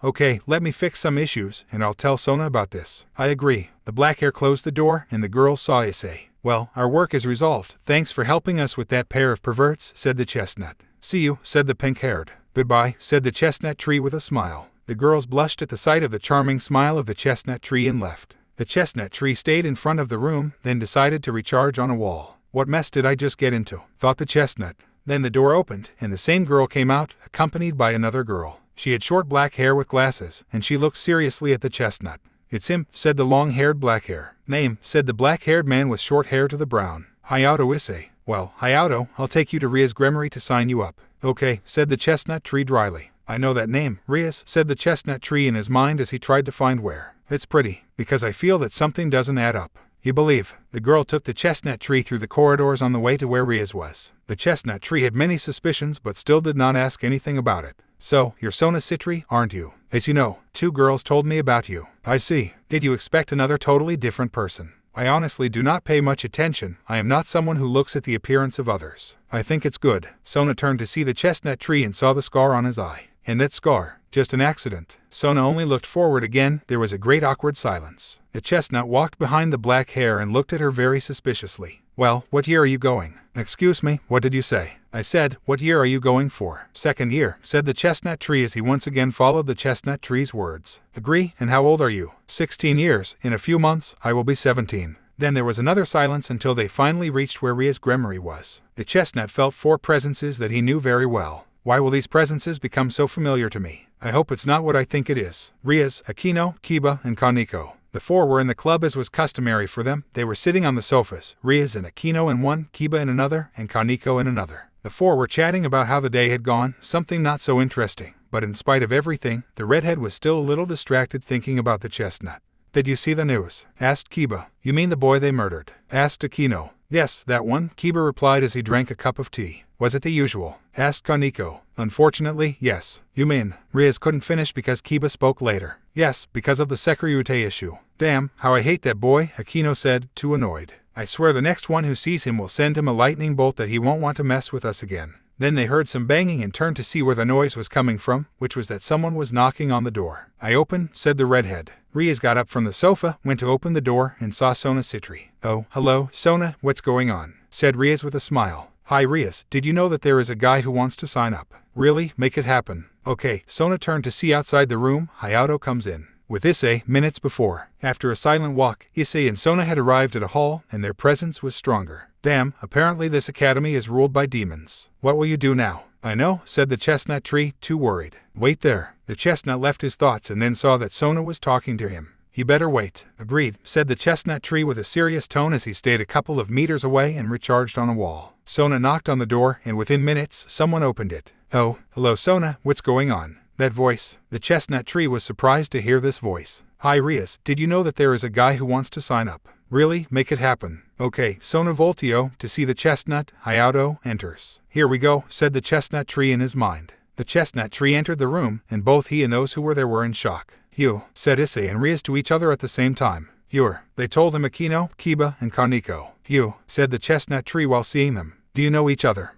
Speaker 1: Okay, let me fix some issues, and I'll tell Sona about this. I agree. The black hair closed the door, and the girls saw Issei. Well, our work is resolved. Thanks for helping us with that pair of perverts, said the chestnut. See you, said the pink-haired. Goodbye, said the chestnut tree with a smile. The girls blushed at the sight of the charming smile of the chestnut tree and left. The chestnut tree stayed in front of the room, then decided to recharge on a wall. What mess did I just get into? Thought the chestnut. Then the door opened, and the same girl came out, accompanied by another girl. She had short black hair with glasses, and she looked seriously at the chestnut. It's him, said the long-haired black hair. Name, said the black-haired man with short hair to the brown. Hayato Issei. Well, Hayato, I'll take you to Ria's Gremory to sign you up. Okay, said the chestnut tree dryly. I know that name, Ria's, said the chestnut tree in his mind as he tried to find where. It's pretty, because I feel that something doesn't add up. You believe. The girl took the chestnut tree through the corridors on the way to where Ria's was. The chestnut tree had many suspicions but still did not ask anything about it. So, you're Sona Citri, aren't you? As you know, two girls told me about you. I see. Did you expect another totally different person? I honestly do not pay much attention. I am not someone who looks at the appearance of others. I think it's good. Sona turned to see the chestnut tree and saw the scar on his eye. And that scar, just an accident. Sona only looked forward again. There was a great awkward silence. The chestnut walked behind the black hair and looked at her very suspiciously. Well, what year are you going? Excuse me, what did you say? I said, what year are you going for? Second year, said the chestnut tree as he once again followed the chestnut tree's words. Agree, and how old are you? 16 years. In a few months, I will be 17. Then there was another silence until they finally reached where Ria's Gremory was. The chestnut felt 4 presences that he knew very well. Why will these presences become so familiar to me? I hope it's not what I think it is. Ria's, Akino, Kiba, and Kaneko. The 4 were in the club as was customary for them. They were sitting on the sofas, Ria's and Akino in one, Kiba in another, and Kaneko in another. The 4 were chatting about how the day had gone, something not so interesting. But in spite of everything, the redhead was still a little distracted thinking about the chestnut. Did you see the news? Asked Kiba. You mean the boy they murdered? Asked Akino. Yes, that one, Kiba replied as he drank a cup of tea. Was it the usual? Asked Kaneko. Unfortunately, yes. You mean? Rias couldn't finish because Kiba spoke later. Yes, because of the Securite issue. Damn, how I hate that boy, Akino said, too annoyed. I swear the next one who sees him will send him a lightning bolt that he won't want to mess with us again. Then they heard some banging and turned to see where the noise was coming from, which was that someone was knocking on the door. I open, said the redhead. Rias got up from the sofa, went to open the door, and saw Sona Citri. Oh, hello, Sona, what's going on? Said Rias with a smile. Hi Rias, did you know that there is a guy who wants to sign up? Really? Make it happen. Okay, Sona turned to see outside the room, Hayato comes in. With Issei, minutes before. After a silent walk, Issei and Sona had arrived at a hall, and their presence was stronger. Damn, apparently this academy is ruled by demons. What will you do now? I know, said the chestnut tree, too worried. Wait there. The chestnut left his thoughts and then saw that Sona was talking to him. He better wait. Agreed, said the chestnut tree with a serious tone as he stayed a couple of meters away and recharged on a wall. Sona knocked on the door, and within minutes, someone opened it. Oh, hello Sona, what's going on? That voice. The chestnut tree was surprised to hear this voice. Hi Rias, did you know that there is a guy who wants to sign up? Really? Make it happen. Okay, Sona Voltio, to see the chestnut, Hayato, enters. Here we go, said the chestnut tree in his mind. The chestnut tree entered the room, and both he and those who were there were in shock. You, said Issei and Rias to each other at the same time. You're, they told him Akino, Kiba, and Kaneko. You, said the chestnut tree while seeing them. Do you know each other?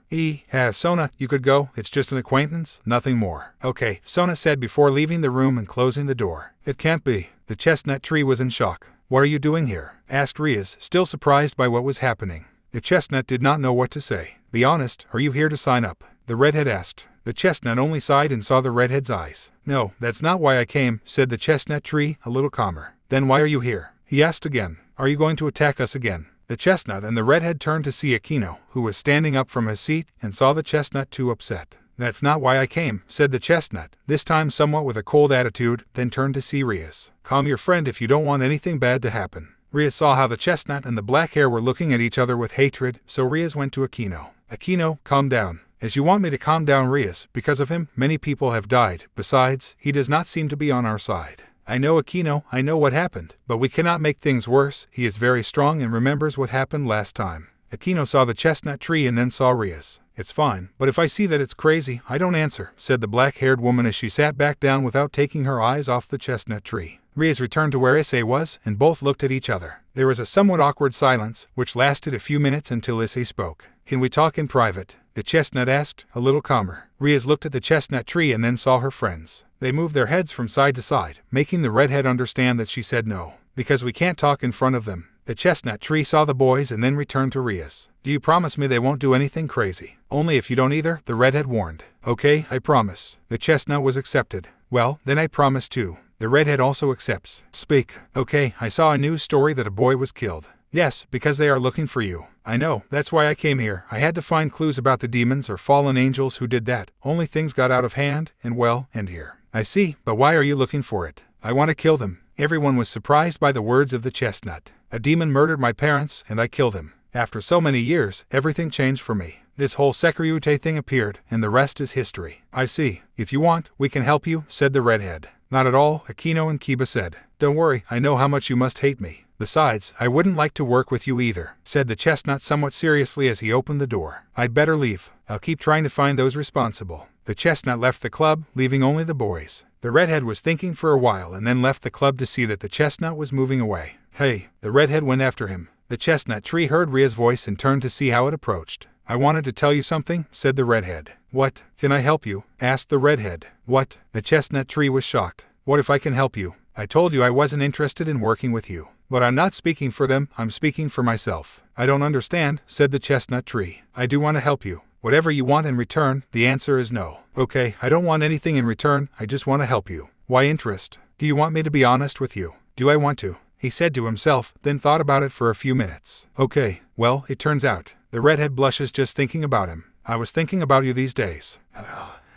Speaker 1: Sona, you could go, it's just an acquaintance, nothing more. Okay, Sona said before leaving the room and closing the door. It can't be. The chestnut tree was in shock. What are you doing here? Asked Rias, still surprised by what was happening. The chestnut did not know what to say. Be honest, are you here to sign up? The redhead asked. The chestnut only sighed and saw the redhead's eyes. No, that's not why I came, said the chestnut tree, a little calmer. Then why are you here? He asked again. Are you going to attack us again? The chestnut and the redhead turned to see Akino, who was standing up from his seat, and saw the chestnut too upset. That's not why I came, said the chestnut, this time somewhat with a cold attitude, then turned to see Rias. Calm your friend if you don't want anything bad to happen. Rias saw how the chestnut and the black hair were looking at each other with hatred, so Rias went to Akino. Akino, calm down. As you want me to calm down Rias, because of him, many people have died. Besides, he does not seem to be on our side. I know Akino, I know what happened, but we cannot make things worse. He is very strong and remembers what happened last time. Akino saw the chestnut tree and then saw Rias. It's fine, but if I see that it's crazy, I don't answer, said the black-haired woman as she sat back down without taking her eyes off the chestnut tree. Rias returned to where Issei was, and both looked at each other. There was a somewhat awkward silence, which lasted a few minutes until Issei spoke. Can we talk in private? The chestnut asked, a little calmer. Rias looked at the chestnut tree and then saw her friends. They moved their heads from side to side, making the redhead understand that she said no. Because we can't talk in front of them. The chestnut tree saw the boys and then returned to Rias. Do you promise me they won't do anything crazy? Only if you don't either, the redhead warned. Okay, I promise. The chestnut was accepted. Well, then I promise too. The redhead also accepts. Speak. Okay, I saw a news story that a boy was killed. Yes, because they are looking for you. I know, that's why I came here. I had to find clues about the demons or fallen angels who did that. Only things got out of hand, and well, and here. I see, but why are you looking for it? I want to kill them. Everyone was surprised by the words of the chestnut. A demon murdered my parents, and I killed him. After so many years, everything changed for me. This whole Securite thing appeared, and the rest is history. I see. If you want, we can help you, said the redhead. Not at all, Akino and Kiba said. Don't worry, I know how much you must hate me. Besides, I wouldn't like to work with you either, said the chestnut somewhat seriously as he opened the door. I'd better leave. I'll keep trying to find those responsible. The chestnut left the club, leaving only the boys. The redhead was thinking for a while and then left the club to see that the chestnut was moving away. Hey, the redhead went after him. The chestnut tree heard Ria's voice and turned to see how it approached. I wanted to tell you something, said the redhead. What? Can I help you? Asked the redhead. What? The chestnut tree was shocked. What if I can help you? I told you I wasn't interested in working with you. But I'm not speaking for them, I'm speaking for myself. I don't understand, said the chestnut tree. I do want to help you. Whatever you want in return, the answer is no. Okay, I don't want anything in return, I just want to help you. Why interest? Do you want me to be honest with you? Do I want to? He said to himself, then thought about it for a few minutes. Okay, well, it turns out. The redhead blushes just thinking about him. I was thinking about you these days.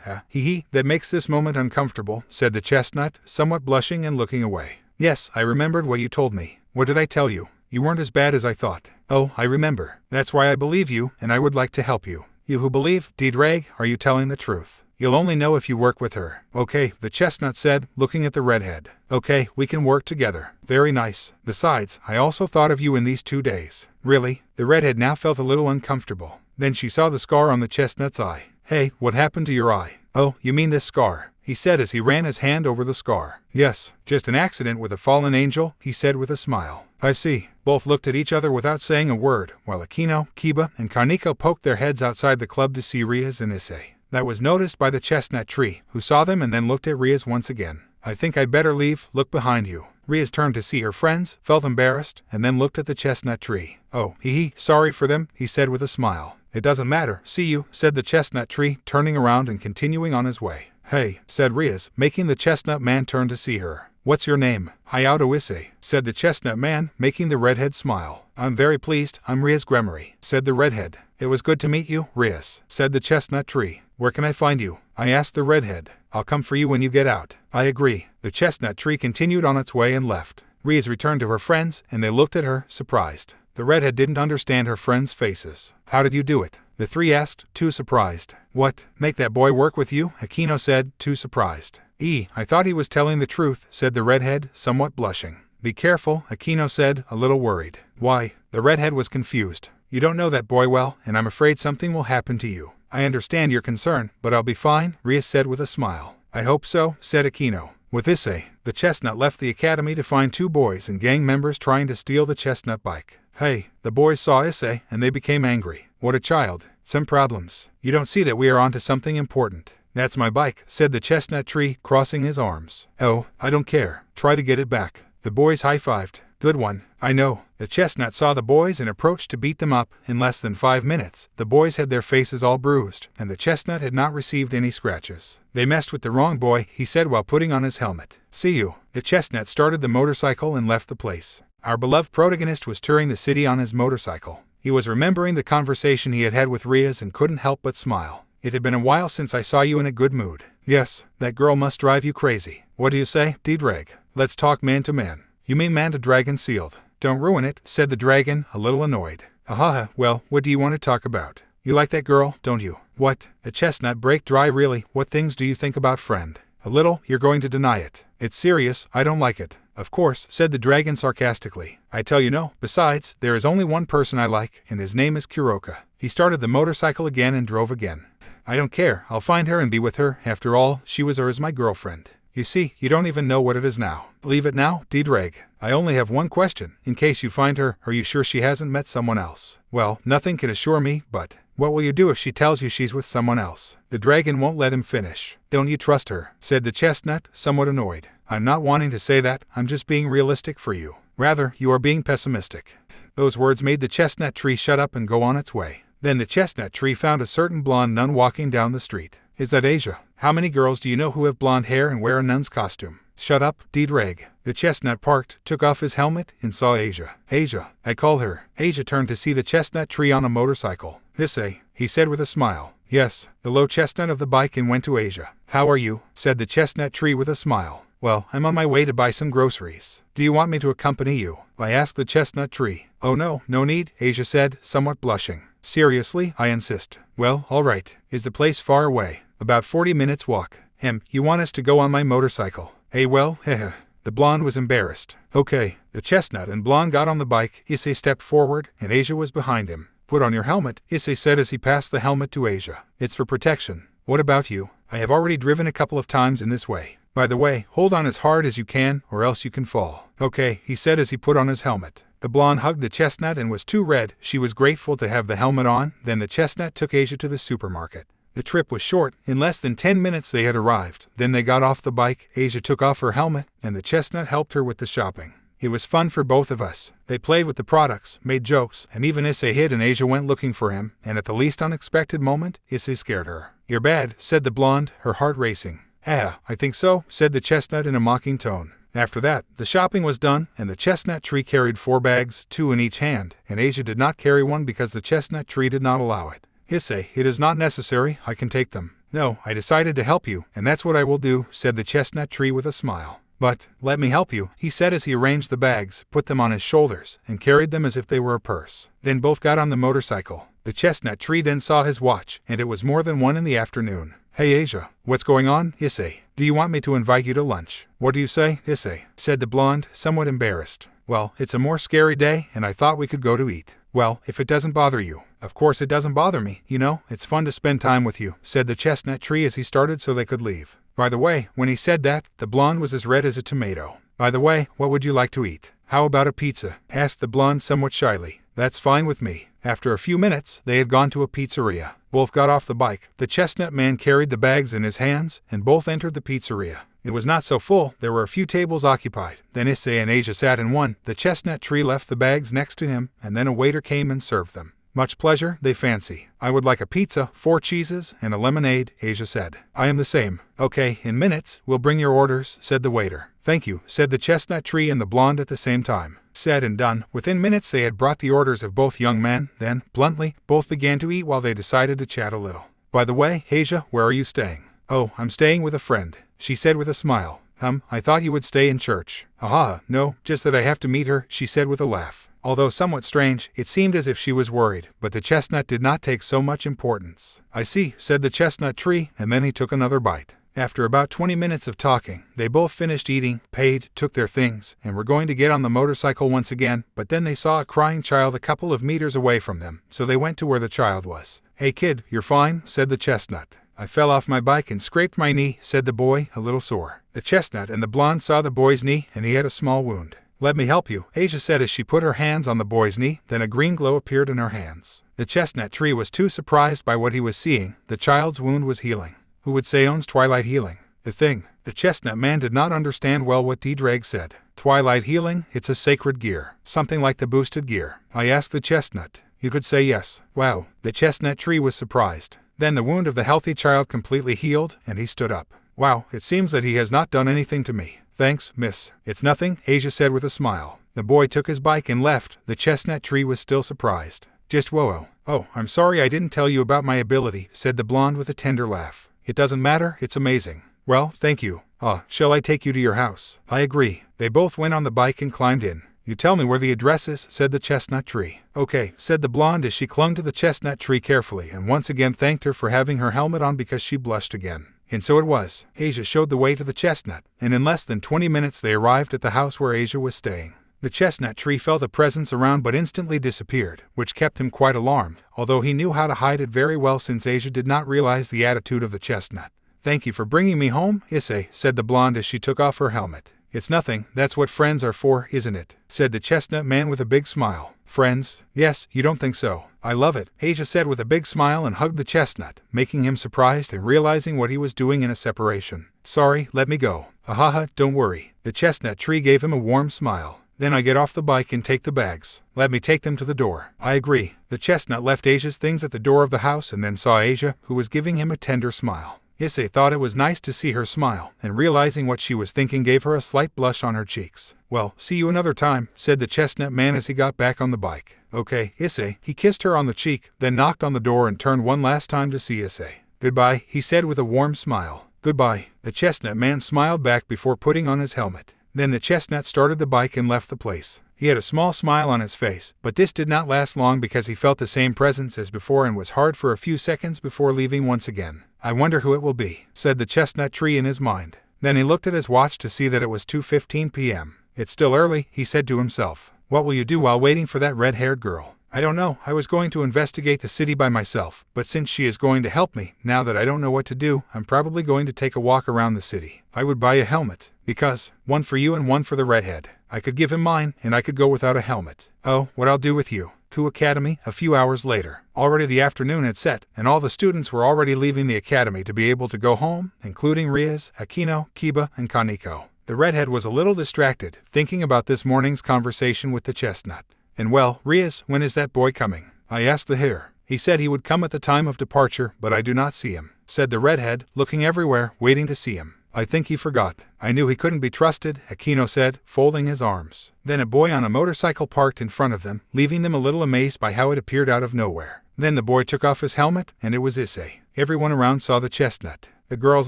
Speaker 1: That makes this moment uncomfortable, said the chestnut, somewhat blushing and looking away. Yes, I remembered what you told me. What did I tell you? You weren't as bad as I thought. Oh, I remember. That's why I believe you, and I would like to help you. You who believe, Drag, are you telling the truth? You'll only know if you work with her. Okay, the chestnut said, looking at the redhead. Okay, we can work together. Very nice. Besides, I also thought of you in these 2 days. Really? The redhead now felt a little uncomfortable. Then she saw the scar on the chestnut's eye. Hey, what happened to your eye? Oh, you mean this scar? He said as he ran his hand over the scar. Yes, just an accident with a fallen angel, he said with a smile. I see. Both looked at each other without saying a word, while Akino, Kiba, and Kaneko poked their heads outside the club to see Rias and Issei. That was noticed by the chestnut tree, who saw them and then looked at Rias once again. I think I'd better leave, look behind you. Rias turned to see her friends, felt embarrassed, and then looked at the chestnut tree. Oh, sorry for them, he said with a smile. It doesn't matter, see you, said the chestnut tree, turning around and continuing on his way. Hey, said Rias, making the chestnut man turn to see her. What's your name? Hayato Issei, said the chestnut man, making the redhead smile. I'm very pleased, I'm Rias Gremory, said the redhead. It was good to meet you, Rias, said the chestnut tree. Where can I find you? I asked the redhead. I'll come for you when you get out. I agree. The chestnut tree continued on its way and left. Rias returned to her friends, and they looked at her, surprised. The redhead didn't understand her friends' faces. How did you do it? The three asked, too surprised. What? Make that boy work with you? Akino said, too surprised. I thought he was telling the truth, said the redhead, somewhat blushing. Be careful, Akino said, a little worried. Why? The redhead was confused. You don't know that boy well, and I'm afraid something will happen to you. I understand your concern, but I'll be fine, Rias said with a smile. I hope so, said Akino. With Issei, the chestnut left the academy to find 2 boys and gang members trying to steal the chestnut bike. Hey, the boys saw Issei, and they became angry. What a child. Some problems. You don't see that we are onto something important. That's my bike, said the chestnut tree, crossing his arms. Oh, I don't care. Try to get it back. The boys high-fived. Good one. I know. The chestnut saw the boys and approached to beat them up. In less than 5 minutes, the boys had their faces all bruised, and the chestnut had not received any scratches. They messed with the wrong boy, he said while putting on his helmet. See you. The chestnut started the motorcycle and left the place. Our beloved protagonist was touring the city on his motorcycle. He was remembering the conversation he had had with Rias and couldn't help but smile. It had been a while since I saw you in a good mood. Yes, that girl must drive you crazy. What do you say, D-Drag? Let's talk man to man. You mean man to dragon sealed. Don't ruin it, said the dragon, a little annoyed. Ahaha, well, what do you want to talk about? You like that girl, don't you? What? The chestnut break dry really, what things do you think about friend? A little, you're going to deny it. It's serious, I don't like it. Of course, said the dragon sarcastically. I tell you no, besides, there is only one person I like, and his name is Kuruka. He started the motorcycle again and drove again. I don't care, I'll find her and be with her, after all, she was or is my girlfriend. You see, you don't even know what it is now. Leave it now, D-Drag. I only have one question. In case you find her, are you sure she hasn't met someone else? Well, nothing can assure me, but what will you do if she tells you she's with someone else? The dragon won't let him finish. Don't you trust her? Said the chestnut, somewhat annoyed. I'm not wanting to say that, I'm just being realistic for you. Rather, you are being pessimistic. Those words made the chestnut tree shut up and go on its way. Then the chestnut tree found a certain blonde nun walking down the street. Is that Asia? How many girls do you know who have blonde hair and wear a nun's costume? Shut up, D-Drag. The chestnut parked, took off his helmet, and saw Asia. Asia, I call her. Asia turned to see the chestnut tree on a motorcycle. Issei, he said with a smile. Yes, the low chestnut of the bike and went to Asia. How are you? Said the chestnut tree with a smile. Well, I'm on my way to buy some groceries. Do you want me to accompany you? I asked the chestnut tree. Oh no, no need, Asia said, somewhat blushing. Seriously, I insist. Well, all right. Is the place far away? About 40 minutes walk. You want us to go on my motorcycle? Hey well, heh. The blonde was embarrassed. Okay. The chestnut and blonde got on the bike, Issei stepped forward, and Asia was behind him. Put on your helmet, Issei said as he passed the helmet to Asia. It's for protection. What about you? I have already driven a couple of times in this way. By the way, hold on as hard as you can, or else you can fall. Okay, he said as he put on his helmet. The blonde hugged the chestnut and was too red. She was grateful to have the helmet on. Then the chestnut took Asia to the supermarket. The trip was short. In less than 10 minutes they had arrived. Then they got off the bike, Asia took off her helmet, and the chestnut helped her with the shopping. It was fun for both of us. They played with the products, made jokes, and even Issei hid and Asia went looking for him, and at the least unexpected moment, Issei scared her. You're bad, said the blonde, her heart racing. I think so, said the chestnut in a mocking tone. After that, the shopping was done, and the chestnut tree carried 4 bags, 2 in each hand, and Asia did not carry one because the chestnut tree did not allow it. Issei, it is not necessary, I can take them. No, I decided to help you, and that's what I will do, said the chestnut tree with a smile. But, let me help you, he said as he arranged the bags, put them on his shoulders, and carried them as if they were a purse. Then both got on the motorcycle. The chestnut tree then saw his watch, and it was more than 1 in the afternoon. Hey Asia, what's going on, Issei? Do you want me to invite you to lunch? What do you say, Issei? Said the blonde, somewhat embarrassed. Well, it's a more scary day, and I thought we could go to eat. Well, if it doesn't bother you. Of course it doesn't bother me, you know, it's fun to spend time with you, said the chestnut tree as he started so they could leave. By the way, when he said that, the blonde was as red as a tomato. By the way, what would you like to eat? How about a pizza? Asked the blonde somewhat shyly. That's fine with me. After a few minutes, they had gone to a pizzeria. Both got off the bike. The chestnut man carried the bags in his hands, and both entered the pizzeria. It was not so full, there were a few tables occupied. Then Issei and Asia sat in one. The chestnut tree left the bags next to him, and then a waiter came and served them. Much pleasure, they fancy. I would like a pizza, 4 cheeses, and a lemonade, Asia said. I am the same. Okay, in minutes, we'll bring your orders, said the waiter. Thank you, said the chestnut tree and the blonde at the same time. Said and done. Within minutes they had brought the orders of both young men, then, bluntly, both began to eat while they decided to chat a little. By the way, Asia, where are you staying? Oh, I'm staying with a friend, she said with a smile. I thought you would stay in church. Aha, no, just that I have to meet her, she said with a laugh. Although somewhat strange, it seemed as if she was worried, but the chestnut did not take so much importance. I see, said the chestnut tree, and then he took another bite. After about 20 minutes of talking, they both finished eating, paid, took their things, and were going to get on the motorcycle once again, but then they saw a crying child a couple of meters away from them, so they went to where the child was. Hey kid, you're fine, said the chestnut. I fell off my bike and scraped my knee, said the boy, a little sore. The chestnut and the blonde saw the boy's knee, and he had a small wound. Let me help you, Asia said as she put her hands on the boy's knee, then a green glow appeared in her hands. The chestnut tree was too surprised by what he was seeing. The child's wound was healing. Who would say owns Twilight Healing? The chestnut man did not understand well what D-Drag said. Twilight Healing, it's a sacred gear. Something like the boosted gear. I asked the chestnut. You could say yes. Wow, the chestnut tree was surprised. Then the wound of the healthy child completely healed, and he stood up. Wow, it seems that he has not done anything to me. Thanks, miss. It's nothing, Asia said with a smile. The boy took his bike and left. The chestnut tree was still surprised. Just whoa. Oh, I'm sorry I didn't tell you about my ability, said the blonde with a tender laugh. It doesn't matter, it's amazing. Well, thank you. Shall I take you to your house? I agree. They both went on the bike and climbed in. You tell me where the address is, said the chestnut tree. Okay, said the blonde as she clung to the chestnut tree carefully and once again thanked her for having her helmet on because she blushed again. And so it was. Asia showed the way to the chestnut, and in less than 20 minutes they arrived at the house where Asia was staying. The chestnut tree felt a presence around but instantly disappeared, which kept him quite alarmed, although he knew how to hide it very well since Asia did not realize the attitude of the chestnut. Thank you for bringing me home, Issei, said the blonde as she took off her helmet. It's nothing, that's what friends are for, isn't it? Said the chestnut man with a big smile. Friends? Yes, you don't think so. I love it, Asia said with a big smile and hugged the chestnut, making him surprised and realizing what he was doing in a separation. Sorry, let me go. Ahaha, don't worry. The chestnut tree gave him a warm smile. Then I get off the bike and take the bags. Let me take them to the door. I agree. The chestnut left Asia's things at the door of the house and then saw Asia, who was giving him a tender smile. Issei thought it was nice to see her smile, and realizing what she was thinking gave her a slight blush on her cheeks. Well, see you another time, said the chestnut man as he got back on the bike. Okay, Issei. He kissed her on the cheek, then knocked on the door and turned one last time to see Issei. Goodbye, he said with a warm smile. Goodbye. The chestnut man smiled back before putting on his helmet. Then the chestnut started the bike and left the place. He had a small smile on his face, but this did not last long because he felt the same presence as before and was hard for a few seconds before leaving once again. I wonder who it will be, said the chestnut tree in his mind. Then he looked at his watch to see that it was 2:15 p.m. It's still early, he said to himself. What will you do while waiting for that red-haired girl? I don't know, I was going to investigate the city by myself, but since she is going to help me, now that I don't know what to do, I'm probably going to take a walk around the city. I would buy a helmet, because, one for you and one for the redhead. I could give him mine, and I could go without a helmet. Oh, what I'll do with you. To academy, a few hours later. Already the afternoon had set, and all the students were already leaving the academy to be able to go home, including Riaz, Akino, Kiba, and Kaneko. The redhead was a little distracted, thinking about this morning's conversation with the chestnut. And well, Riaz, when is that boy coming? I asked the hare. He said he would come at the time of departure, but I do not see him, said the redhead, looking everywhere, waiting to see him. I think he forgot. I knew he couldn't be trusted, Akino said, folding his arms. Then a boy on a motorcycle parked in front of them, leaving them a little amazed by how it appeared out of nowhere. Then the boy took off his helmet, and it was Issei. Everyone around saw the chestnut. The girls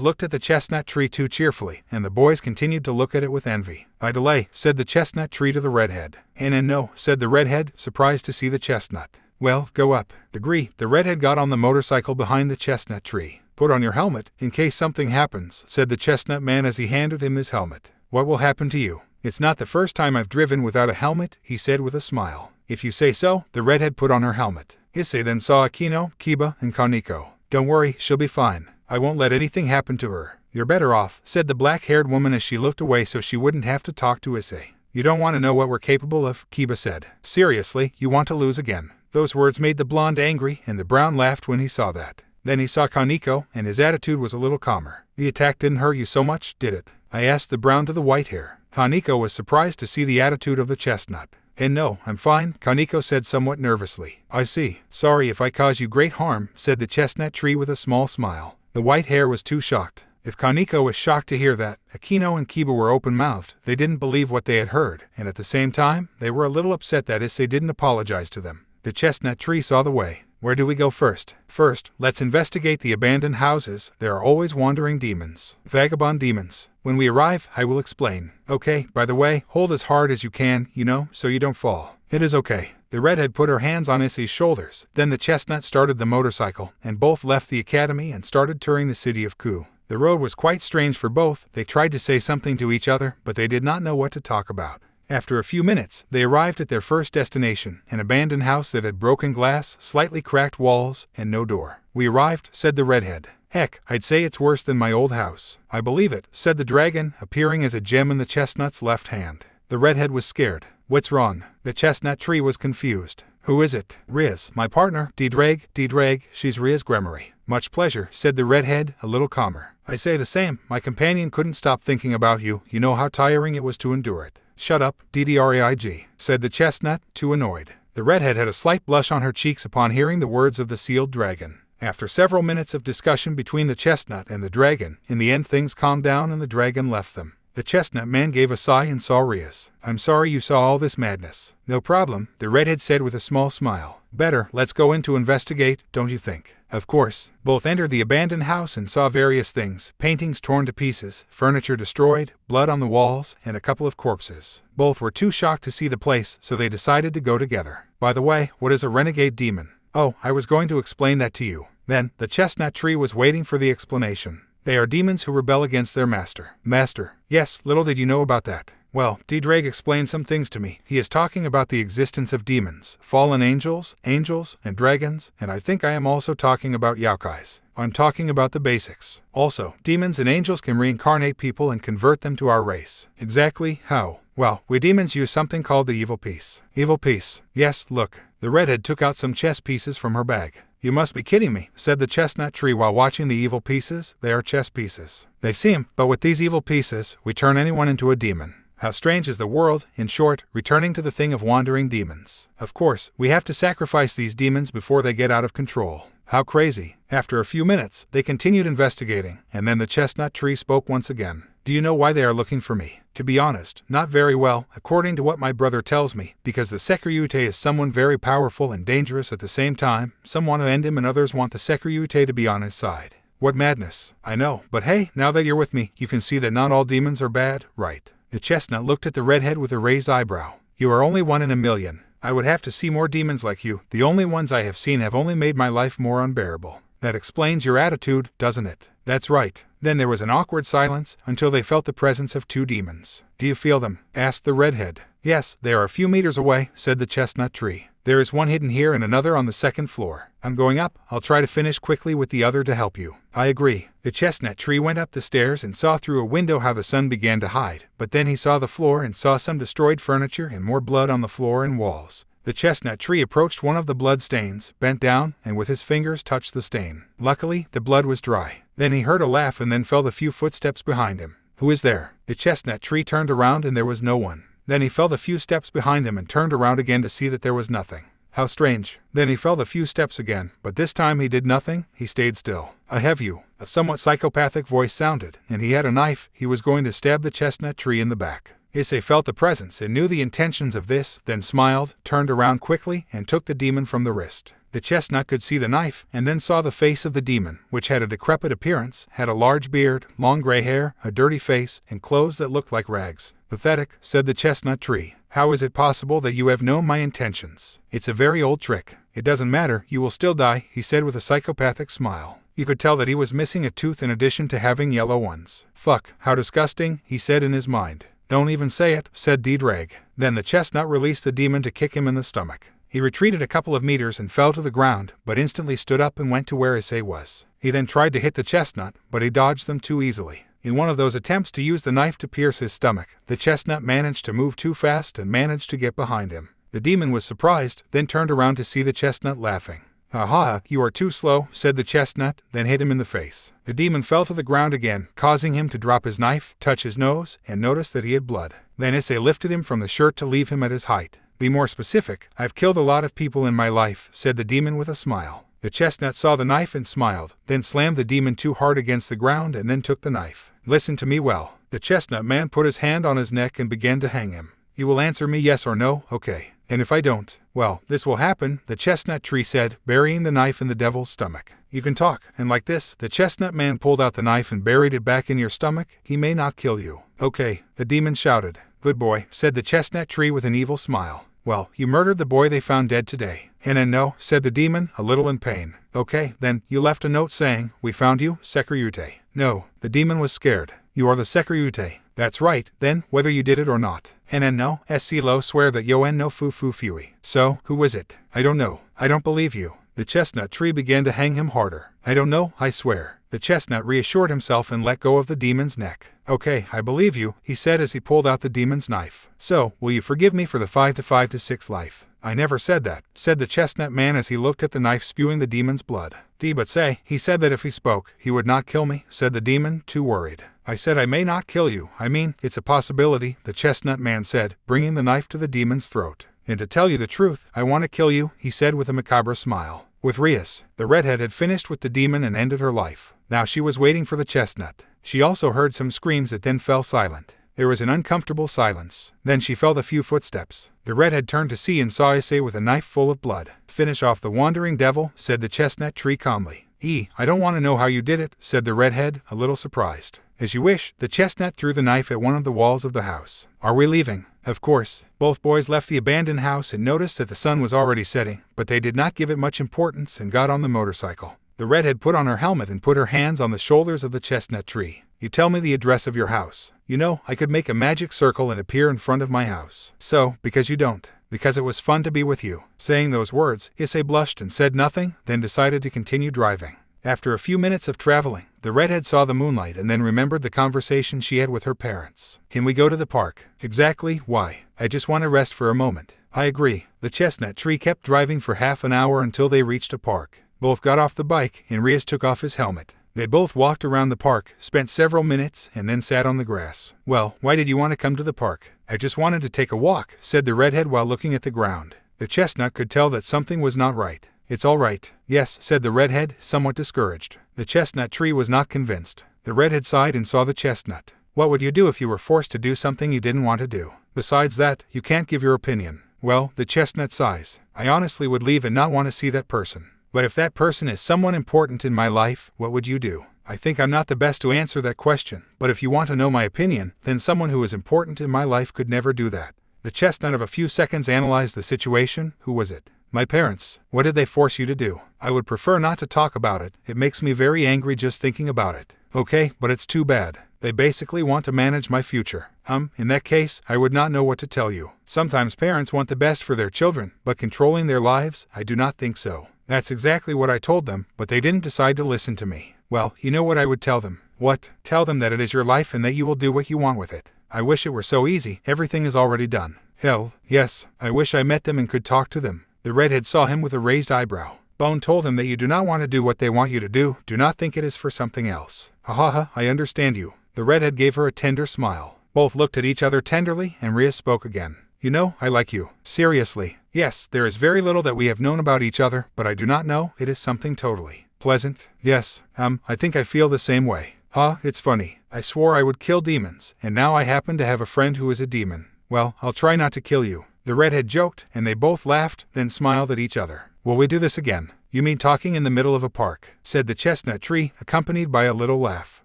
Speaker 1: looked at the chestnut tree too cheerfully, and the boys continued to look at it with envy. I delay, said the chestnut tree to the redhead. And no, said the redhead, surprised to see the chestnut. Well, go up. Agree. The redhead got on the motorcycle behind the chestnut tree. Put on your helmet, in case something happens, said the chestnut man as he handed him his helmet. What will happen to you? It's not the first time I've driven without a helmet, he said with a smile. If you say so. The redhead put on her helmet. Issei then saw Akino, Kiba, and Kaneko. Don't worry, she'll be fine. I won't let anything happen to her. You're better off, said the black-haired woman as she looked away so she wouldn't have to talk to Issei. You don't want to know what we're capable of, Kiba said. Seriously, you want to lose again. Those words made the blonde angry, and the brown laughed when he saw that. Then he saw Kaneko, and his attitude was a little calmer. The attack didn't hurt you so much, did it? I asked the brown to the white hair. Kaneko was surprised to see the attitude of the chestnut. And no, I'm fine, Kaneko said somewhat nervously. I see. Sorry if I cause you great harm, said the chestnut tree with a small smile. The white hair was too shocked. If Kaneko was shocked to hear that, Akino and Kiba were open-mouthed. They didn't believe what they had heard, and at the same time, they were a little upset that Issei didn't apologize to them. The chestnut tree saw the way. Where do we go first? First, let's investigate the abandoned houses. There are always wandering demons. Vagabond demons. When we arrive, I will explain. Okay, by the way, hold as hard as you can, so you don't fall. It is okay. The redhead put her hands on Issei's shoulders. Then the chestnut started the motorcycle, and both left the academy and started touring the city of Ku. The road was quite strange for both. They tried to say something to each other, but they did not know what to talk about. After a few minutes, they arrived at their first destination, an abandoned house that had broken glass, slightly cracked walls, and no door. We arrived, said the redhead. Heck, I'd say it's worse than my old house. I believe it, said the dragon, appearing as a gem in the chestnut's left hand. The redhead was scared. What's wrong? The chestnut tree was confused. Who is it? Riz, my partner, D-Drag, she's Riz Gremory. Much pleasure, said the redhead, a little calmer. I say the same, my companion couldn't stop thinking about you, you know how tiring it was to endure it. Shut up, DDRAIG, said the chestnut, too annoyed. The redhead had a slight blush on her cheeks upon hearing the words of the sealed dragon. After several minutes of discussion between the chestnut and the dragon, in the end things calmed down and the dragon left them. The chestnut man gave a sigh and saw Riz. I'm sorry you saw all this madness. No problem, the redhead said with a small smile. Better, let's go in to investigate, don't you think? Of course. Both entered the abandoned house and saw various things, paintings torn to pieces, furniture destroyed, blood on the walls, and a couple of corpses. Both were too shocked to see the place, so they decided to go together. By the way, what is a renegade demon? Oh, I was going to explain that to you. Then, the chestnut tree was waiting for the explanation. They are demons who rebel against their master. Master. Yes, little did you know about that. Well, D-Drag explained some things to me. He is talking about the existence of demons, fallen angels, and dragons, and I think I am also talking about yokais. I'm talking about the basics. Also, demons and angels can reincarnate people and convert them to our race. Exactly how? Well, we demons use something called the evil piece. Evil piece? Yes, look. The redhead took out some chess pieces from her bag. You must be kidding me, said the chestnut tree while watching the evil pieces. They are chess pieces. They seem, but with these evil pieces, we turn anyone into a demon. How strange is the world, in short, returning to the thing of wandering demons. Of course, we have to sacrifice these demons before they get out of control. How crazy. After a few minutes, they continued investigating, and then the chestnut tree spoke once again. Do you know why they are looking for me? To be honest, not very well, according to what my brother tells me, because the Sekyute is someone very powerful and dangerous at the same time. Some want to end him and others want the Sekyute to be on his side. What madness. I know, but hey, now that you're with me, you can see that not all demons are bad, right? The chestnut looked at the redhead with a raised eyebrow. You are only one in a million. I would have to see more demons like you. The only ones I have seen have only made my life more unbearable. That explains your attitude, doesn't it? That's right. Then there was an awkward silence until they felt the presence of two demons. Do you feel them? Asked the redhead. Yes, they are a few meters away, said the chestnut tree. There is one hidden here and another on the second floor. I'm going up. I'll try to finish quickly with the other to help you. I agree. The chestnut tree went up the stairs and saw through a window how the sun began to hide, but then he saw the floor and saw some destroyed furniture and more blood on the floor and walls. The chestnut tree approached one of the blood stains, bent down, and with his fingers touched the stain. Luckily, the blood was dry. Then he heard a laugh and then felt a few footsteps behind him. Who is there? The chestnut tree turned around and there was no one. Then he felt a few steps behind him and turned around again to see that there was nothing. How strange. Then he felt a few steps again, but this time he did nothing. He stayed still. I have you. A somewhat psychopathic voice sounded, and he had a knife. He was going to stab the chestnut tree in the back. Issei felt the presence and knew the intentions of this, then smiled, turned around quickly, and took the demon from the wrist. The chestnut could see the knife, and then saw the face of the demon, which had a decrepit appearance, had a large beard, long gray hair, a dirty face, and clothes that looked like rags. Pathetic, said the chestnut tree. How is it possible that you have known my intentions? It's a very old trick. It doesn't matter, you will still die, he said with a psychopathic smile. You could tell that he was missing a tooth in addition to having yellow ones. Fuck, how disgusting, he said in his mind. Don't even say it, said D-Drag. Then the chestnut released the demon to kick him in the stomach. He retreated a couple of meters and fell to the ground, but instantly stood up and went to where Issei was. He then tried to hit the chestnut, but he dodged them too easily. In one of those attempts to use the knife to pierce his stomach, the chestnut managed to move too fast and managed to get behind him. The demon was surprised, then turned around to see the chestnut laughing. "Aha, you are too slow," said the chestnut, then hit him in the face. The demon fell to the ground again, causing him to drop his knife, touch his nose, and notice that he had blood. Then Issei lifted him from the shirt to leave him at his height. "Be more specific. I've killed a lot of people in my life," said the demon with a smile. The chestnut saw the knife and smiled, then slammed the demon too hard against the ground and then took the knife. "Listen to me well." The chestnut man put his hand on his neck and began to hang him. "You will answer me yes or no, okay? And if I don't, well, this will happen," the chestnut tree said, burying the knife in the devil's stomach. "You can talk, and like this," the chestnut man pulled out the knife and buried it back in your stomach. "He may not kill you." "Okay," the demon shouted. "Good boy," said the chestnut tree with an evil smile. "Well, you murdered the boy they found dead today." "And no," said the demon, a little in pain. "Okay, then, you left a note saying, 'We found you, Sekiryute.'" "No," the demon was scared. "You are the Sekiryute." "That's right, then, whether you did it or not." "And no, Silo swear that Yoen no Fufu Fui." "So, who is it?" "I don't know. I don't believe you." The chestnut tree began to hang him harder. "I don't know, I swear." The chestnut reassured himself and let go of the demon's neck. "Okay, I believe you," he said as he pulled out the demon's knife. "So, will you forgive me for the 5 to 6 life?" "I never said that," said the chestnut man as he looked at the knife spewing the demon's blood. "But say, he said that if he spoke, he would not kill me," said the demon, too worried. "I said I may not kill you. I mean, it's a possibility," the chestnut man said, bringing the knife to the demon's throat. "And to tell you the truth, I want to kill you," he said with a macabre smile. With Rias, the redhead had finished with the demon and ended her life. Now she was waiting for the chestnut. She also heard some screams that then fell silent. There was an uncomfortable silence. Then she felt a few footsteps. The redhead turned to see and saw Issei with a knife full of blood. "Finish off the wandering devil," said the chestnut tree calmly. I don't want to know how you did it," said the redhead, a little surprised. "As you wish." The chestnut threw the knife at one of the walls of the house. "Are we leaving?" Of course. Both boys left the abandoned house and noticed that the sun was already setting, but they did not give it much importance and got on the motorcycle. The redhead put on her helmet and put her hands on the shoulders of the chestnut tree. "You tell me the address of your house. You know, I could make a magic circle and appear in front of my house. So, because you don't. Because it was fun to be with you." Saying those words, Issei blushed and said nothing, then decided to continue driving. After a few minutes of traveling, the redhead saw the moonlight and then remembered the conversation she had with her parents. "Can we go to the park?" "Exactly, why?" "I just want to rest for a moment." "I agree." The chestnut tree kept driving for half an hour until they reached a park. Both got off the bike, and Rias took off his helmet. They both walked around the park, spent several minutes, and then sat on the grass. "Well, why did you want to come to the park?" "I just wanted to take a walk," said the redhead while looking at the ground. The chestnut could tell that something was not right. "It's all right." "Yes," said the redhead, somewhat discouraged. The chestnut tree was not convinced. The redhead sighed and saw the chestnut. "What would you do if you were forced to do something you didn't want to do? Besides that, you can't give your opinion." "Well," the chestnut sighs, "I honestly would leave and not want to see that person. But if that person is someone important in my life, what would you do?" "I think I'm not the best to answer that question, but if you want to know my opinion, then someone who is important in my life could never do that." The chestnut of a few seconds analyzed the situation. "Who was it?" "My parents." "What did they force you to do?" "I would prefer not to talk about it. It makes me very angry just thinking about it." "Okay, but it's too bad. They basically want to manage my future." In that case, I would not know what to tell you. Sometimes parents want the best for their children, but controlling their lives, I do not think so." "That's exactly what I told them, but they didn't decide to listen to me." "Well, you know what I would tell them." "What?" "Tell them that it is your life and that you will do what you want with it." "I wish it were so easy. Everything is already done." "Hell, yes. I wish I met them and could talk to them." The redhead saw him with a raised eyebrow. "Bone told him that you do not want to do what they want you to do. Do not think it is for something else." "Ha, I understand you." The redhead gave her a tender smile. Both looked at each other tenderly, and Rias spoke again. "You know, I like you." "Seriously?" "Yes, there is very little that we have known about each other, but I do not know. It is something totally pleasant." "Yes, I think I feel the same way." It's funny. I swore I would kill demons, and now I happen to have a friend who is a demon." "Well, I'll try not to kill you." The redhead joked, and they both laughed, then smiled at each other. "Will we do this again?" "You mean talking in the middle of a park?" said the chestnut tree, accompanied by a little laugh.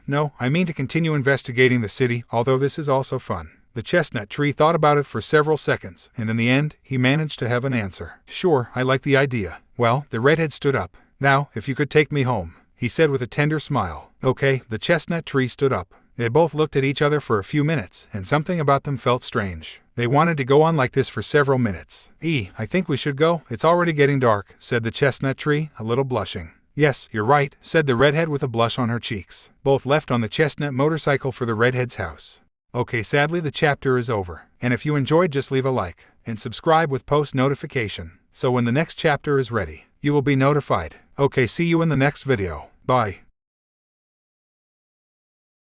Speaker 1: "No, I mean to continue investigating the city, although this is also fun." The chestnut tree thought about it for several seconds, and in the end, he managed to have an answer. Sure, I like the idea. Well, the redhead stood up. Now, if you could take me home, he said with a tender smile. Okay, the chestnut tree stood up. They both looked at each other for a few minutes, and something about them felt strange. They wanted to go on like this for several minutes. I think we should go. It's already getting dark, said the chestnut tree, a little blushing. Yes, you're right, said the redhead with a blush on her cheeks. Both left on the chestnut motorcycle for the redhead's house. Okay, sadly the chapter is over. And if you enjoyed, just leave a like and subscribe with post notification, so when the next chapter is ready, you will be notified. Okay, see you in the next video. Bye.